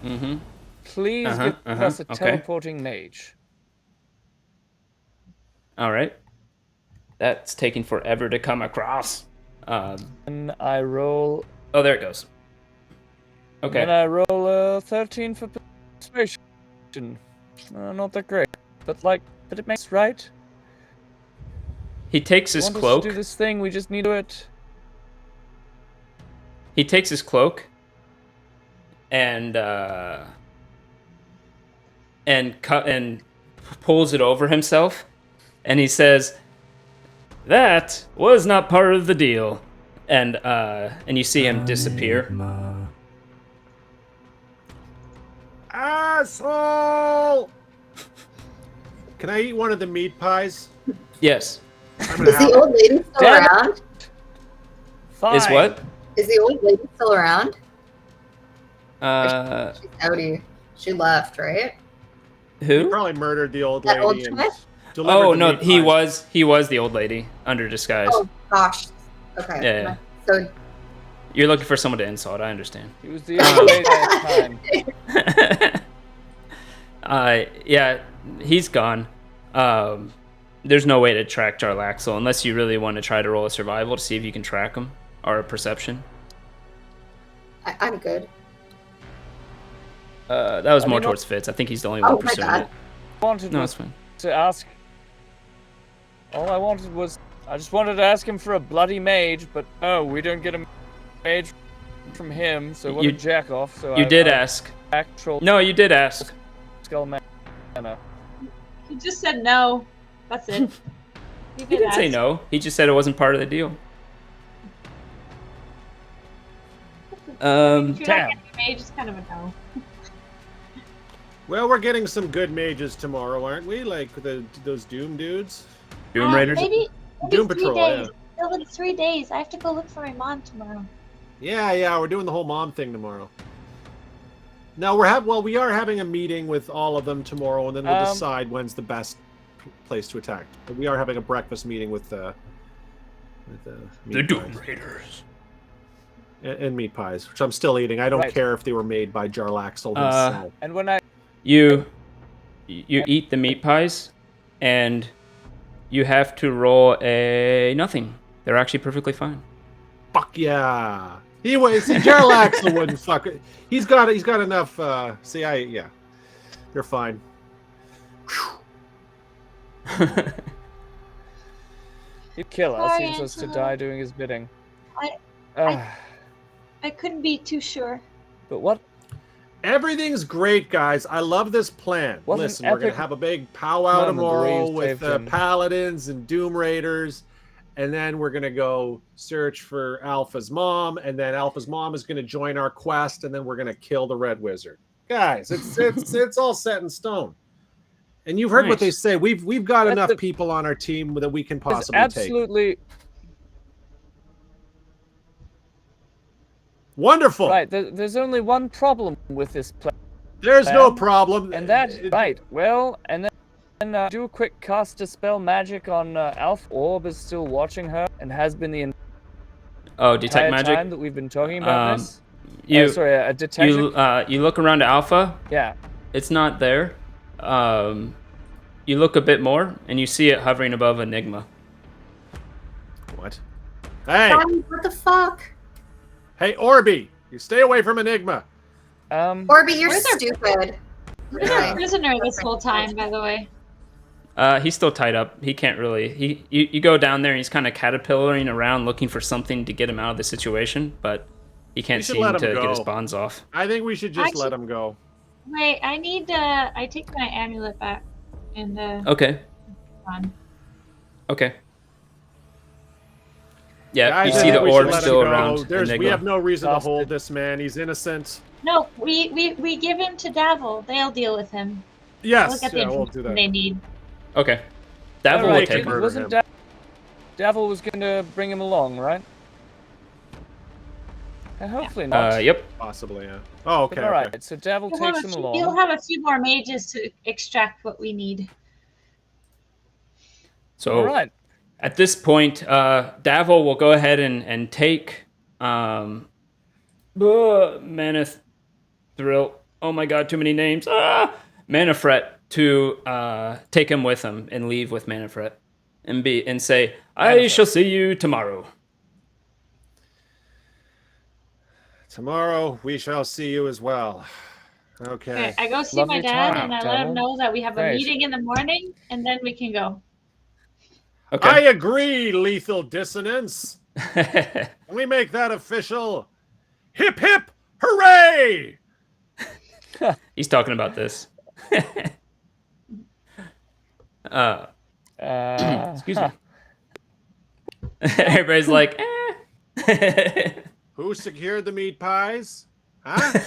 Mm-hmm. Please give us a okay. teleporting mage. All right. That's taking forever to come across. And I roll. Oh, there it goes. Okay. And I roll a 13 for persuasion. Not that great, but it makes right. He takes his Want us cloak. to do this thing? We just need to do it. He takes his cloak and pulls it over himself, and he says, "That was not part of the deal." And you see him disappear. Asshole! Can I eat one of the meat pies? Yes. Is the old lady still Damn it. around? Fine. Is what? Is the old lady still around? Uh, She's outie. She left, right? He who? probably murdered the old That old lady and chick? delivered Oh the no, meat he pies. was the old lady under disguise. Oh gosh. Okay. Yeah. So You're looking for someone to insult. I understand. He was the old lady at time. Yeah, he's gone. There's no way to track Jarlaxle unless you really want to try to roll a survival to see if you can track him or a perception. I'm good. That was I more mean, towards Fitz. I think he's the only Oh one my pursuing God. it. Wanted No, was it's fine. to ask. All I wanted was, I just wanted to ask him for a bloody mage, but no, we don't get a mage from him. So what You- a jack off. So You did ask. Actual No, you did ask. skull mana. He just said no. That's it. He didn't say no. He just said it wasn't part of the deal. If you're not Damn. getting a mage, it's kind of a no. Well, we're getting some good mages tomorrow, aren't we? Like those Doom dudes. Doom Raiders. Maybe Doom 3 Patrol, days. yeah. Still in 3 days. I have to go look for my mom tomorrow. Yeah, we're doing the whole mom thing tomorrow. Now we are having a meeting with all of them tomorrow, and then we'll decide when's the best place to attack. But we are having a breakfast meeting with the meat Doom pies. Raiders. And meat pies, which I'm still eating. I don't Right. care if they were made by Jarlaxle himself. And when I You eat the meat pies, and you have to roll a nothing. They're actually perfectly fine. Fuck yeah! See, Jarlaxle wouldn't fuck it. He's got enough. They're fine. he'd kill us, Sorry, he wants us to Angela. die doing his bidding. I- I couldn't be too sure. But what? Everything's great, guys. I love this plan. What an Listen, we're gonna epic have a big powwow moment the way tomorrow you with saved him. paladins and Doom Raiders, and then we're gonna go search for Alpha's mom, and then Alpha's mom is gonna join our quest, and then we're gonna kill the Red Wizard. Guys, it's all set in stone. And you've heard what they Nice. say. We've got That's enough the- people on our team that we can There's possibly take. absolutely Wonderful. right. There's only one problem with this plan. There's no problem. And that's right. Well, and then do a quick cast Dispel Magic on Alpha. Orb is still watching her and has been the Oh, entire detect magic. time that we've been talking about this. You Sorry, a detection. you look around to Alpha. Yeah. It's not there. You look a bit more, and you see it hovering above Enigma. What? Hey, Daddy, what the fuck? hey, Orby, you stay away from Enigma. Orby, you're Where's our- stupid. Where's our prisoner this whole time, by the way? He's still tied up. He can't really. You go down there, and he's kind of caterpillaring around looking for something to get him out of the situation, but he can't should seem let to him get his go. bonds off. I think we should just Actually- let him go. Wait, I need I take my amulet back and Okay. on. Okay. Yeah, Guys, you I see think the we should orb let him still go. around We Enigma. have no reason to Lost hold it. this man. He's innocent. No, we give him to Davil. They'll deal with him. Yes, Look at the yeah, we'll do information that. they need. Okay. Davil will Alright, take him. him. Murder wasn't Davil was going to bring him along, right? Hopefully not. Yep. Possibly, yeah. Oh, okay. But all right, okay. so Davil You'll have, takes him along. you'll have a few more mages to extract what we need. So All right. at this point, Davil will go ahead and take Manith Thrill. Oh my god, too many names. Manifret to take him with him and leave with Manifret and say, I Manifret. shall see you tomorrow. Tomorrow we shall see you as well. Okay. Okay, I go see Love my your dad time, and I let him Davil. know that we have a Great. meeting in the morning and then we can go. Okay. I agree, Lethal Dissonance. Can we make that official? Hip hip hooray! He's talking about this. Excuse me. Everybody's like, Who secured the meat pies? Huh?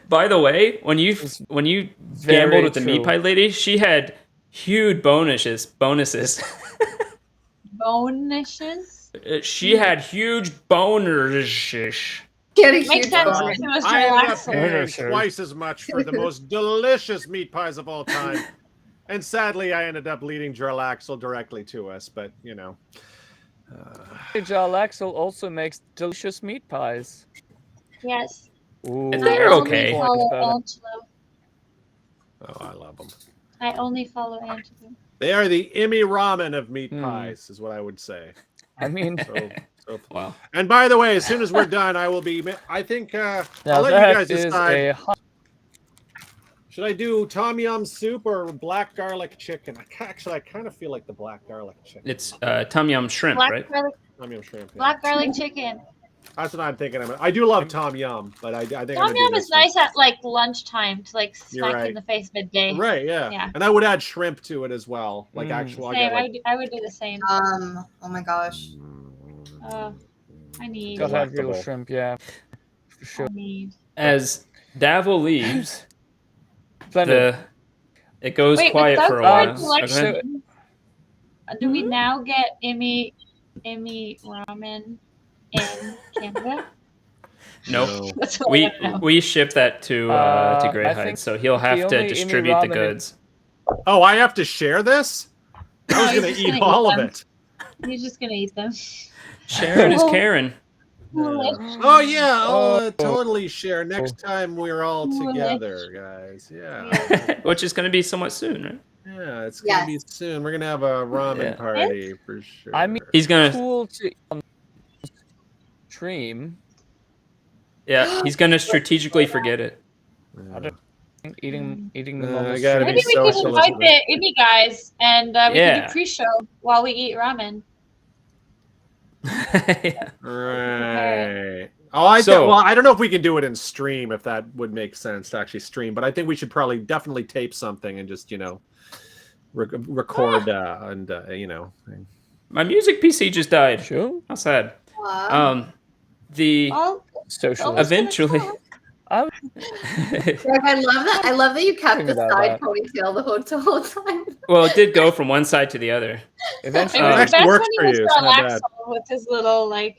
By the way, when you very gambled with the meat true. pie lady, she had huge bonuses. Bonuses. She had huge boners. Get a Makes huge sense. bonus. It was I ended up Jarlaxle. paying Sure. twice as much for the most delicious meat pies of all time. And sadly, I ended up leading Jarlaxle directly to us, but, you know. Jarlaxle also makes delicious meat pies. Yes. Ooh, They're I that's a okay. good only point follow about it. Angelo. Oh, I love them. I only follow Angelo. They are the Immy Ramen of meat Hmm. pies, is what I would say. I mean, So Wow. and by the way, as soon as we're done, I will be. I think now I'll let that you guys is decide. a hot. Should I do tom yum soup or black garlic chicken? I kind of feel like the black garlic chicken. It's tom yum shrimp, Black right? garlic, Tom yum shrimp. Yeah. black garlic chicken. That's what I'm thinking. I do love tom yum, but I think I'm Tom gonna do yum this is nice at like lunchtime to like You're smack you right. in the face midday. one. Right? Yeah. Yeah. And I would add shrimp to it as well, like Mm. actual. I Same. get like. I would do the same. Oh my gosh. I need. Gotta have real Delectable. shrimp, yeah. For sure. I need. As Davil leaves, Splendid. it goes Wait, quiet without for a going while. to like, Okay. So- do we now get Immy ramen in Canada? Nope. No. That's what I want to know. We ship that to I Greyhide, think so he'll the have to only distribute the ramen goods. Oh, I have to share this. I No, was he's gonna just eat gonna eat all of them. it. He's just gonna eat them. Sharon is Karen. Oh yeah, I'll Oh. totally share next time we're all Foolish. together, guys. Yeah, Which is going to be somewhat soon, right? yeah, it's gonna be Yes. soon. We're gonna have a ramen Yeah. party for sure. I mean, He's going to, cool to stream yeah, he's going to strategically forget it. Yeah. eating them I on the gotta stream. Maybe we can social invite a bit. the Immy guys and we can Yeah. do pre-show while we eat ramen. Yeah. Right. Oh, I So- well, I don't know if we can do it in stream, if that would make sense to actually stream, but I think we should probably definitely tape something and just record and My music PC just died. Sure. How sad. Wow. The Well, Social. Almost gonna eventually. tell. I Like, I love that. I love that you kept the Thinking about side that. ponytail the whole time. Well, it did go from one side to the other. eventually. It was Next the best works when for he was you, it's not bad. Jarlaxle with his little like.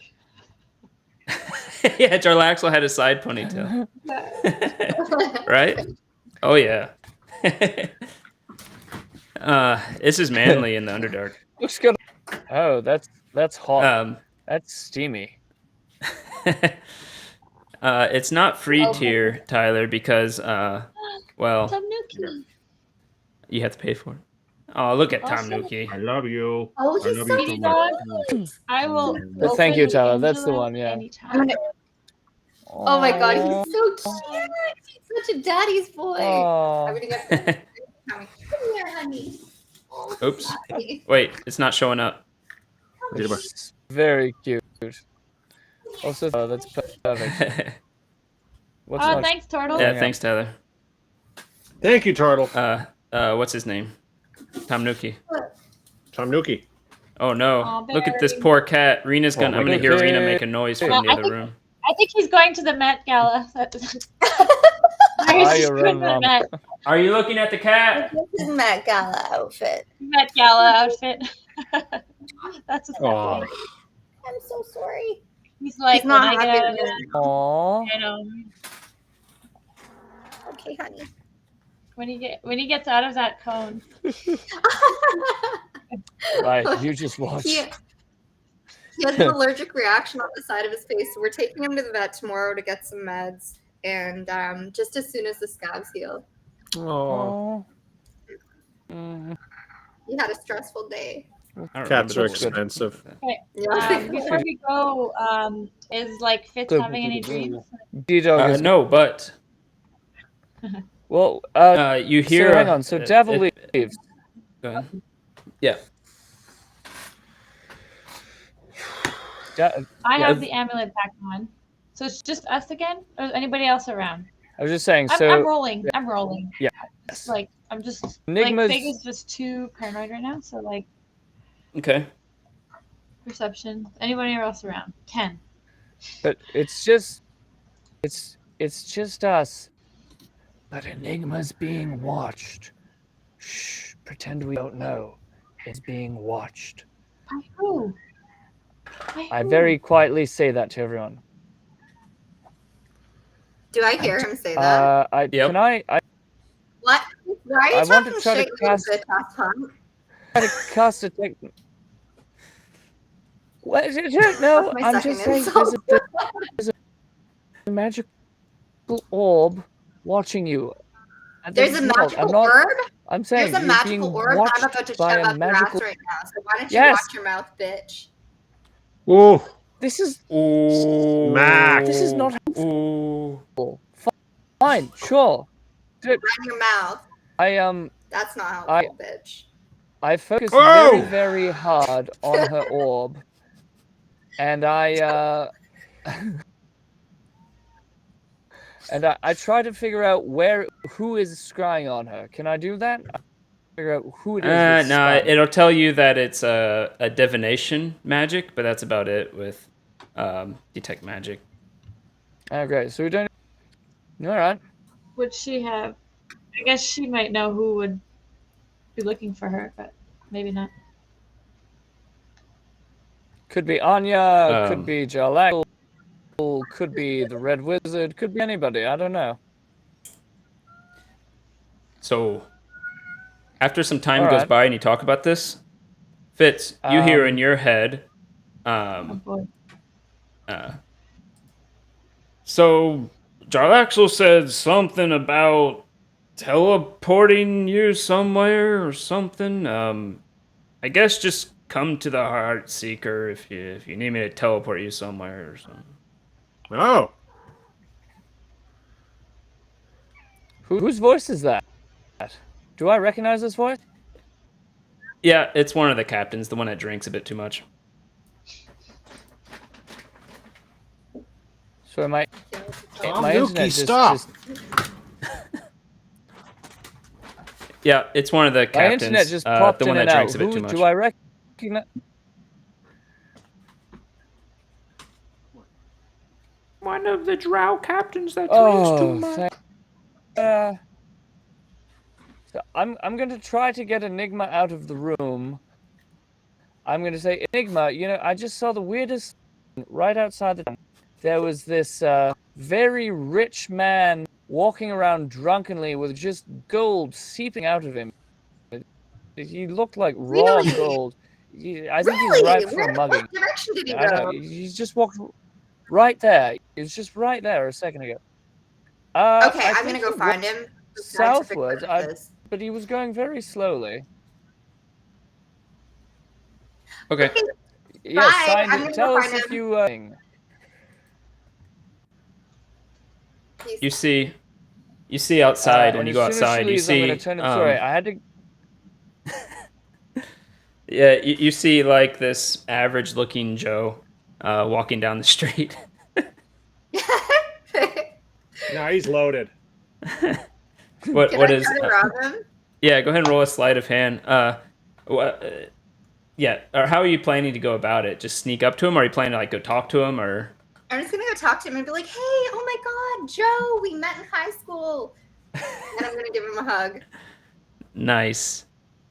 Yeah, Jarlaxle had a side ponytail. Right? Oh yeah. This is manly in the Underdark. Looks good. Oh, that's hot. Um, That's steamy. it's not free Oh. tier, Tyler, because well, Tanuki. you have to pay for it. Oh, look at Tom Awesome. Nuki. I love you. Oh, he's so Sweetie dog. I will. But thank open you, Tyler. That's the Angelo one, yeah. anytime. Oh my god, he's so cute. He's such a daddy's boy. I'm Aw. gonna get Come here, honey. Oh, Oops. daddy. Wait, it's not showing up. It's very cute. Also, that's perfect. What's Oh, not- thanks, Turtle. Yeah, Yeah. thanks, Tyler. Thank you, Turtle. What's his name? Tom Nuki. Tom Nuki. Oh no! Aw, Look at this Barry. poor cat. Rena's gonna. I'm my gonna hear goodness. Rena make a noise from Well, the I other think- room. I think he's going to the Met Gala. Barry's you're going to the wrong. Met, Are you looking at the cat? This is Met Gala outfit. Met Gala outfit. That's what's Aw. happening. I'm so sorry. He's like, He's not when I get happy out of with it, Aw. I know. Okay, honey. When he gets out of that cone. Right, you just watch. He has an allergic reaction on the side of his face, so we're taking him to the vet tomorrow to get some meds. And just as soon as the scabs heal, Oh, Aw. Mm. he had a stressful day. I don't cats remember are this. expensive. Yeah. Before we go, is like Fitz Good. having any dreams? D-Dog is... No, but Well, you hear. so hang on. So Devil leaves. Go ahead. Yeah. I Yeah. have the amulet back on. So it's just us again? Or is anybody else around? I was just saying. I'm So rolling. I'm rolling. Yeah. It's like, I'm just, Enigma's- like, Fig is just too paranoid right now. So, like, Okay. perception. Anybody else around? 10. but it's just us. That Enigma's being watched. Shh, pretend we don't know. It's being watched. By who? I very quietly say that to everyone. Do I hear him say that? Yep. Can I What? Why are you I want to talking try to shit, you cast- bitch-ass punk? try to cast a tech? What? No, That's my I'm second just saying insult. there's a magical orb watching you. And There's a no, magical orb? I'm saying There's a you're magical being orb watched I'm about to by shove a up your magical. ass right now. So why don't you Yes. watch your mouth, bitch? Ooh, This is smack. this is not Ooh. helpful. Fine, sure. Run your mouth. I That's not helpful, bitch. I focus Oh! very, very hard on her orb, and I try to figure out who is scrying on her. Can I do that? Figure out who it is. That's No, spying. it'll tell you that it's a divination magic, but that's about it with detect magic. Okay, so we don't. All right. Would she have? I guess she might know who would be looking for her, but maybe not. Could be Anya. Could Um, be Jalak. Could be the Red Wizard. Could be anybody. I don't know. So after some time All goes right. by and you talk about this, Fitz, you hear in your head, Oh boy. so Jarlaxle said something about teleporting you somewhere or something. I guess just come to the Heart Seeker if you need me to teleport you somewhere or something. Oh, Whose voice is that? Do I recognize this voice? Yeah, it's one of the captains, the one that drinks a bit too much. So my Tom my Yuki, internet stop. Yeah, it's one of the My captains. internet just popped the one in that and drinks out. a bit too Who much. do I recognize? One of the drow captains that drinks too much. So I'm going to try to get Enigma out of the room. I'm going to say, Enigma, I just saw the weirdest thing right outside the town. There was this very rich man walking around drunkenly with just gold seeping out of him. He looked like raw Really? gold. I think he's ripe for a mugging. What direction did he I know. go? He's just walked right there. He was just right there a second ago. Okay, I I'm gonna think go he find walked him. for scientific southwards, purposes. but he was going very slowly. Okay. Yeah, Bye, I'm gonna tell go us find if him. you. He's- You see outside when and you go as soon as she outside. You leaves, I'm see. gonna turn. Sorry, I had to. Yeah, you see like this average-looking Joe walking down the street. no, he's loaded. Can What I is? try to rob him? Yeah, go ahead and roll a sleight of hand. Yeah, or how are you planning to go about it? Just sneak up to him, or are you planning to like go talk to him, or? I'm just gonna go talk to him and be like, "Hey, oh my God, Joe, we met in high school," and I'm gonna give him a hug, Nice.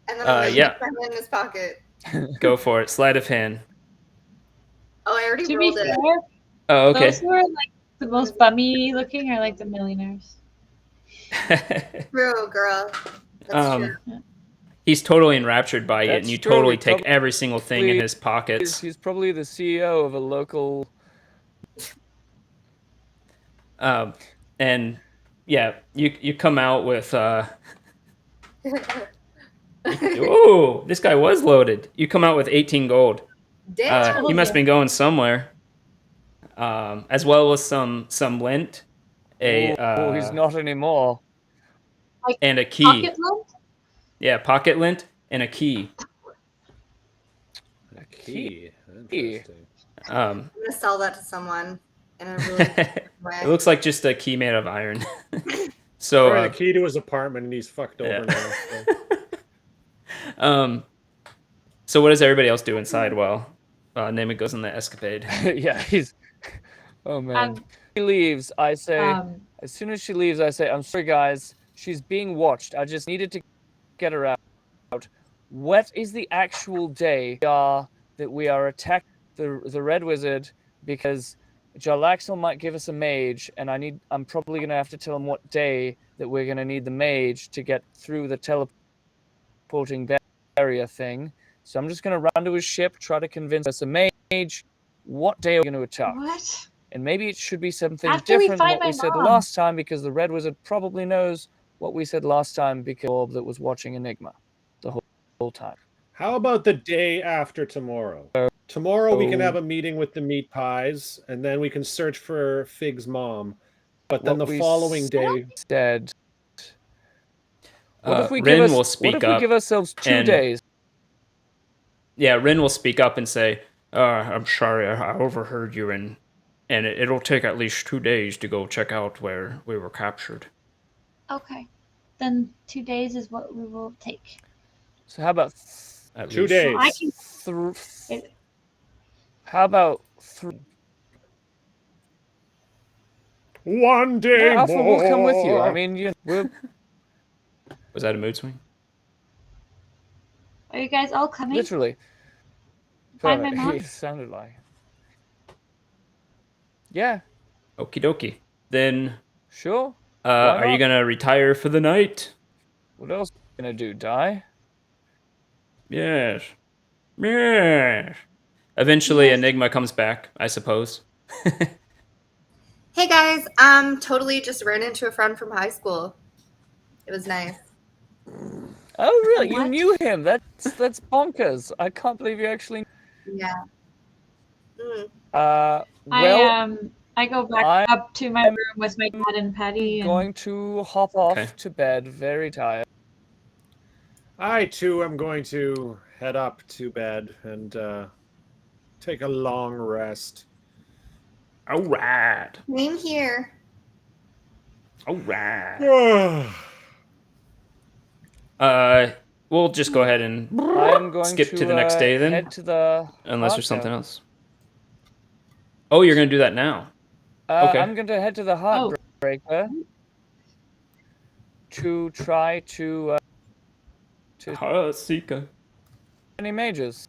and then I'm gonna yeah. put my hand in his pocket. Go for it. Sleight of hand. Oh, I already To be rolled fair, it. Oh, okay. those who are like the most bummy looking are like the millionaires. True, girl. That's true. He's totally enraptured by it, and That's you true, totally he take probably- every single thing in his pockets. He's probably the CEO of a local. And yeah, you come out with. Ooh, this guy was loaded. You come out with 18 gold. Damn. He must have been going somewhere. As well as some lint, he's not anymore. and a key. Pocket lint? Yeah, pocket lint and a key. A key. Key. Interesting. I'm gonna sell that to someone in a really good way. It looks like just a key made of iron. So Probably the key to his apartment, and he's fucked over now. So. So what does everybody else do inside while Naaman goes on the escapade? Yeah, he's. Oh man. He leaves. I say, As soon as she leaves, I say, I'm sorry, guys. She's being watched. I just needed to get her out. What is the actual day that we are attacking the Red Wizard? Because Jarlaxle might give us a mage, and I'm probably going to have to tell him what day that we're going to need the mage to get through the teleporting barrier thing. So I'm just going to run to his ship, try to convince us a mage. What day are we going to attack? What? And maybe it should be something After we different than find what we my said mom. last time, because the Red Wizard probably knows what we said last time because the orb that was watching Enigma the whole time. How about the day after tomorrow? Tomorrow we can have a meeting with the meat pies, and then we can search for Fig's mom. But then What the we following day, Instead, what if we Rin give will us? speak What if we up give ourselves 2 and- days? Yeah, Rin will speak up and say, I'm sorry, I overheard you, and it'll take at least 2 days to go check out where we were captured. Okay. Then 2 days is what we will take. So how about At 2 least. days. I can. How about 3? 1 day Alpha more. will come with you. I mean, we're Was that a mood swing? Are you guys all coming? literally. Find my Perfect. mom? It sounded like. Yeah, Okie dokie. Then, sure. are you not? gonna retire for the night? What else are we gonna do? Die? Yes. Yes. Eventually, Yes. Enigma comes back, I suppose. Hey guys, totally just ran into a friend from high school. It was nice. Oh, really? You What? knew him? That's bonkers. I can't believe you actually. Yeah. Mm. Well, I go back up to my room with my dad and Patty. I'm going to hop off Okay. to bed, very tired. I too am going to head up to bed and take a long rest. All right. Same here. All right. We'll just go ahead and I'm going skip to the next uh, day then, Head to the unless hot there's something zone. else. Oh, you're gonna do that now. Okay. I'm going to head to the Heartbreaker to try to Sika. any mages.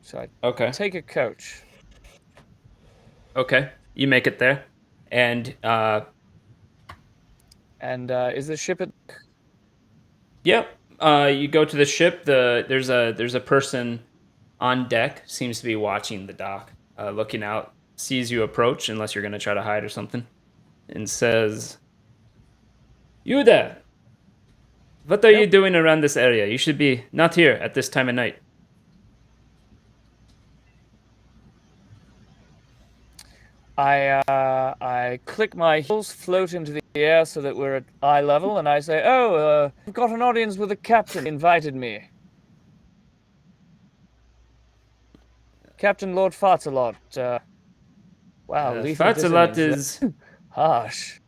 So I Okay. take a coach. Okay. You make it there, and Is the ship at? yep. You go to the ship. There's a person on deck. Seems to be watching the dock, looking out. Sees you approach, unless you're gonna try to hide or something, and says, "You there? What are you doing around this area? You should be not here at this time of night." I click my heels, float into the air so that we're at eye level, and I say, I've got an audience with the captain. He invited me. Captain Lord Fartalot. Wow, lethal Fatsalat dissonance. is Harsh.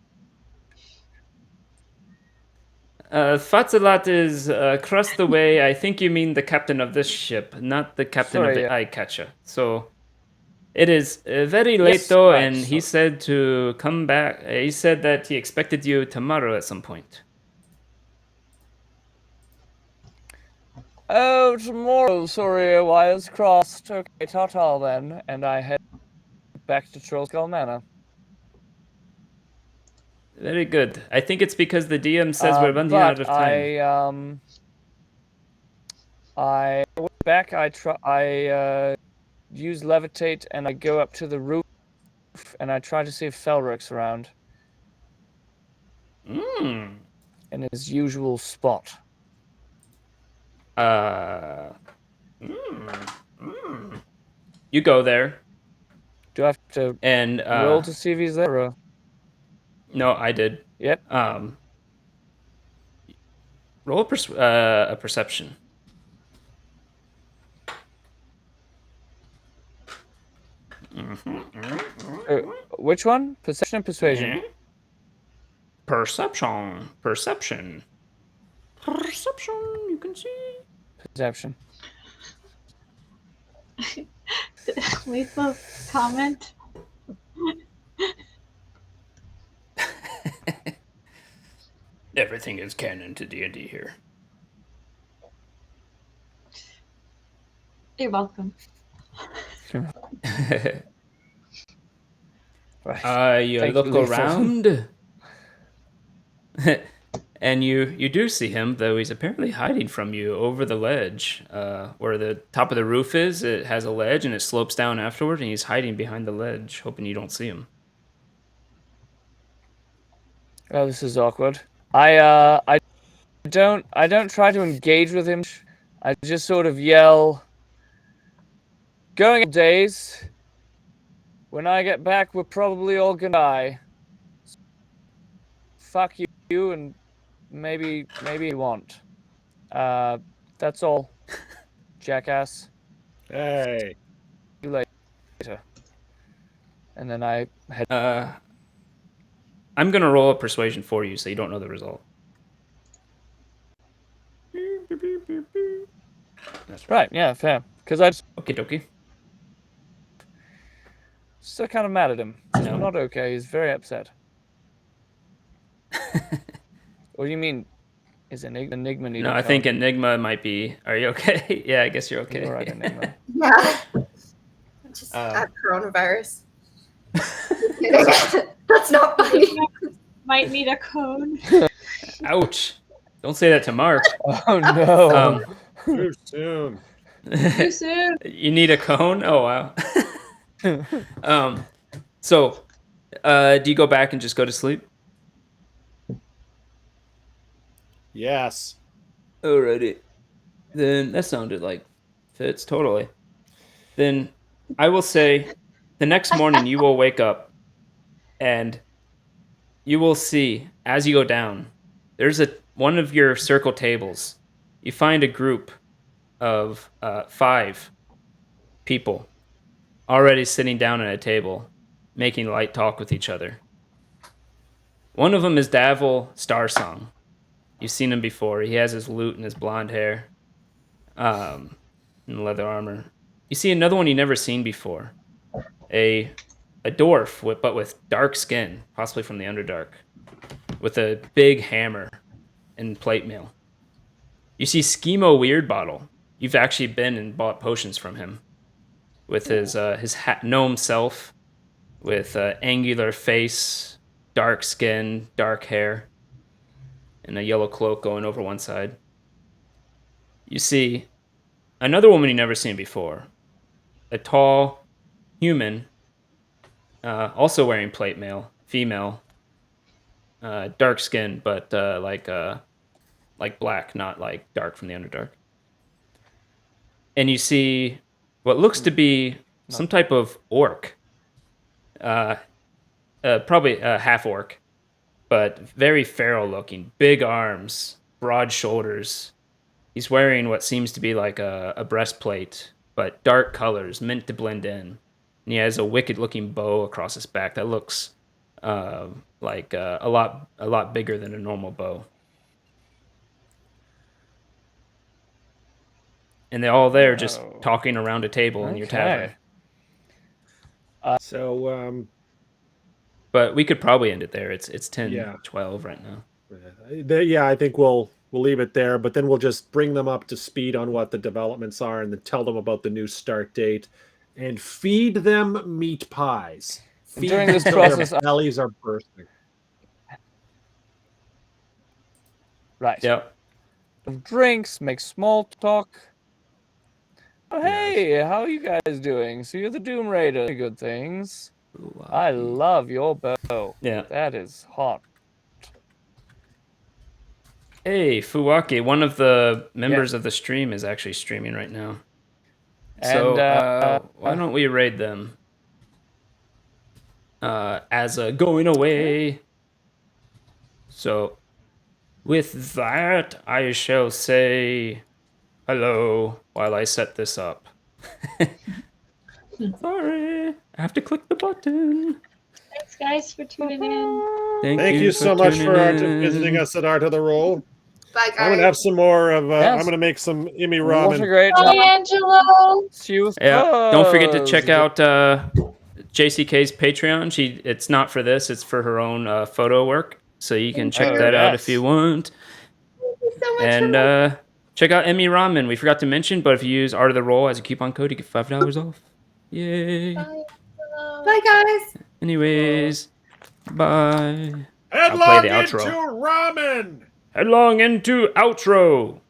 Fatsalat is across the way. I think you mean the captain of this ship, not the captain of Sorry, the yeah. eye catcher. So it is very late Yes, though, right, and he so- said to come back. He said that he expected you tomorrow at some point. Oh, tomorrow. Sorry, wires crossed. Okay, ta-ta then. And I head back to Trollskull Manor. Very good. I think it's because the DM says we're running out of time. I went back. I use levitate, and I go up to the roof, and I try to see if Felric's around Mm. in his usual spot. You go there, Do I have to and roll to see if he's there? Or... no, I did. Yep. Roll a perception. Which one? Perception and persuasion? Perception. Perception. Perception. You can see. Perception. Lethal comment. Everything is canon to D&D here. You're welcome. Right. You Thank look you, Lisa. around, and you do see him, though he's apparently hiding from you over the ledge. Where the top of the roof is, it has a ledge, and it slopes down afterward, and he's hiding behind the ledge, hoping you don't see him. Oh, this is awkward. I don't try to engage with him. I just sort of yell, "Going days. When I get back, we're probably all gonna die. Fuck you, and maybe you won't. That's all, jackass. Hey. See you later." And then I head. I'm gonna roll a persuasion for you, so you don't know the result. That's Right, yeah, fair. Because I just Okie dokie. still kind of mad at him. It's No. not okay. He's very upset. What do you mean? Is Enigma need No, a I think code? Enigma might be. Are you okay? Yeah, I guess you're okay. You're right, Enigma. Yeah. Just got coronavirus. That's not funny. Might need a cone. Ouch! Don't say that to Mark. Oh no. Too soon. Too soon. You need a cone? Oh wow. So, do you go back and just go to sleep? Yes. Alrighty. Then that sounded like fits totally. Then I will say, the next morning you will wake up, and you will see as you go down, there's one of your circle tables. You find a group of 5 people already sitting down at a table, making light talk with each other. One of them is Davil Starsong. You've seen him before. He has his lute and his blonde hair, and leather armor. You see another one you've never seen before, a dwarf but with dark skin, possibly from the Underdark, with a big hammer and plate mail. You see Schemo Weirdbottle. You've actually been and bought potions from him, with his gnome self, with angular face, dark skin, dark hair, and a yellow cloak going over one side. You see another woman you've never seen before, a tall human, also wearing plate mail, female, dark skin, but like black, not like dark from the Underdark. And you see what looks to be some type of orc, probably a half orc, but very feral looking, big arms, broad shoulders. He's wearing what seems to be like a breastplate, but dark colors meant to blend in. And he has a wicked looking bow across his back that looks like a lot bigger than a normal bow. And they're all there just talking around a table in your tavern. So, But we could probably end it there. It's 10, Yeah. 12 right now. yeah, I think we'll leave it there, but then we'll just bring them up to speed on what the developments are and then tell them about the new start date and feed them meat pies. Feed During them this till their process, bellies are bursting. right. Yep. Drinks, make small talk. Oh, hey, how are you guys doing? So you're the Doom Raider. Good things. I love your bow. Yeah. That is hot. Hey, Fuwaki, one of the members of the stream is actually streaming right now. So why don't we raid them as a going away? So with that, I shall say hello while I set this up. Sorry, I have to click the button. Thanks, guys, for tuning in. Thank you so much for visiting us at Art of the Roll. Bye, guys. I'm gonna have some more of. Yes. I'm gonna make some Imi What a ramen. great Bye, time. Angelo. See you Yeah, don't forget to check out JCK's Patreon. It's not for this; it's for her own photo work. So you can check Oh, that out if yes. you want. Thank you so much. And check out Emmy Ramen. We forgot to mention, but if you use Art of the Roll as a coupon code, you get $5 off. Yay. Bye, guys. Anyways, bye. I'll play Headlong the into outro. ramen. Headlong into outro.